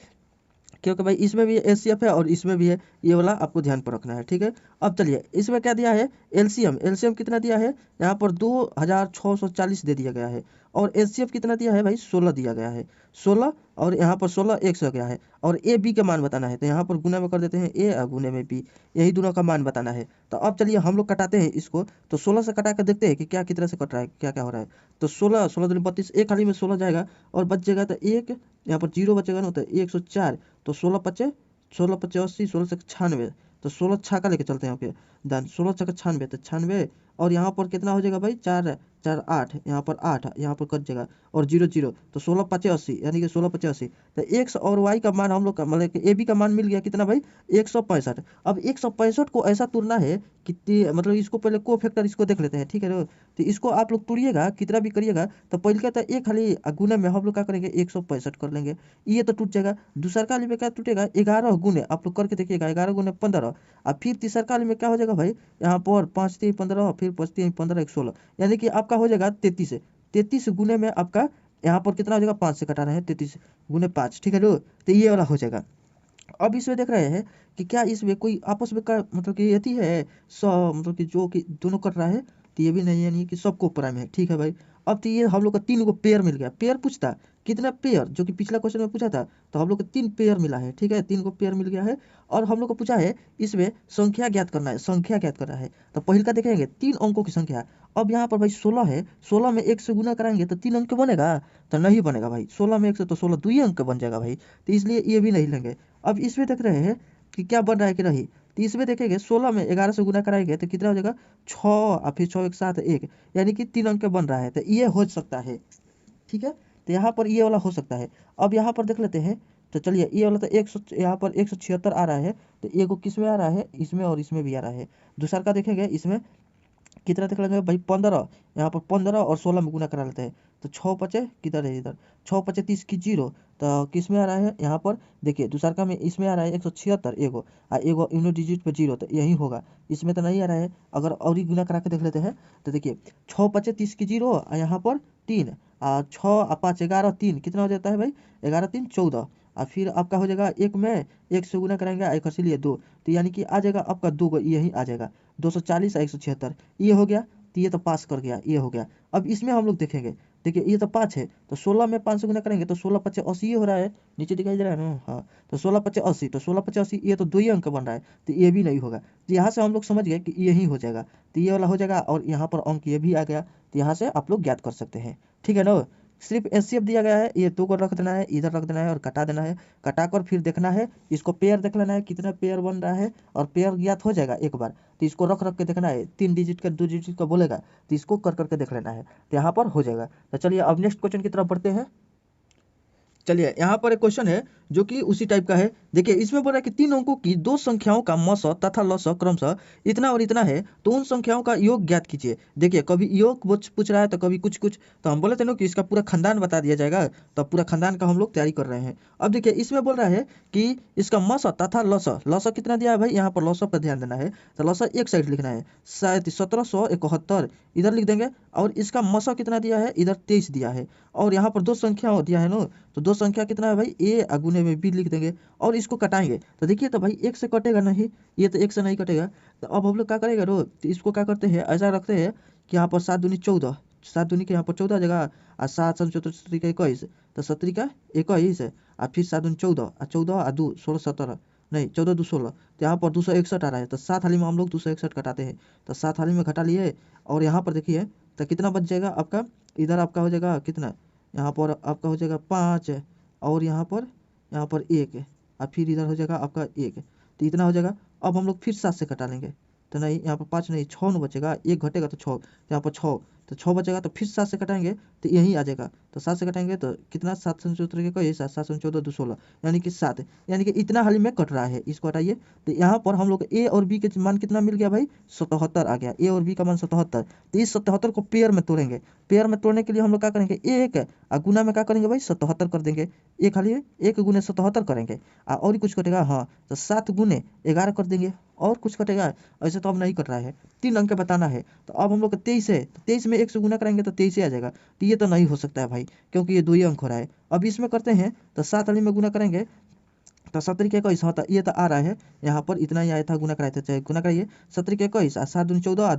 क्योंकि भाई इसमें भी एचसीएफ है और इसमें भी है, ये वाला आपको ध्यान पर रखना है। ठीक है, अब चलिए इसमें क्या दिया है एलसीएम, एलसीएम कितना दिया है यहाँ पर 2640 दे दिया गया है, और एचसीएफ कितना दिया है भाई 16 दिया गया है, 16 और यहाँ पर 16 100 हो गया है, और ए बी का मान बताना है। तो यहाँ पर गुना में कर देते हैं ए गुने में बी, यही दोनों का मान बताना है। तो अब चलिए हम लोग कटाते हैं इसको, तो 16 से कटा कर देखते हैं कि क्या कितना से कट रहा है, क्या क्या हो रहा है। तो 16 16 दूनी 32, एक खाली में 16 जाएगा और बच जाएगा तो एक, यहाँ पर जीरो बचेगा ना, तो 104, तो 16 पचे 16 पचे 80, 16 से 96, तो 16 छक्का लेके चलते हैं यहाँ पे दान, 16 छक्का 96, तो 96, और यहाँ पर कितना हो जाएगा भाई 4 4 8, यहाँ पर 8 यहाँ पर कट जाएगा और 0 0, तो 16 पचे 80 यानी कि 16 पचे 80। तो एक्स और वाई का मान हम लोग का मतलब कि ए बी का मान मिल गया कितना भाई 165। अब 165 को ऐसा तुलना है कि मतलब इसको पहले को फैक्टर इसको देख लेते हैं। ठीक है ना, तो इसको आप लोग तोड़िएगा कितना भी करिएगा, तो पहले का तो एक खाली गुना में हम लोग क्या करेंगे 165 कर लेंगे, ये तो टूट जाएगा। दूसरा काली में क्या टूटेगा 11 गुने, आप लोग करके देखिएगा 11 गुने 15, और फिर तीसरा काली में क्या हो जाएगा भाई यहाँ पर 5 3 15, फिर 5 3 15 1 16, यानी कि आपका हो जाएगा 33। 33 गुने में आपका यहाँ पर कितना हो जाएगा 5 से कटा रहे हैं 33 गुने 5। ठीक है लो, तो ये वाला हो जाएगा। अब इसमें देख रहे हैं कि क्या इसमें कोई आपस में का मतलब कि यही है मतलब कि जो कि दोनों कट रहा है, तो ये भी नहीं है, नहीं कि सबको प्राइम है। ठीक है भाई, अब तो ये हम लोग का 3 को पेयर मिल गया। पेयर पूछता कितना पेयर, जो कि पिछला क्वेश्चन में पूछा था, तो हम लोग को 3 पेयर मिला है। ठीक है, 3 को पेयर मिल गया है, और हम लोग को पूछा है इसमें संख्या ज्ञात करना है, संख्या ज्ञात करना है। तो पहले का देखेंगे 3 अंकों की संख्या। अब यहाँ पर भाई 16 है, 16 में 1 से गुना कराएंगे तो 3 अंक बनेगा, तो नहीं बनेगा भाई, 16 में 1 से तो 16 2 ही अंक बन जाएगा भाई, तो इसलिए ये भी नहीं लेंगे। अब इसमें देख रहे हैं कि क्या बन रहा है कि नहीं, तो इसमें देखेंगे 16 में 11 से गुना कराएंगे तो कितना हो जाएगा 6, और फिर 6 एक साथ 1, यानी कि 3 अंक बन रहा है, तो ये हो सकता है। ठीक है, तो यहाँ पर ये वाला हो सकता है। अब यहाँ पर देख लेते हैं, तो चलिए ये वाला तो 100 यहाँ पर 176 आ रहा है, तो ये को किस में आ रहा है, इसमें और इसमें भी आ रहा है। दूसरा का देखेंगे इसमें कितना देख लेंगे भाई 15, यहाँ पर 15 और 16 में गुना करा लेते हैं, तो 6 पचे किधर है इधर 6 पचे 30 की 0, तो किस में आ रहा है यहाँ पर देखिए दूसरा का में इसमें आ रहा है 176 एगो, और एगो यूनिट डिजिट पे 0, तो यही होगा, इसमें तो नहीं आ रहा है। अगर और ही गुना करा के देख लेते हैं, तो देखिए 6 पचे 30 की 0 और यहाँ पर 3, 6 और 5 11 3 कितना हो जाता है भाई 11 3 14, और फिर आपका हो जाएगा एक में 1 से गुना कराएंगे एक से लिए 2, तो यानी कि आ जाएगा आपका 2 को यही आ जाएगा 240 और 176, ये हो गया। तो ये तो पास कर गया, ये हो गया। अब इसमें हम लोग देखेंगे, देखिए ये तो 5 है, तो 16 में 5 से गुना करेंगे तो 16 पच्चे 80 हो रहा है, नीचे दिखाई दे रहा है ना, हाँ। तो 16 पच्चे 80, तो 16 पच्चे 80, ये तो 2 ही अंक बन रहा है, तो ये भी नहीं होगा। तो यहाँ से हम लोग समझ गए कि यही हो जाएगा, तो ये वाला हो जाएगा, और यहाँ पर अंक ये भी आ गया, तो यहाँ से आप लोग ज्ञात कर सकते हैं, ठीक है ना। सिर्फ एचसीएफ दिया गया है, ये 2 को रख देना है, इधर रख देना है और कटा देना है। कटाकर फिर देखना है, इसको पेयर देख लेना है कितना पेयर बन रहा है, और पेयर ज्ञात हो जाएगा एक बार, तो इसको रख रख के देखना है, 3 डिजिट का 2 डिजिट का बोलेगा तो इसको कर करके देख लेना है, तो यहाँ पर हो जाएगा। तो चलिए अब नेक्स्ट क्वेश्चन की तरफ बढ़ते हैं। चलिए यहाँ पर एक क्वेश्चन है जो कि उसी टाइप का है। देखिए इसमें बोल रहा है कि 3 अंकों की 2 संख्याओं का मस तथा लस क्रमशः इतना और इतना है, तो उन संख्याओं का योग ज्ञात कीजिए। देखिए कभी योग पूछ रहा है तो कभी कुछ कुछ, तो हम बोले थे ना कि इसका पूरा खानदान बता दिया जाएगा, तो पूरा खानदान का हम लोग तैयारी कर रहे हैं। अब देखिए इसमें बोल रहा है कि इसका मस तथा लस, लस कितना दिया है भाई, यहाँ पर लस पर ध्यान देना है, तो लस एक साइड लिखना है, शायद 1771 इधर लिख देंगे, और इसका मस कितना दिया है, इधर 23 दिया है, और यहाँ पर 2 संख्या दिया है ना, तो 2 संख्या कितना है भाई, ए गुने में बी लिख देंगे, और इसको कटाएंगे, तो देखिए तो भाई 1 से कटेगा नहीं, ये तो 1 से नहीं कटेगा, तो अब हम लोग क्या करेंगे रो, तो इसको क्या करते हैं, ऐसा रखते हैं कि यहाँ पर 7 दूनी 14, 7 दूनी के यहाँ पर 14 जगह, और 7 7 का 21, तो 17 का 21 है, और फिर 7 दूनी 14, और 14 और 2 16 17, नहीं 14 2 16, तो यहाँ पर 261 आ रहा है, तो 7 थाली में हम लोग 261 कटाते हैं, तो 7 थाली में घटा लिए, और यहाँ पर देखिए तो कितना बच जाएगा आपका, इधर आपका हो जाएगा कितना, यहाँ पर आपका हो जाएगा 5, और यहाँ पर 1 है, और फिर इधर हो जाएगा आपका 1, तो इतना हो जाएगा। अब हम लोग फिर 7 से कटा लेंगे, तो नहीं यहाँ पर 5 नहीं 6 न बचेगा, 1 घटेगा तो 6, तो यहाँ पर 6, तो 6 बचेगा, तो फिर 7 से कटाएंगे तो यही आ जाएगा, तो 7 से कटाएंगे तो कितना, 7 7 के कोई 7 7 14 2 16, यानी कि 7, यानी कि इतना हाल ही में कट रहा है, इसको हटाइए। तो यहाँ पर हम लोग ए और बी के मान कितना मिल गया भाई, 77 आ गया, ए और बी का मान 77, तो इस 77 को पेयर में तोड़ेंगे, पेयर में तोड़ने के लिए हम लोग क्या करेंगे, एक और गुना में क्या करेंगे भाई 77 कर देंगे, एक खाली 1 गुने 77 करेंगे, और ही कुछ कटेगा, हाँ तो 7 गुने 11 कर देंगे, और कुछ कटेगा, ऐसे तो अब नहीं कट रहा है, 3 अंक बताना है। तो अब हम लोग का 23 है, तो 23 में 1 से गुना करेंगे तो 23 आ जाएगा, तो ये तो नहीं हो सकता है भाई, क्योंकि ये 2 ही अंक हो रहा है। अब इसमें करते हैं तो 7 वाली में गुना करेंगे तो 17 के 21 होता, ये तो आ रहा है, यहाँ पर इतना ही आया था, गुना कराए थे, चाहे गुना कराइए, 17 के 21 और 7 दूनी 14 और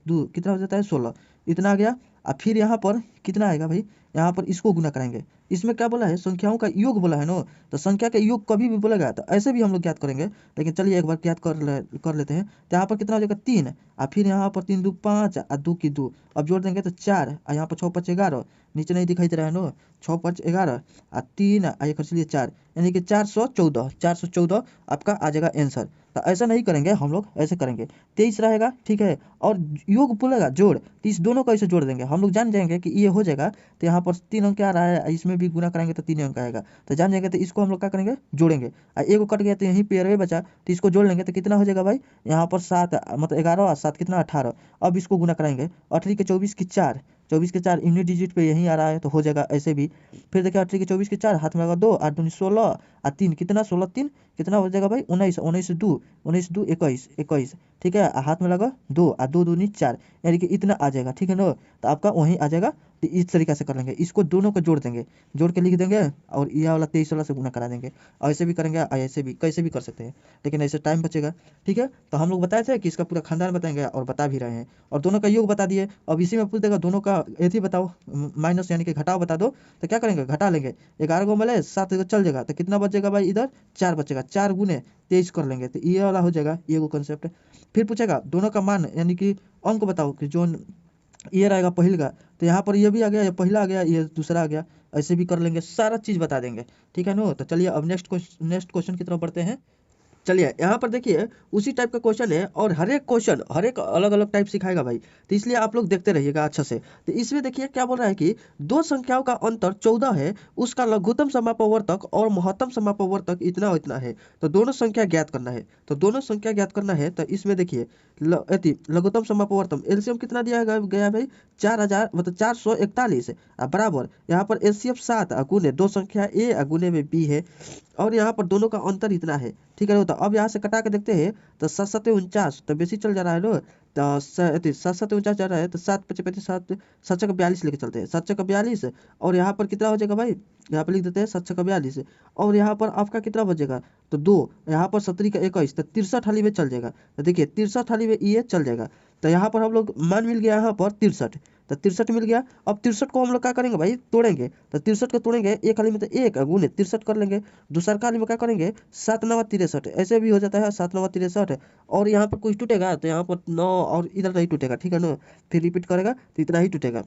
2 कितना हो जाता है 16, इतना आ गया। और फिर यहाँ पर कितना आएगा भाई, यहाँ पर इसको गुना कराएंगे, इसमें क्या बोला है, संख्याओं का योग बोला है ना, तो संख्या का योग कभी भी बोलेगा तो ऐसे भी हम लोग ज्ञात करेंगे, लेकिन चलिए एक बार ज्ञात कर लेते हैं। तो यहाँ पर कितना हो जाएगा 3, और फिर यहाँ पर 3 2 5 और 2 की 2, अब जोड़ देंगे तो 4, और यहाँ पर 6 5 11, नीचे नहीं दिखाई दे रहा है ना, 6 5 11 और 3 और कर चलिए 4, यानी कि 414 आपका आ जाएगा आंसर। तो ऐसा नहीं करेंगे हम लोग, ऐसे करेंगे 23 रहेगा, ठीक है, और योग बोलेगा जोड़, तो इस दोनों को ऐसे जोड़ देंगे, हम लोग जान जाएंगे कि ये हो जाएगा, तो यहाँ पर 3 अंक आ रहा है, इसमें भी गुना कराएंगे तो 3 अंक आएगा, तो जान जाएंगे, तो इसको हम लोग क्या करेंगे जोड़ेंगे, और एक कट गया तो यहीं पेयर में बचा, तो इसको जोड़ लेंगे तो कितना हो जाएगा भाई, यहाँ पर 7 मतलब 11 और 7 कितना 18, अब इसको गुना कराएंगे, 18 के 24 की 4, 24 के 4 यूनिट डिजिट पे यहीं आ रहा है, तो हो जाएगा ऐसे भी। फिर देखिए 18 के 24 के 4 हाथ में लगा 2, 8 दूनी 16 और 3 कितना 16 3 कितना हो जाएगा भाई 19, 19 2 19 2 21 21, ठीक है, हाथ में लगा 2 और 2 दूनी 4, यानी कि इतना आ जाएगा, ठीक है ना, तो आपका वहीं आ जाएगा। तो इस तरीके से कर लेंगे, इसको दोनों को जोड़ देंगे, जोड़ के लिख देंगे, और यह वाला 23 वाला से गुना करा देंगे, ऐसे भी करेंगे, ऐसे भी कैसे भी कर सकते हैं, लेकिन ऐसे टाइम बचेगा, ठीक है। तो हम लोग बताए थे कि इसका पूरा खानदान बताएंगे, और बता भी रहे हैं, और दोनों का योग बता दिए। अब इसी में पूछ देगा दोनों का एथी बताओ, माइनस यानी कि घटाओ बता दो, तो क्या करेंगे घटा लेंगे, 11 को मिले 7 को चल जाएगा, तो कितना बचेगा भाई, इधर 4 बचेगा, 4 गुने 23 कर लेंगे, तो ये वाला हो जाएगा, ये वो कंसेप्ट। फिर पूछेगा दोनों का मान यानी कि अंक बताओ, कि जो ये रहेगा पहले का, तो यहाँ पर ये भी आ गया, ये पहला आ गया, ये दूसरा आ गया, ऐसे भी कर लेंगे, सारा चीज़ बता देंगे, ठीक है नो। तो चलिए अब नेक्स्ट क्वेश्चन की तरफ बढ़ते हैं। चलिए यहाँ पर देखिए उसी टाइप का क्वेश्चन है, और हर एक क्वेश्चन हर एक अलग अलग टाइप सिखाएगा भाई, तो इसलिए आप लोग देखते रहिएगा अच्छा से। तो इसमें देखिए क्या बोल रहा है कि 2 संख्याओं का अंतर 14 है, उसका लघुत्तम समापवर्तक और महत्तम समापवर्तक इतना और इतना है, तो दोनों संख्या ज्ञात करना है। तो दोनों संख्या ज्ञात करना है, तो इसमें देखिए लघुत्तम समापवर्तक एलसीएम कितना दिया गया भाई 4000 मतलब 441 बराबर, यहाँ पर एलसीएम 7 गुने 2 संख्या ए गुने में बी है, और यहाँ पर दोनों का अंतर इतना है, ठीक है। तो अब यहाँ से कटा के देखते हैं तो 7 7 49, तो बेसी चल जा रहा है लो। तो 7 7 49 जा रहा है, तो 7 5 35 7 7 का 42 लेके चलते हैं, 7 का 42। और यहाँ पर कितना हो जाएगा भाई, यहाँ पर लिख देते हैं 7 का 42। और यहाँ पर आपका कितना बचेगा, तो 2, यहाँ पर 17 का 21, तो 63 हाली में चल जाएगा। तो देखिए 63 हाली में ये चल जाएगा। तो यहाँ पर हम लोग मान मिल गया यहाँ पर 63, तो 63 मिल गया। अब 63 को हम लोग क्या करेंगे भाई, तोड़ेंगे। तो 63 को तोड़ेंगे, एक हाली में तो 1 गुने 63 कर लेंगे। दूसरा का हाली में क्या करेंगे, 7 9 63, ऐसे भी हो जाता है 7 9 63। और यहाँ पर कुछ टूटेगा तो यहाँ पर 9 और इधर नहीं टूटेगा, ठीक है ना। फिर रिपीट करेगा तो इतना ही टूटेगा।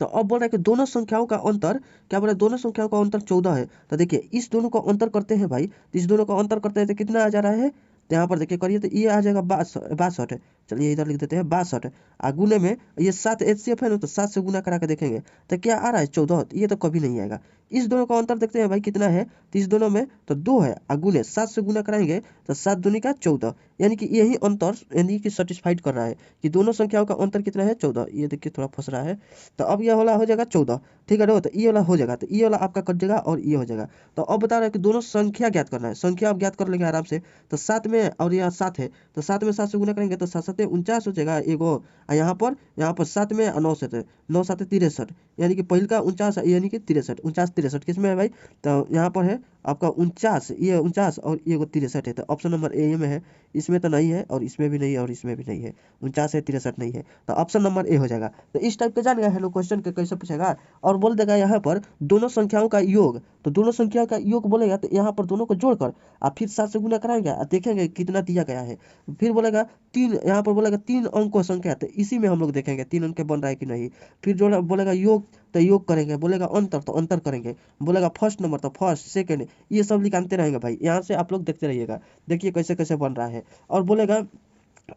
तो अब बोल रहा है कि दोनों संख्याओं का अंतर, क्या बोल रहा है, दोनों संख्याओं का अंतर 14 है। तो देखिए इस दोनों का अंतर करते हैं भाई, तो इस दोनों का अंतर करते हैं तो कितना आ जा रहा है, तो यहाँ पर देखिए करिए तो ये आ जाएगा 62। चलिए इधर लिख देते हैं 62। गुने में ये 7 HCF है ना, तो 7 से गुना करा के देखेंगे तो क्या आ रहा है 14, तो ये तो कभी नहीं आएगा। इस दोनों का अंतर देखते हैं भाई कितना है, तो इस दोनों में तो 2 है, गुने 7 से गुना कराएंगे तो 7 दूनी का 14, यानी कि यही अंतर यानी कि सेटिस्फाइड कर रहा है कि दोनों संख्याओं का अंतर कितना है 14। ये देखिए थोड़ा फंस रहा है। तो अब यह वाला हो जाएगा 14, ठीक है ना। तो ये वाला हो जाएगा, तो ये वाला आपका कट जाएगा और ये हो जाएगा। तो अब बता रहा है कि दोनों संख्या ज्ञात करना है, संख्या आप ज्ञात कर लेंगे आराम से। तो 7 में और यहाँ 7 है, तो 7 में 7 से गुना करेंगे तो 7 7 49 हो जाएगा एगो। और यहाँ पर 7 में 9 से 9 7 63, यानी कि पहले का 49 यानी कि 63 49 63 किस में है भाई, तो यहाँ पर है आपका 49, ये 49 और ये 63 है। तो ऑप्शन नंबर ए में है, इसमें तो नहीं है और इसमें भी नहीं है और इसमें भी नहीं है, 49 है 63 नहीं है, तो ऑप्शन नंबर ए हो जाएगा। तो इस टाइप का जान गया हेलो क्वेश्चन के कैसे पूछेगा। और बोल देगा यहाँ पर दोनों संख्याओं का योग, तो दोनों संख्याओं का योग बोलेगा तो यहाँ पर दोनों को जोड़कर आप फिर 7 से गुना कराएंगे और देखेंगे कितना दिया गया है। फिर बोलेगा 3, यहाँ पर बोलेगा 3 अंक को संख्या, तो इसी में हम लोग देखेंगे 3 अंक के बन रहा है कि नहीं। फिर जो बोलेगा योग तो योग करेंगे, बोलेगा अंतर तो अंतर करेंगे, बोलेगा फर्स्ट नंबर तो फर्स्ट सेकंड, ये सब निकालते रहेंगे भाई। यहाँ से आप लोग देखते रहिएगा, देखिए कैसे कैसे बन रहा है। और बोलेगा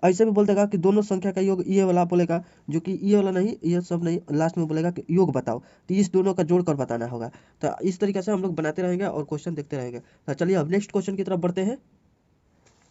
ऐसे भी बोल देगा कि दोनों संख्या का योग, ये वाला बोलेगा जो कि ये वाला नहीं, ये सब नहीं, लास्ट में बोलेगा कि योग बताओ, तो इस दोनों का जोड़कर बताना होगा। तो इस तरीके से हम लोग बनाते रहेंगे और क्वेश्चन देखते रहेंगे। तो चलिए अब नेक्स्ट क्वेश्चन की तरफ बढ़ते हैं।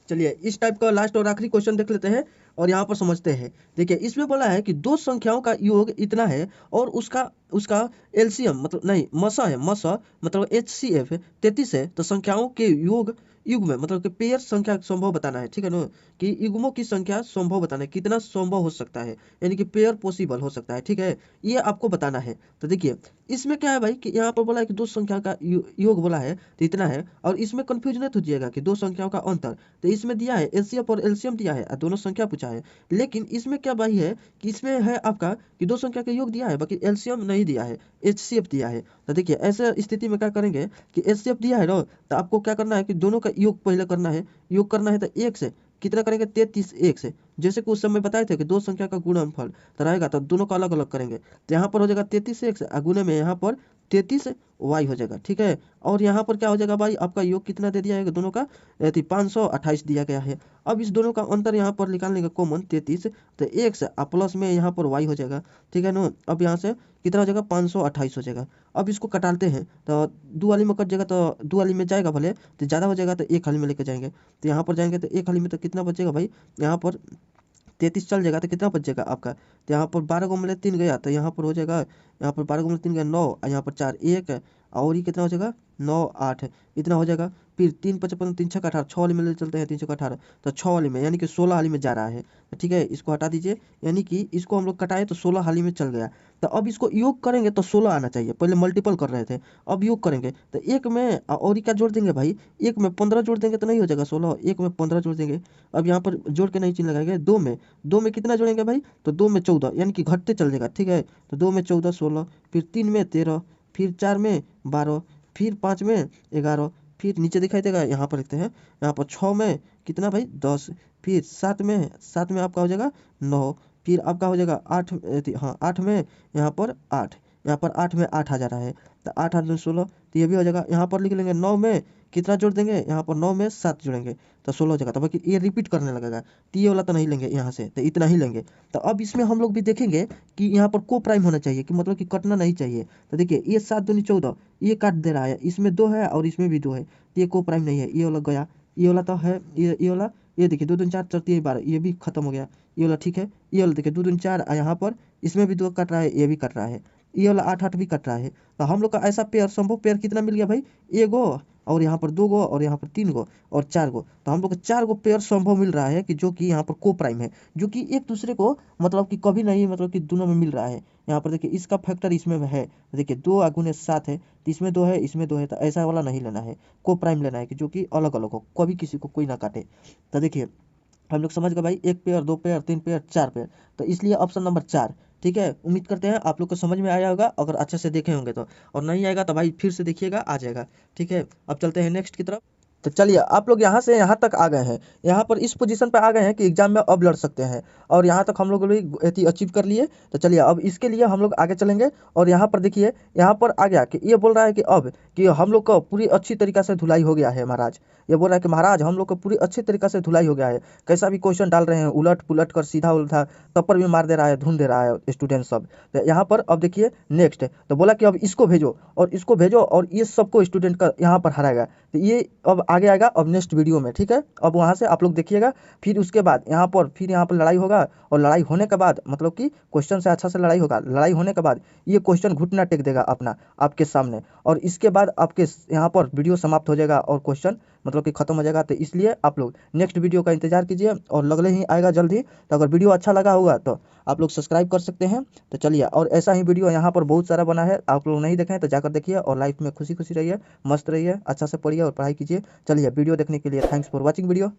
चलिए इस टाइप का लास्ट और आखिरी क्वेश्चन देख लेते हैं और यहाँ पर समझते हैं। देखिए इसमें बोला है कि दो संख्याओं का योग इतना है और उसका उसका एलसीएम मतलब नहीं मसा है, मसा मतलब HCF 33 है। तो संख्याओं के योग युग्म मतलब कि पेयर संख्या संभव बताना है, ठीक है ना, कि युग्मों की संख्या संभव बताना है, कितना संभव हो सकता है, यानी कि पेयर पॉसिबल हो सकता है, ठीक है, ये आपको बताना है। तो देखिए इसमें क्या है भाई कि यहाँ पर बोला है कि दो संख्या का योग बोला है तो इतना है, और इसमें कंफ्यूज नहीं हो जाएगा कि दो संख्याओं का अंतर। तो इसमें दिया है एलसीएम और एलसीएम दिया है, दोनों संख्या पूछा है। लेकिन इसमें क्या भाई है कि इसमें है आपका कि दो संख्या का योग दिया है, बाकी एलसीएम नहीं दिया है, HCF दिया है। तो देखिए ऐसे स्थिति में क्या करेंगे कि HCF दिया है ना, तो आपको क्या करना है कि दोनों का योग पहले करना है। योग करना है तो 1 से कितना करेंगे, 33 1 से, जैसे कि उस समय बताए थे कि दो संख्या का गुणनफल तो रहेगा, तो दोनों का अलग अलग करेंगे। तो यहाँ पर हो जाएगा 33 1 से, गुणे में यहाँ पर 33 Y हो जाएगा, ठीक है। और यहाँ पर क्या हो जाएगा भाई, आपका योग कितना दे दिया है दोनों का, 528 दिया गया है। अब इस दोनों का अंतर यहाँ पर निकालने का कॉमन 33, तो 1 से प्लस में यहाँ पर Y हो जाएगा, ठीक है ना। अब यहाँ से कितना हो जाएगा, 528 हो जाएगा। अब इसको कटाते हैं तो दो वाली में कट जाएगा, तो दो वाली में जाएगा भले तो ज़्यादा हो जाएगा, तो एक हाली में लेके जाएंगे। तो यहाँ पर जाएंगे तो एक हाली में तो कितना बचेगा भाई, यहाँ पर 33 चल जाएगा तो कितना बच जाएगा आपका, तो यहाँ पर 12 को मिले 3 गया, तो यहाँ पर हो जाएगा, यहाँ पर 12 को मिले 3 गया 9, और यहाँ पर 4 1, और ये कितना हो जाएगा 9 8, इतना हो जाएगा। फिर 3 55 3 6 18, 6 वाली में ले चलते हैं, 3 6 18, तो 6 वाली में यानी कि 16 हाली में जा रहा है, तो ठीक है इसको हटा दीजिए, यानी कि इसको हम लोग कटाए तो 16 हाली में चल गया। तो अब इसको योग करेंगे तो 16 आना चाहिए, पहले मल्टीपल कर रहे थे, अब योग करेंगे तो एक में और क्या जोड़ देंगे भाई, एक में 15 जोड़ देंगे तो नहीं हो जाएगा 16, एक में 15 जोड़ देंगे। अब यहाँ पर जोड़ के नहीं चिन्ह लगाएंगे, दो में कितना जोड़ेंगे भाई, तो 2 में 14, यानी कि घटते चल जाएगा, ठीक है। तो 2 में 14 16, फिर 3 में 13, फिर 4 में 12, फिर 5 में 11, फिर नीचे दिखाई देगा यहाँ पर लिखते हैं, यहाँ पर 6 में कितना भाई 10, फिर 7 में आपका हो जाएगा 9, फिर आपका हो जाएगा 8, हाँ 8 में यहाँ पर 8, यहाँ पर 8 में 8 आ जा रहा है, तो 8 8 16, तो ये भी हो जाएगा। यहाँ पर लिख लेंगे 9 में कितना जोड़ देंगे, यहाँ पर 9 में 7 जोड़ेंगे तो 16 हो जाएगा। तो बाकी ये रिपीट करने लगेगा, तो ये वाला तो नहीं लेंगे यहाँ से, तो इतना ही लेंगे। तो अब इसमें हम लोग भी देखेंगे कि यहाँ पर को प्राइम होना चाहिए, कि मतलब कि कटना नहीं चाहिए। तो देखिए ये 7 दूनी 14, ये काट दे रहा है, इसमें 2 है और इसमें भी 2 है, तो ये को प्राइम नहीं है, ये वाला गया, ये वाला तो है, ये वाला, ये देखिए 2 2 4 4 3 12, ये भी खत्म हो गया, ये वाला ठीक है। ये वाला देखिए 2 2 4, यहाँ पर इसमें भी 2 कट रहा है, ये भी कट रहा है, ये वाला 8 8 भी कट रहा है। तो हम लोग का ऐसा पेयर संभव पेयर कितना मिल गया भाई, एगो और यहाँ पर 2 गो और यहाँ पर 3 गो और 4 गो, तो हम लोग को 4 गो पेयर संभव मिल रहा है कि जो कि यहाँ पर को प्राइम है, जो कि एक दूसरे को मतलब कि कभी नहीं मतलब कि दोनों में मिल रहा है। यहाँ पर देखिए इसका फैक्टर इसमें है, देखिए 2 गुने 7 है, तो इसमें 2 है इसमें 2 है, तो ऐसा वाला नहीं लेना है, को प्राइम लेना है कि जो कि अलग अलग हो, कभी किसी को कोई ना काटे। तो देखिए हम लोग समझ गए भाई, 1 पेयर 2 पेयर 3 पेयर 4 पेयर, तो इसलिए ऑप्शन नंबर 4। ठीक है, उम्मीद करते हैं आप लोग को समझ में आया होगा, अगर अच्छे से देखे होंगे तो, और नहीं आएगा तो भाई फिर से देखिएगा, आ जाएगा। ठीक है, अब चलते हैं नेक्स्ट की तरफ। तो चलिए आप लोग यहाँ से यहाँ तक आ गए हैं, यहाँ पर इस पोजीशन पे आ गए हैं कि एग्जाम में अब लड़ सकते हैं, और यहाँ तक हम लोग भी अचीव कर लिए। तो चलिए अब इसके लिए हम लोग आगे चलेंगे, और यहाँ पर देखिए यहाँ पर आ गया कि ये बोल रहा है कि अब कि हम लोग को पूरी अच्छी तरीक़ा से धुलाई हो गया है महाराज। ये बोल रहा है कि महाराज हम लोग को पूरी अच्छी तरीक़ा से धुलाई हो गया है, कैसा भी क्वेश्चन डाल रहे हैं उलट पुलट कर सीधा उल्टा तब पर भी मार दे रहा है, धुन दे रहा है स्टूडेंट सब। तो यहाँ पर अब देखिए नेक्स्ट, तो बोला कि अब इसको भेजो और इसको भेजो और ये सबको स्टूडेंट का यहाँ पर हराएगा। तो ये अब आगे आएगा अब नेक्स्ट वीडियो में। ठीक है, अब वहाँ से आप लोग देखिएगा, फिर उसके बाद यहाँ पर लड़ाई होगा, और लड़ाई होने के बाद मतलब कि क्वेश्चन से अच्छा से लड़ाई होगा, लड़ाई होने के बाद ये क्वेश्चन घुटना टेक देगा अपना आपके सामने, और इसके बाद आपके यहाँ पर वीडियो समाप्त हो जाएगा और क्वेश्चन मतलब कि खत्म हो जाएगा। तो इसलिए आप लोग नेक्स्ट वीडियो का इंतजार कीजिए, और लगले ही आएगा जल्द ही। तो अगर वीडियो अच्छा लगा होगा तो आप लोग सब्सक्राइब कर सकते हैं। तो चलिए, और ऐसा ही वीडियो यहाँ पर बहुत सारा बना है, आप लोग नहीं देखें तो जाकर देखिए, और लाइफ में खुशी खुशी रहिए, मस्त रहिए, अच्छा से पढ़िए और पढ़ाई कीजिए। चलिए, वीडियो देखने के लिए थैंक्स फॉर वॉचिंग वीडियो।